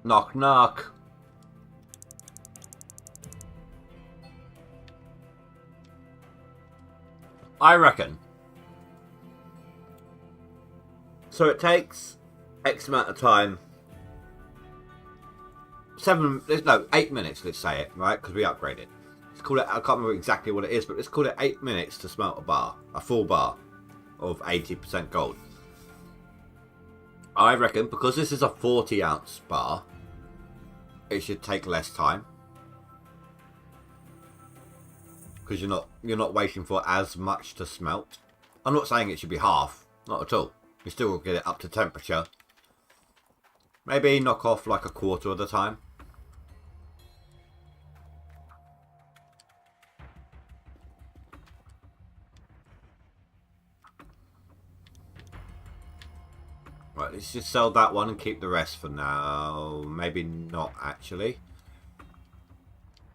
Knock knock. I reckon. So it takes X amount of time. 8 minutes, let's say it, right? Because we upgraded. Let's call it, I can't remember exactly what it is, but let's call it 8 minutes to smelt a full bar of 80% gold. I reckon because this is a 40-ounce bar, it should take less time. Because you're not waiting for as much to smelt. I'm not saying it should be half, not at all. You still will get it up to temperature. Maybe knock off like a quarter of the time. Right, let's just sell that one and keep the rest for now. Maybe not actually.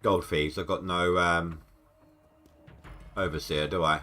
Gold thieves, I've got no overseer, do I?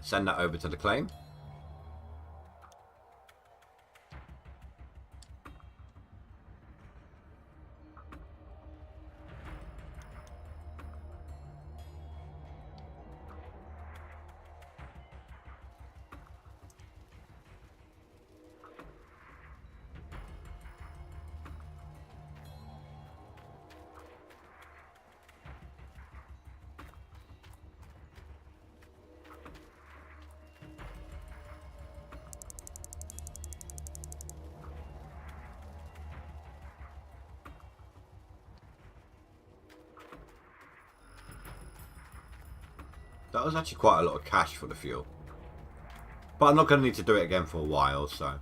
send that over to the claim. That was actually quite a lot of cash for the fuel. But I'm not going to need to do it again for a while, so...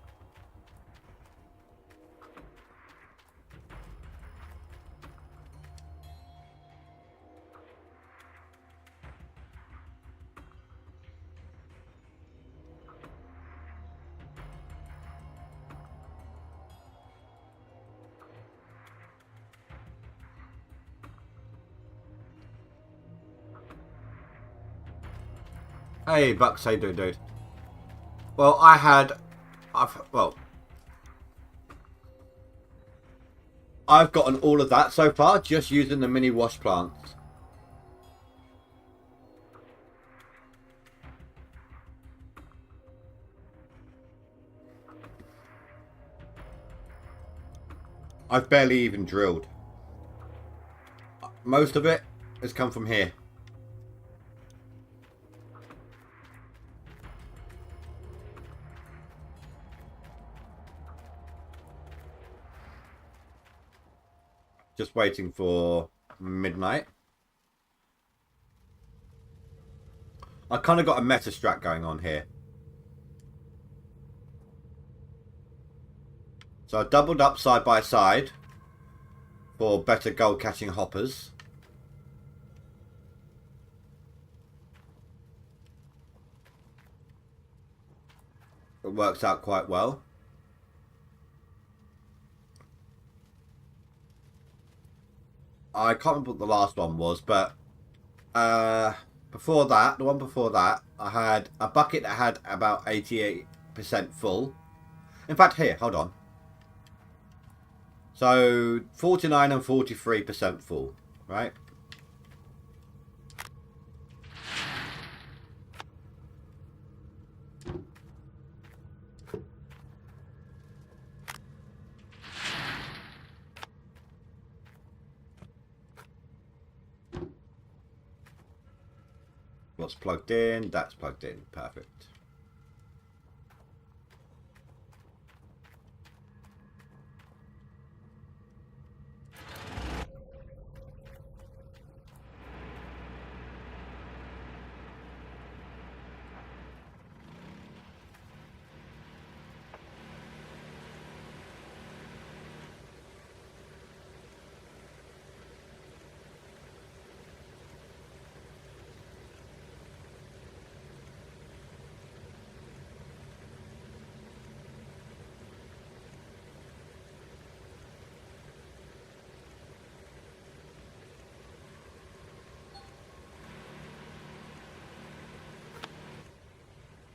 Hey, Bucks, how you doing, dude? Well, I've gotten all of that so far, just using the mini wash plants. I've barely even drilled. Most of it has come from here. Just waiting for midnight. I kind of got a meta strat going on here. So I doubled up side by side for better gold catching hoppers. It works out quite well. I can't remember what the last one was, but before that, the one before that, I had a bucket that had about 88% full. In fact, here, hold on. So 49 and 43% full, right? What's plugged in? That's plugged in. Perfect.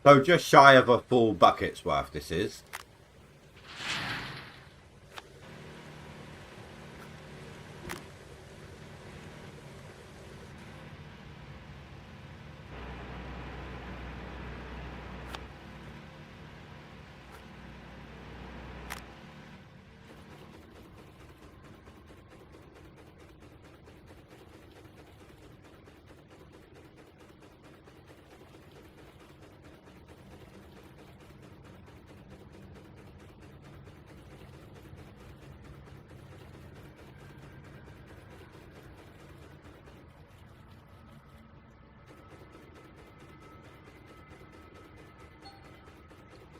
So just shy of a full bucket's worth this is.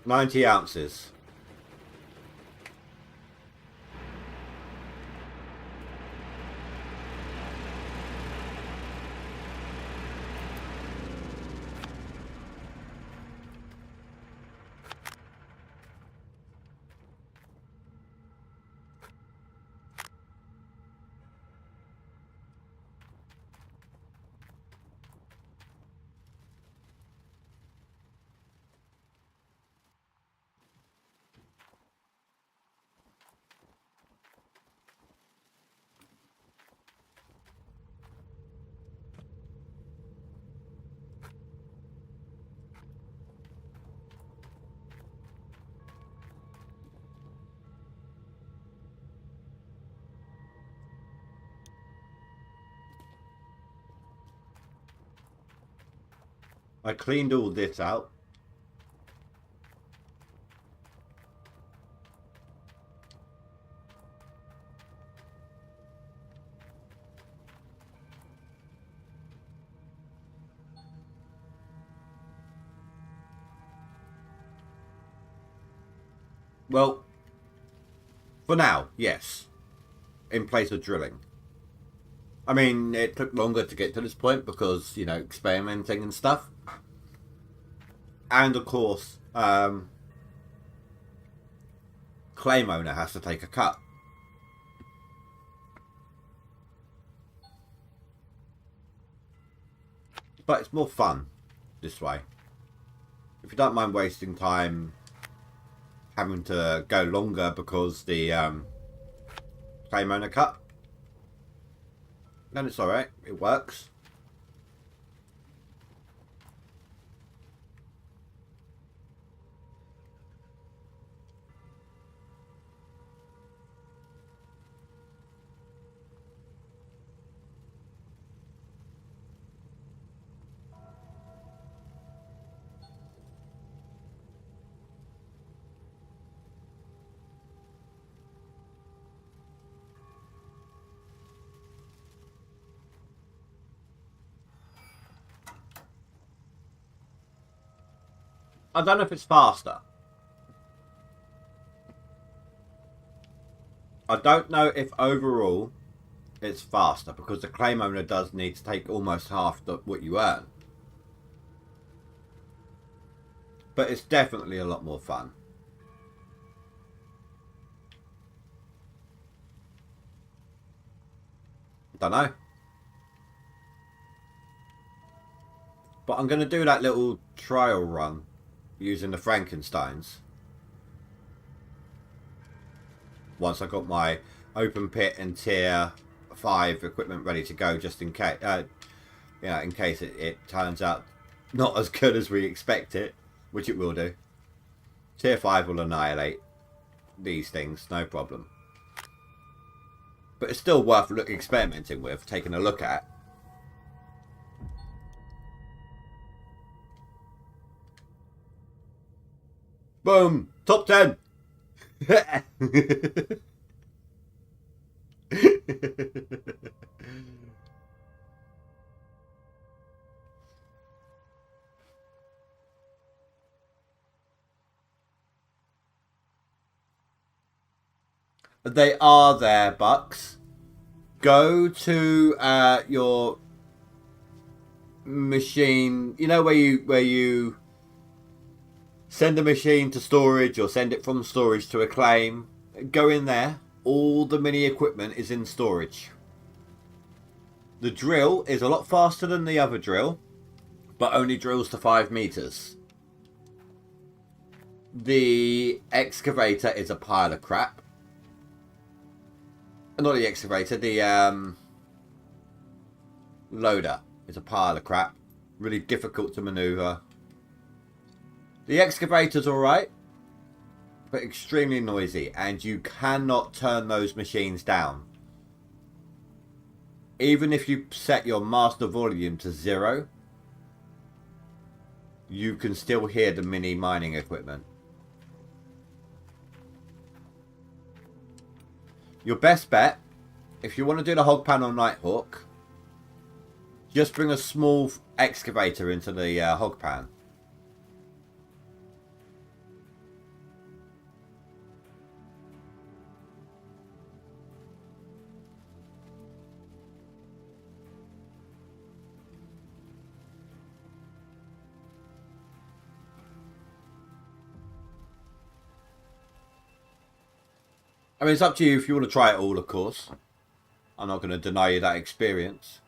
$90 ounces. I cleaned all this out. Well, for now, yes. In place of drilling. I mean, it took longer to get to this point because, you know, experimenting and stuff. And of course, claim owner has to take a cut. But it's more fun this way. If you don't mind wasting time having to go longer because the claim owner cut, then it's alright, it works. I don't know if it's faster. I don't know if overall it's faster because the claim owner does need to take almost half what you earn. But it's definitely a lot more fun. Don't know. But I'm going to do that little trial run using the Frankensteins once I got my open pit and tier 5 equipment ready to go, just in case you know, in case it turns out not as good as we expect it, which it will do. Tier 5 will annihilate these things, no problem, but it's still worth experimenting with, taking a look at. Boom! Top 10! They are there, Bucks. Go to your machine. You know where you send a machine to storage or send it from storage to a claim. Go in there. All the mini equipment is in storage. The drill is a lot faster than the other drill, but only drills to 5 meters. The excavator is a pile of crap. Not the excavator, the loader is a pile of crap. Really difficult to maneuver. The excavator's alright, but extremely noisy, and you cannot turn those machines down. Even if you set your master volume to 0, you can still hear the mini mining equipment. Your best bet, if you want to do the hog pan on Nighthawk, just bring a small excavator into the hog pan. I mean, it's up to you if you want to try it all, of course. I'm not going to deny you that experience.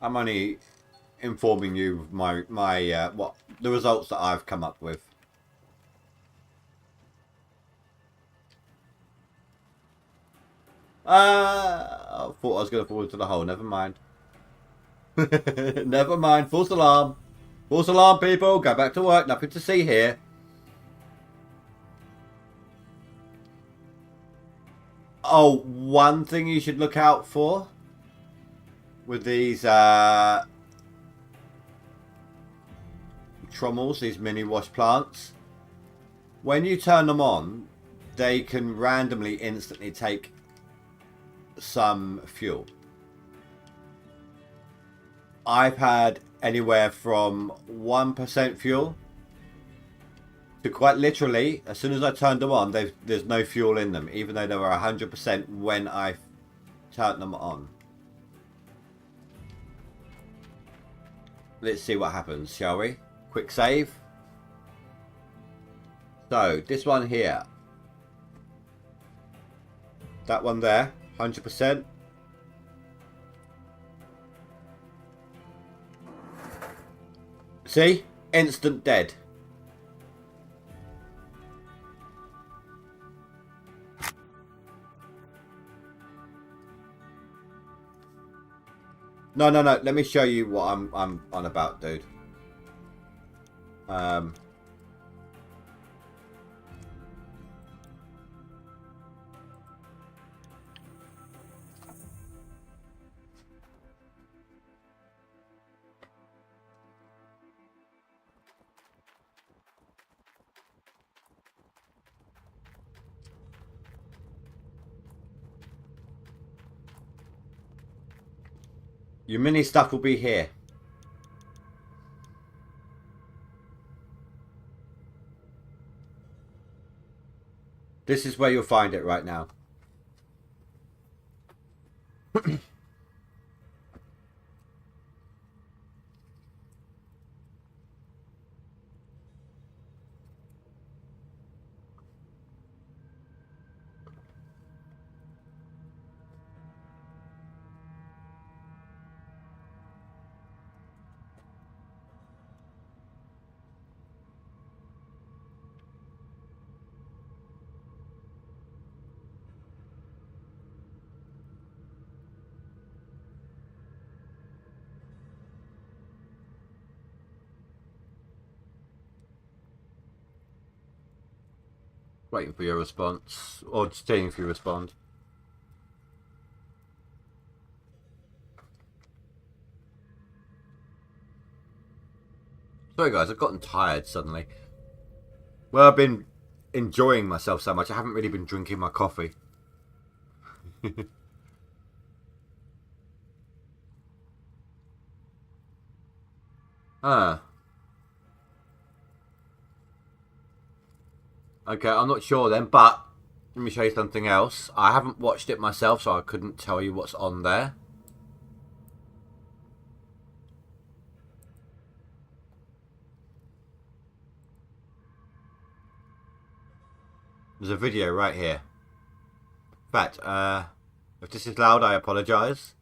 I'm only informing you of my what the results that I've come up with. I thought I was going to fall into the hole. Never mind. Never mind. False alarm. False alarm, people. Go back to work. Nothing to see here. Oh, one thing you should look out for with these trommels, these mini wash plants. When you turn them on, they can randomly instantly take some fuel. I've had anywhere from 1% fuel to quite literally, as soon as I turned them on, there's no fuel in them, even though they were 100% when I turned them on. Let's see what happens, shall we? Quick save. So, this one here. That one there, 100%. See? Instant dead. No. Let me show you what I'm on about, dude. Your mini stuff will be here. This is where you'll find it right now. Waiting for your response, or just seeing if you respond. Sorry guys, I've gotten tired suddenly. Well, I've been enjoying myself so much, I haven't really been drinking my coffee. Ah. Okay, I'm not sure then, but let me show you something else. I haven't watched it myself, so I couldn't tell you what's on there. There's a video right here. In fact, if this is loud, I apologise.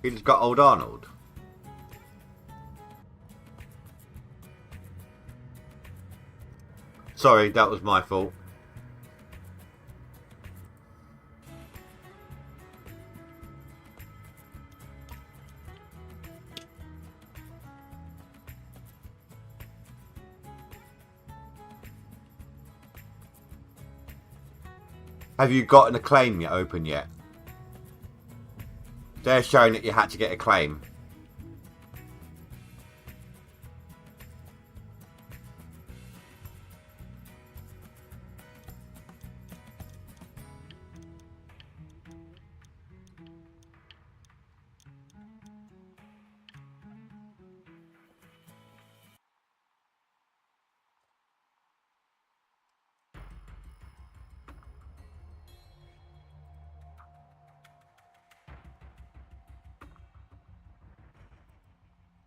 He's got old Arnold. Sorry, that was my fault. Have you gotten a claim yet open yet? They're showing that you had to get a claim.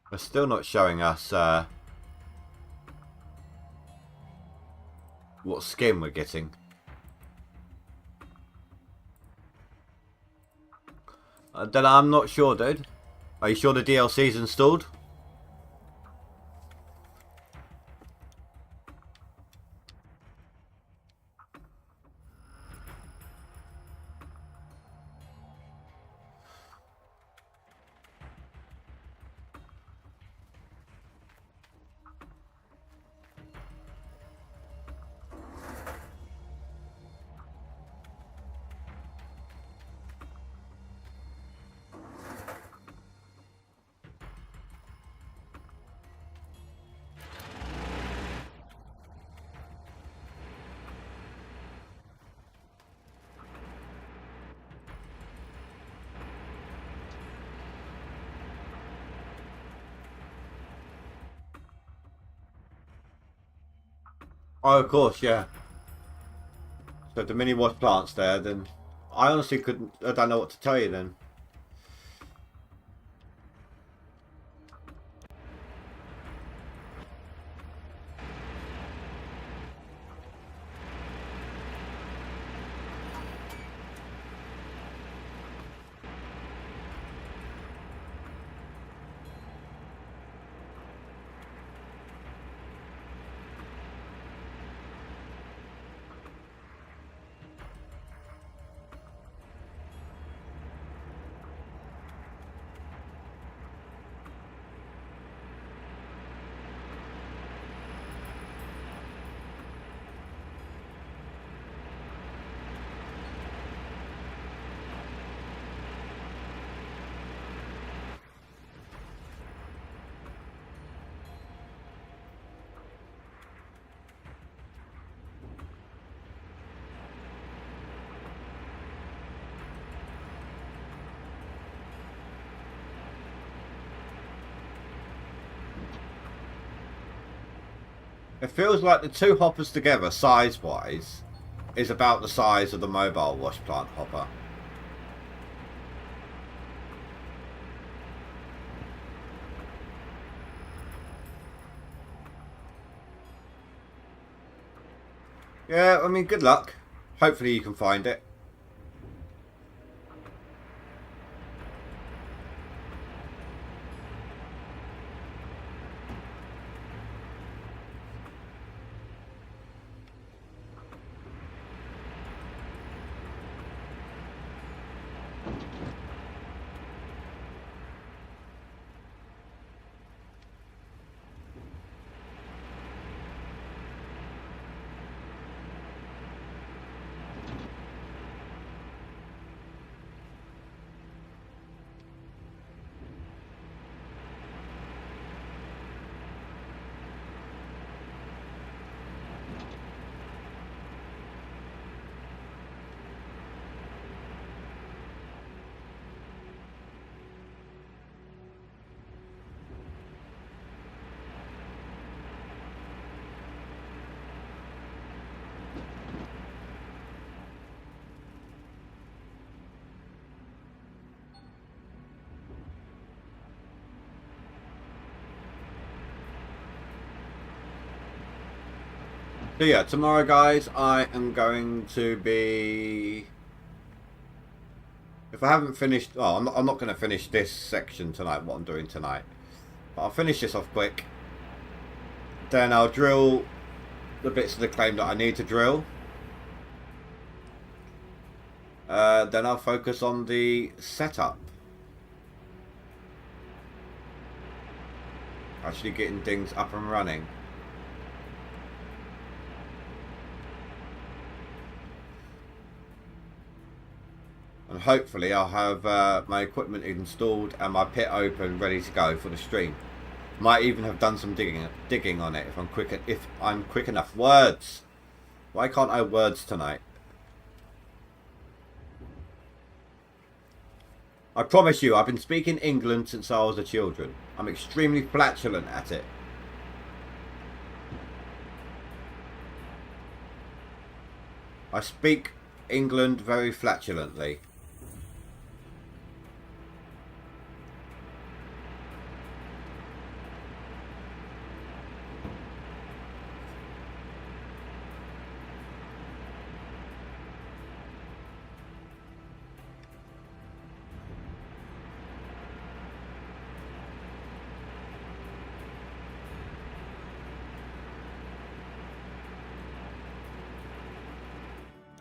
They're still not showing us what skin we're getting. Then I'm not sure, dude. Are you sure the DLC's installed? Oh, of course, yeah. So the mini wash plants there, then I honestly couldn't. I don't know what to tell you then. It feels like the two hoppers together, size-wise, is about the size of the mobile wash plant hopper. Yeah, I mean, good luck. Hopefully you can find it. So yeah, tomorrow guys, I am going to be... If I haven't finished... Oh, I'm not going to finish this section tonight, what I'm doing tonight. But I'll finish this off quick. Then I'll drill the bits of the claim that I need to drill. Then I'll focus on the setup. Actually getting things up and running. And hopefully I'll have my equipment installed and my pit open, ready to go for the stream. Might even have done some digging on it if I'm quick enough. Words. Why can't I words tonight? I promise you, I've been speaking England since I was a children. I'm extremely flatulent at it. I speak England very flatulently.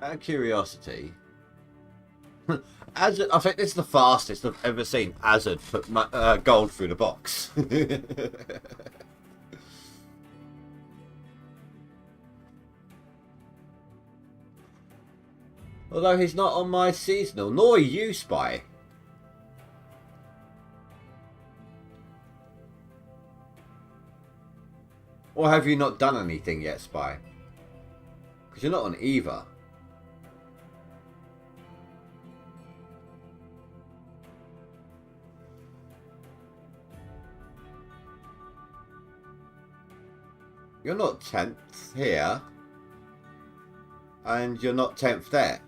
Out of curiosity, Azad, I think this is the fastest I've ever seen Azad put gold through the box. Although he's not on my seasonal, nor are you, Spy. Or have you not done anything yet, Spy? Because you're not on either. You're not 10th here. and you're not 10th there.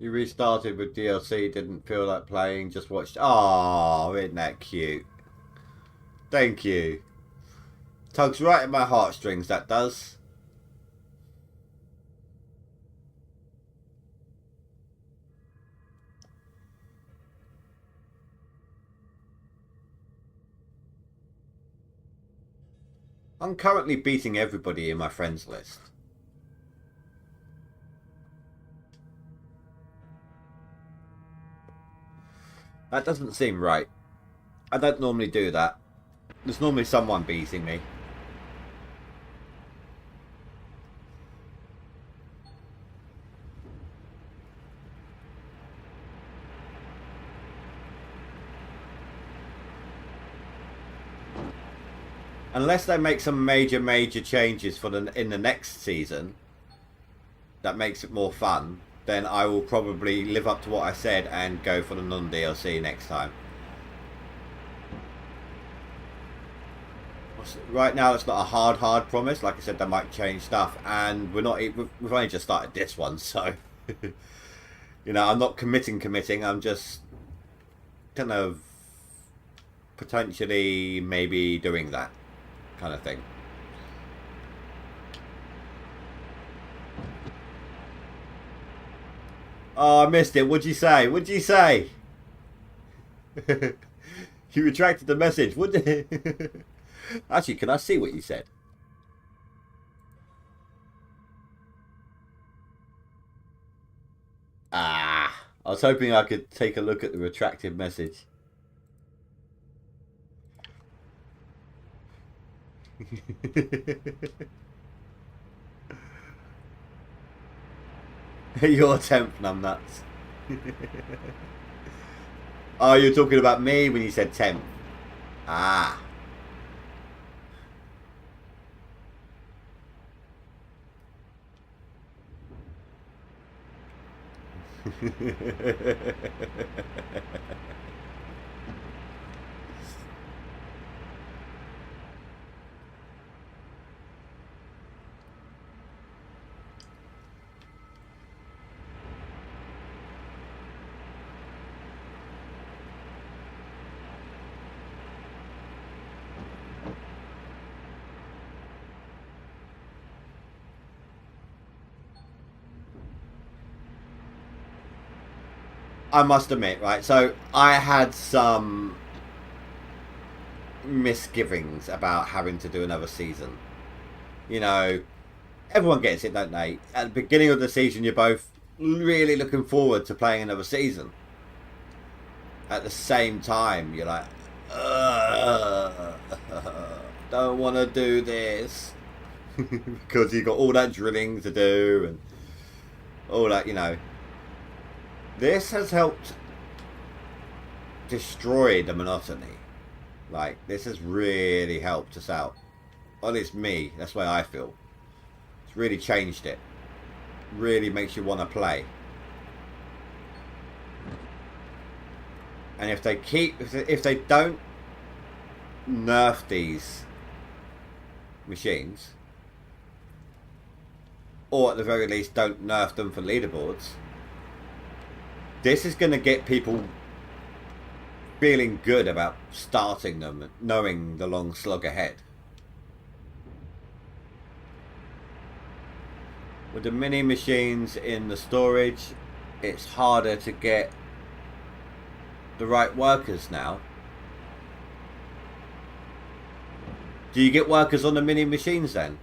You restarted with DLC, didn't feel like playing, just watched. Oh, isn't that cute? Thank you. Tugs right at my heartstrings, that does. I'm currently beating everybody in my friends list. That doesn't seem right. I don't normally do that. There's normally someone beating me. Unless they make some major changes for in the next season that makes it more fun, then I will probably live up to what I said and go for the non-DLC next time. Right now, it's not a hard promise. Like I said, they might change stuff, and we've only just started this one, so you know, I'm not committing. I'm just kind of potentially maybe doing that kind of thing. Oh, I missed it. What'd you say? What'd you say? You retracted the message. What? Actually, can I see what you said? Ah, I was hoping I could take a look at the retracted message. Your 10th, numbnuts. Oh, you're talking about me when you said 10th. Ah. I must admit, right, so I had some misgivings about having to do another season. You know, everyone gets it, don't they? At the beginning of the season, you're both really looking forward to playing another season. At the same time, you're like, don't want to do this. Because you've got all that drilling to do and all that, you know. This has helped destroy the monotony. Like, this has really helped us out. Well, it's me. That's the way I feel. It's really changed it. Really makes you want to play. And if they don't nerf these machines, or at the very least don't nerf them for leaderboards, this is going to get people feeling good about starting them, knowing the long slog ahead. With the mini machines in the storage, it's harder to get the right workers now. Do you get workers on the mini machines then?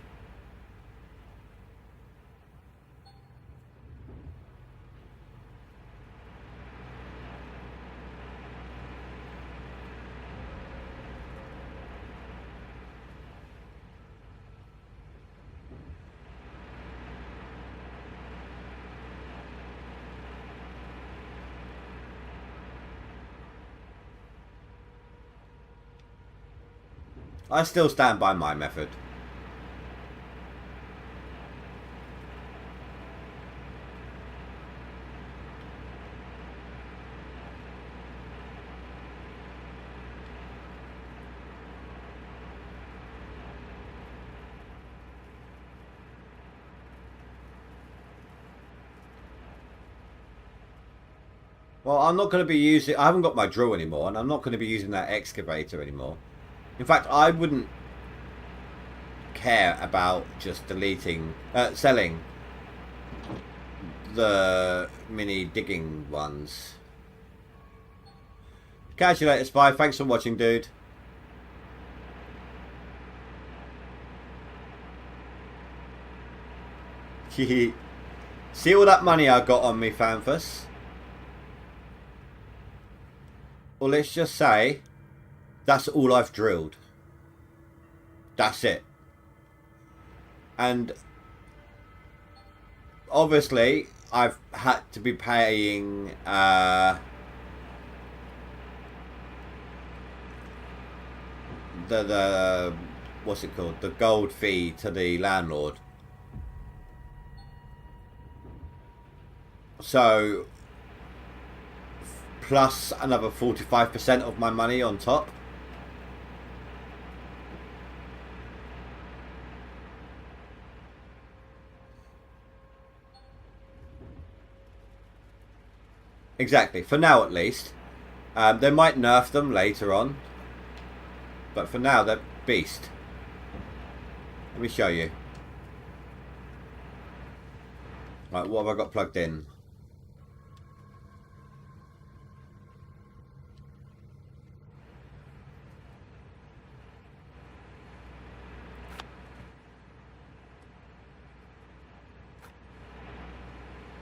I still stand by my method. Well, I'm not going to be using... I haven't got my drill anymore, and I'm not going to be using that excavator anymore. In fact, I wouldn't care about just deleting... selling the mini digging ones. Catch you later, Spy. Thanks for watching, dude. See all that money I got on me, Fanfus? Well, let's just say that's all I've drilled. That's it. And obviously I've had to be paying the what's it called, the gold fee to the landlord. So plus another 45% of my money on top. Exactly, for now at least. They might nerf them later on, but for now they're beast. Let me show you. Right, what have I got plugged in?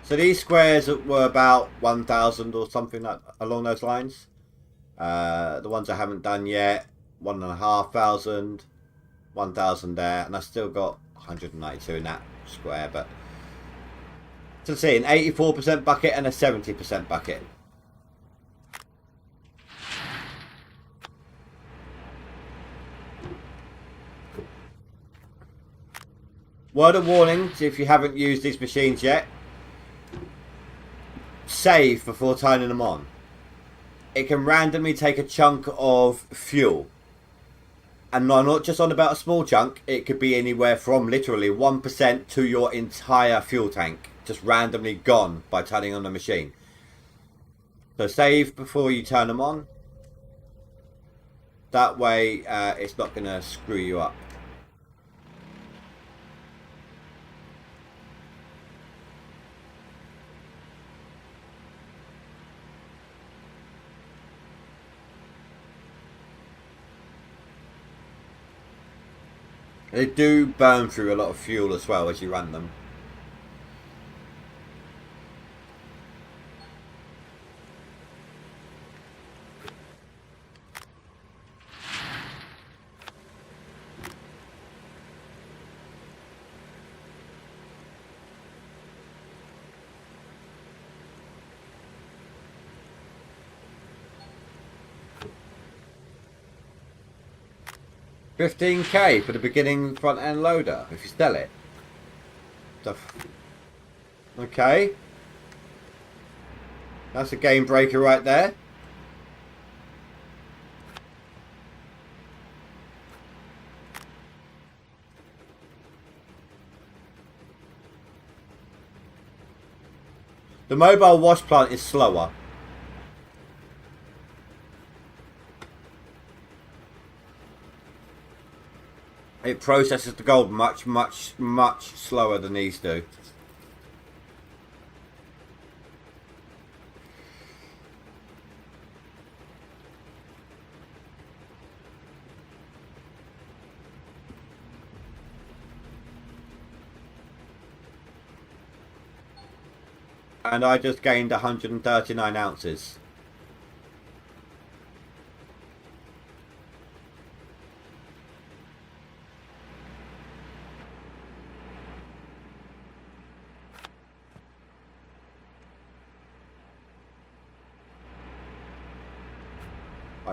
So these squares were about 1,000 or something like along those lines. The ones I haven't done yet, 1,500, 1,000 there, and I still got 192 in that square. But to see, an 84% bucket and a 70% bucket. Word of warning, if you haven't used these machines yet, save before turning them on. It can randomly take a chunk of fuel, and I'm not just on about a small chunk. It could be anywhere from literally 1% to your entire fuel tank just randomly gone by turning on the machine. So save before you turn them on. That way it's not going to screw you up. They do burn through a lot of fuel as well as you run them. $15K for the beginning front end loader if you sell it. Okay. That's a game breaker right there. The mobile wash plant is slower. It processes the gold much slower than these do. And I just gained 139 ounces.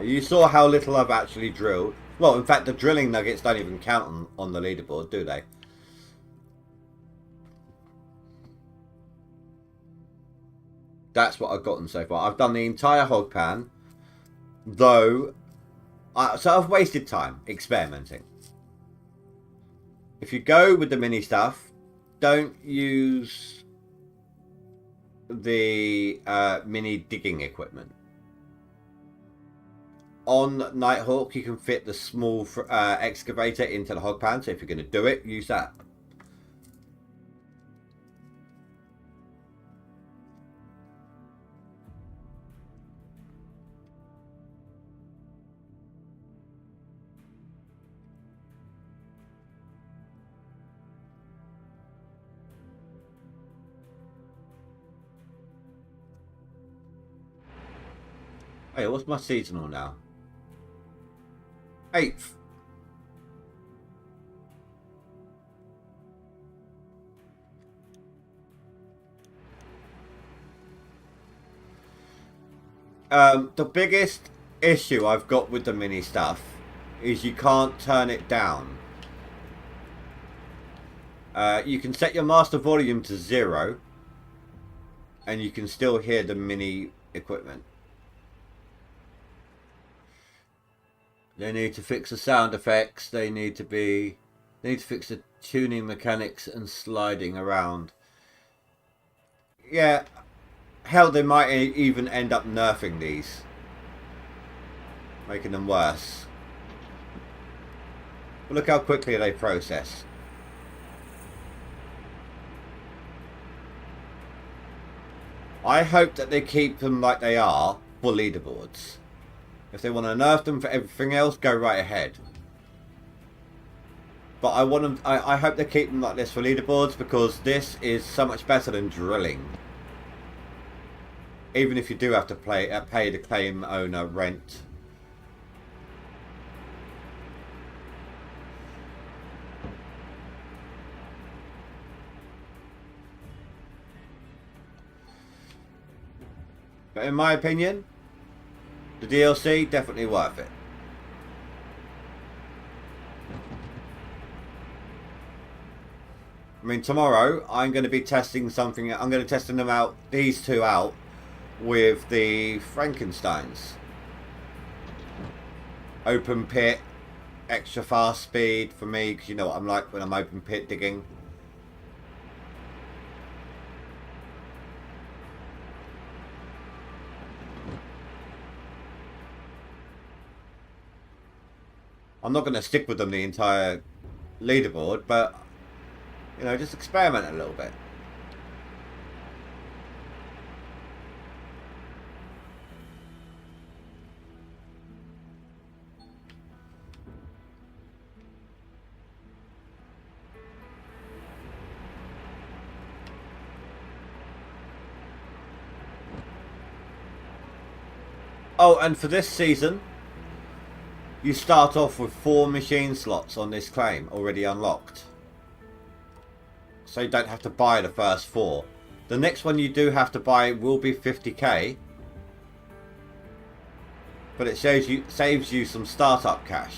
You saw how little I've actually drilled. Well, in fact, the drilling nuggets don't even count on the leaderboard, do they? That's what I've gotten so far. I've done the entire hog pan, though. So I've wasted time experimenting. If you go with the mini stuff, don't use the mini digging equipment. On Nighthawk, you can fit the small excavator into the hog pan, so if you're going to do it, use that. Hey, what's my seasonal now? 8th. The biggest issue I've got with the mini stuff is you can't turn it down. You can set your master volume to 0 and you can still hear the mini equipment. They need to fix the sound effects. They need to fix the tuning mechanics and sliding around. Yeah, hell, they might even end up nerfing these, making them worse. But look how quickly they process. I hope that they keep them like they are for leaderboards. If they want to nerf them for everything else, go right ahead. But I want them. I hope they keep them like this for leaderboards, because this is so much better than drilling. Even if you do have to pay the claim owner rent. But in my opinion, the DLC, definitely worth it. I mean, tomorrow I'm going to be testing something. I'm going to be testing them out, these two out, with the Frankensteins. Open pit, extra fast speed for me, because you know what I'm like when I'm open pit digging. I'm not going to stick with them the entire leaderboard, but, you know, just experiment a little bit. Oh, and for this season, you start off with 4 machine slots on this claim already unlocked. So you don't have to buy the first 4. The next one you do have to buy will be 50k. But it saves you some startup cash.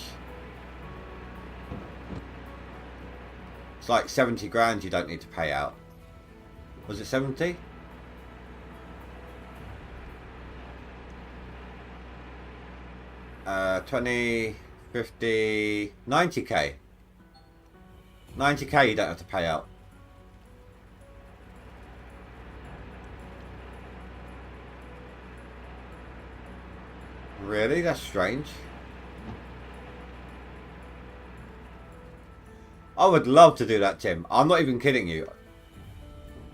It's like 70 grand you don't need to pay out. Was it 70? 20, 50, 90k. 90k you don't have to pay out. Really? That's strange. I would love to do that, Tim. I'm not even kidding you.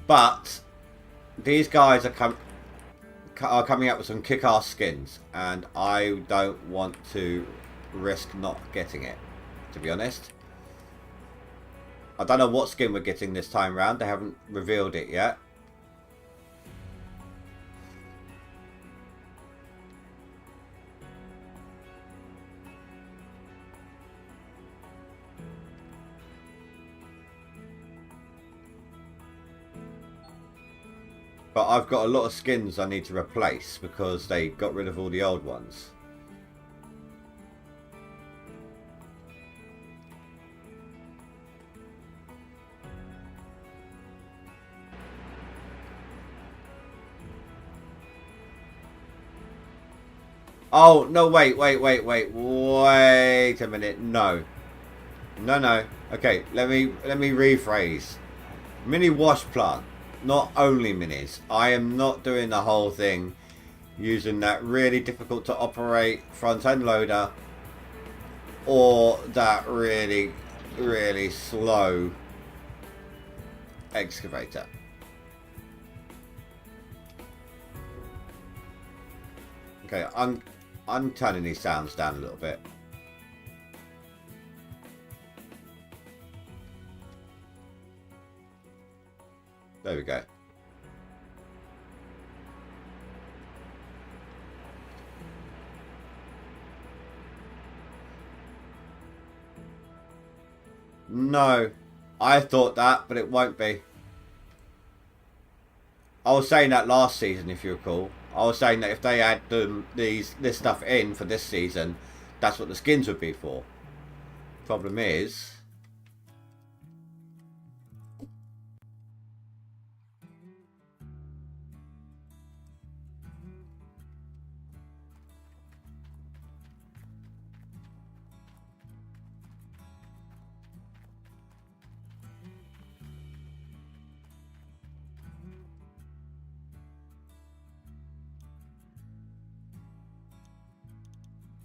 But these guys are coming out with some kick-ass skins, and I don't want to risk not getting it, to be honest. I don't know what skin we're getting this time round. They haven't revealed it yet. But I've got a lot of skins I need to replace because they got rid of all the old ones. Oh, no, wait a minute. No. No. Okay, let me rephrase. Mini wash plant, not only minis. I am not doing the whole thing using that really difficult to operate front end loader or that really, really slow excavator. Okay, I'm turning these sounds down a little bit. There we go. No, I thought that, but it won't be. I was saying that last season, if you recall. I was saying that if they add this stuff in for this season, that's what the skins would be for. Problem is,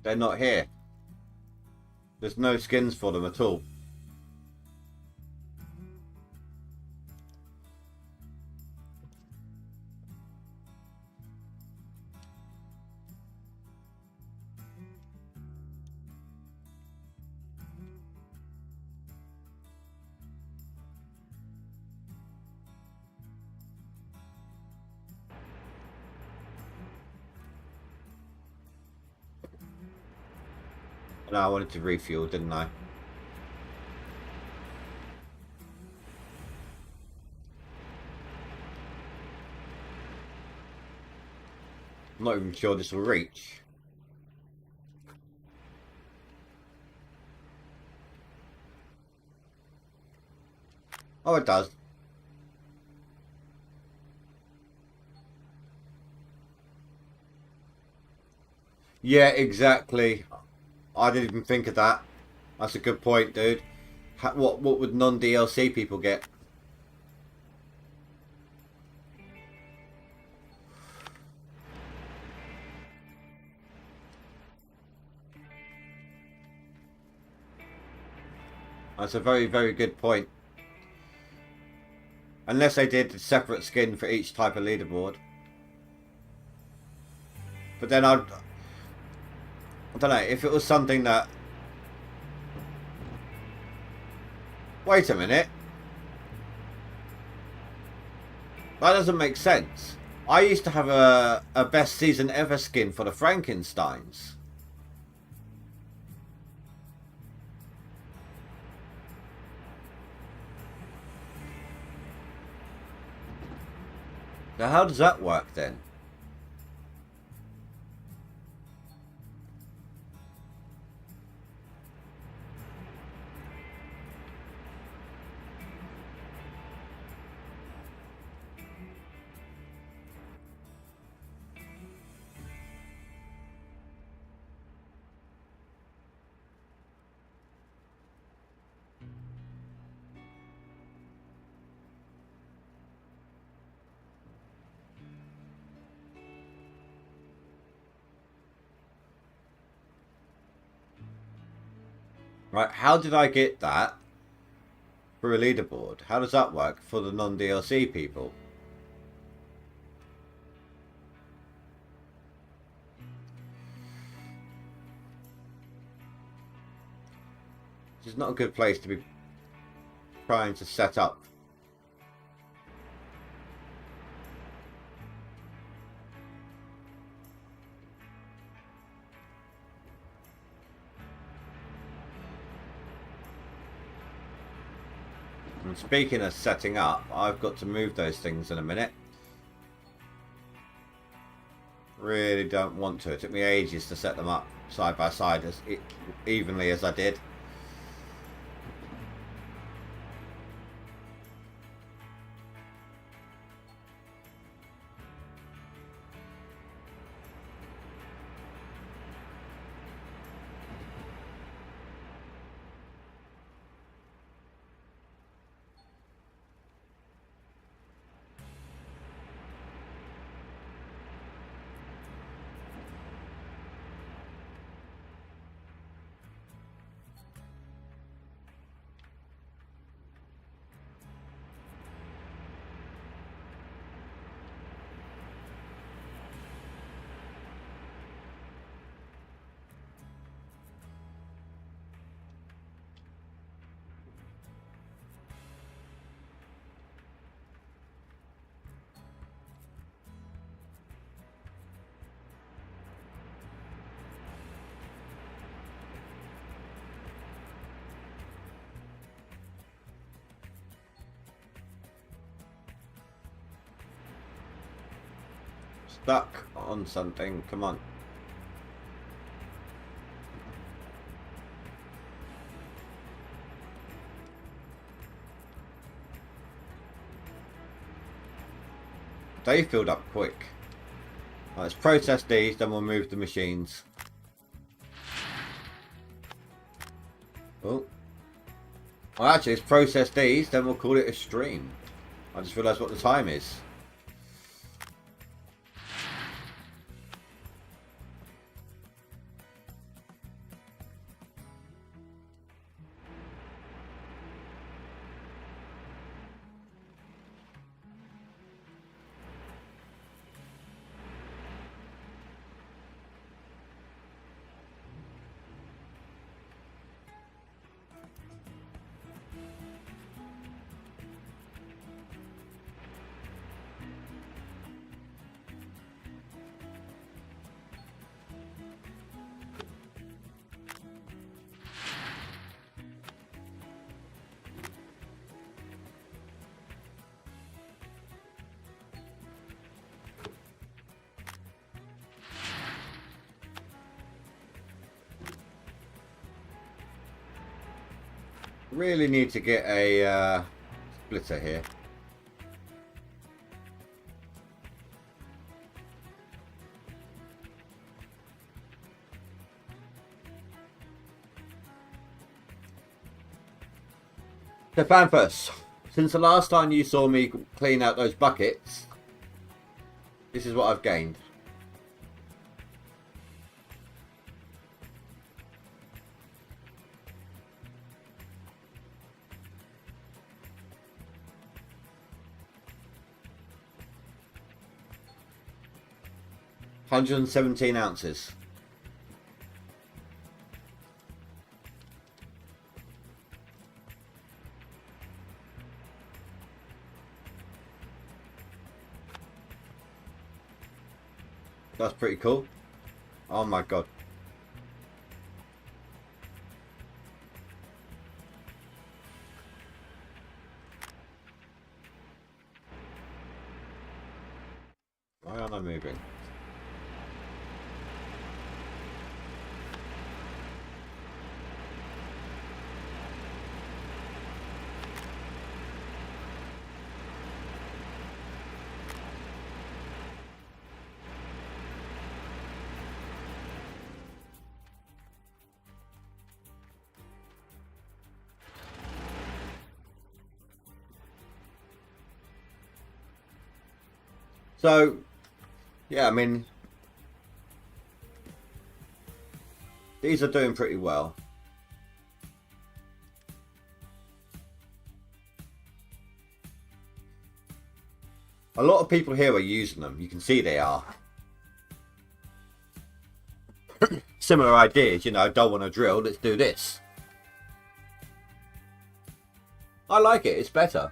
they're not here. There's no skins for them at all. No, I wanted to refuel, didn't I? I'm not even sure this will reach. Oh, it does. Yeah, exactly. I didn't even think of that. That's a good point, dude. What would non-DLC people get? That's a very, very good point. Unless they did a separate skin for each type of leaderboard. But then I don't know, if it was something that... Wait a minute. That doesn't make sense. I used to have a best season ever skin for the Frankensteins. Now how does that work then? Right, how did I get that through a leaderboard? How does that work for the non-DLC people? This is not a good place to be trying to set up. And speaking of setting up, I've got to move those things in a minute. Really don't want to. It took me ages to set them up side by side as evenly as I did. Stuck on something. Come on. They filled up quick. Right, let's process these, then we'll move the machines. Oh. Well, actually, let's process these, then we'll call it a stream. I just realised what the time is. Really need to get a splitter here. So Fanfus, since the last time you saw me clean out those buckets, this is what I've gained. $117 ounces. That's pretty cool. Oh my god. Why aren't I moving? So, yeah, I mean, these are doing pretty well. A lot of people here are using them. You can see they are. Similar ideas, you know, don't want to drill, let's do this. I like it, it's better.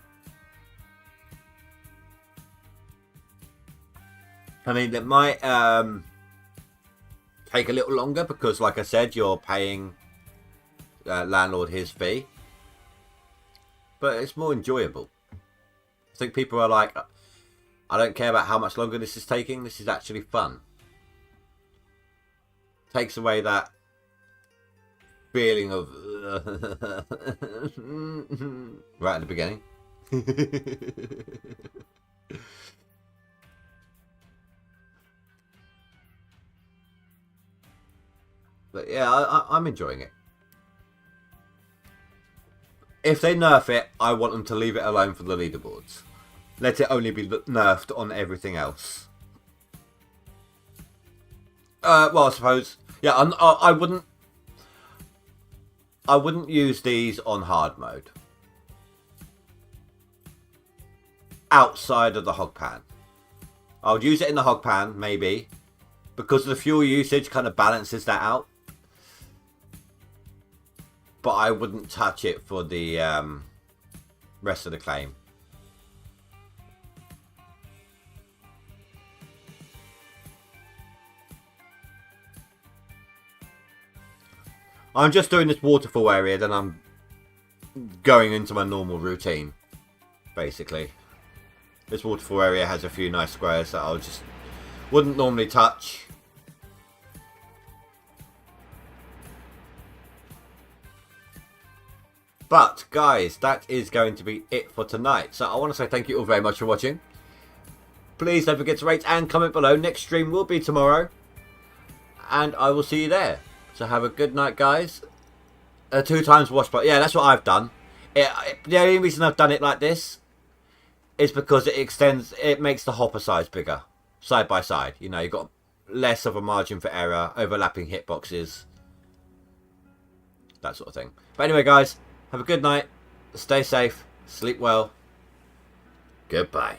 I mean, it might take a little longer because, like I said, you're paying landlord his fee. But it's more enjoyable. I think people are like, I don't care about how much longer this is taking. This is actually fun. Takes away that feeling of right at the beginning. But yeah, I'm enjoying it. If they nerf it, I want them to leave it alone for the leaderboards. Let it only be nerfed on everything else. Well, I suppose, yeah, I wouldn't use these on hard mode. Outside of the hog pan. I would use it in the hog pan, maybe. Because the fuel usage kind of balances that out. But I wouldn't touch it for the rest of the claim. I'm just doing this waterfall area, then I'm going into my normal routine, basically. This waterfall area has a few nice squares that I'll just Wouldn't normally touch. But guys, that is going to be it for tonight. So I want to say thank you all very much for watching. Please don't forget to rate and comment below. Next stream will be tomorrow. And I will see you there. So have a good night, guys. 2 times washplant. Yeah, that's what I've done. The only reason I've done it like this is because it makes the hopper size bigger. Side by side. You know, you've got less of a margin for error, overlapping hitboxes. That sort of thing. But anyway, guys, have a good night. Stay safe. Sleep well. Goodbye.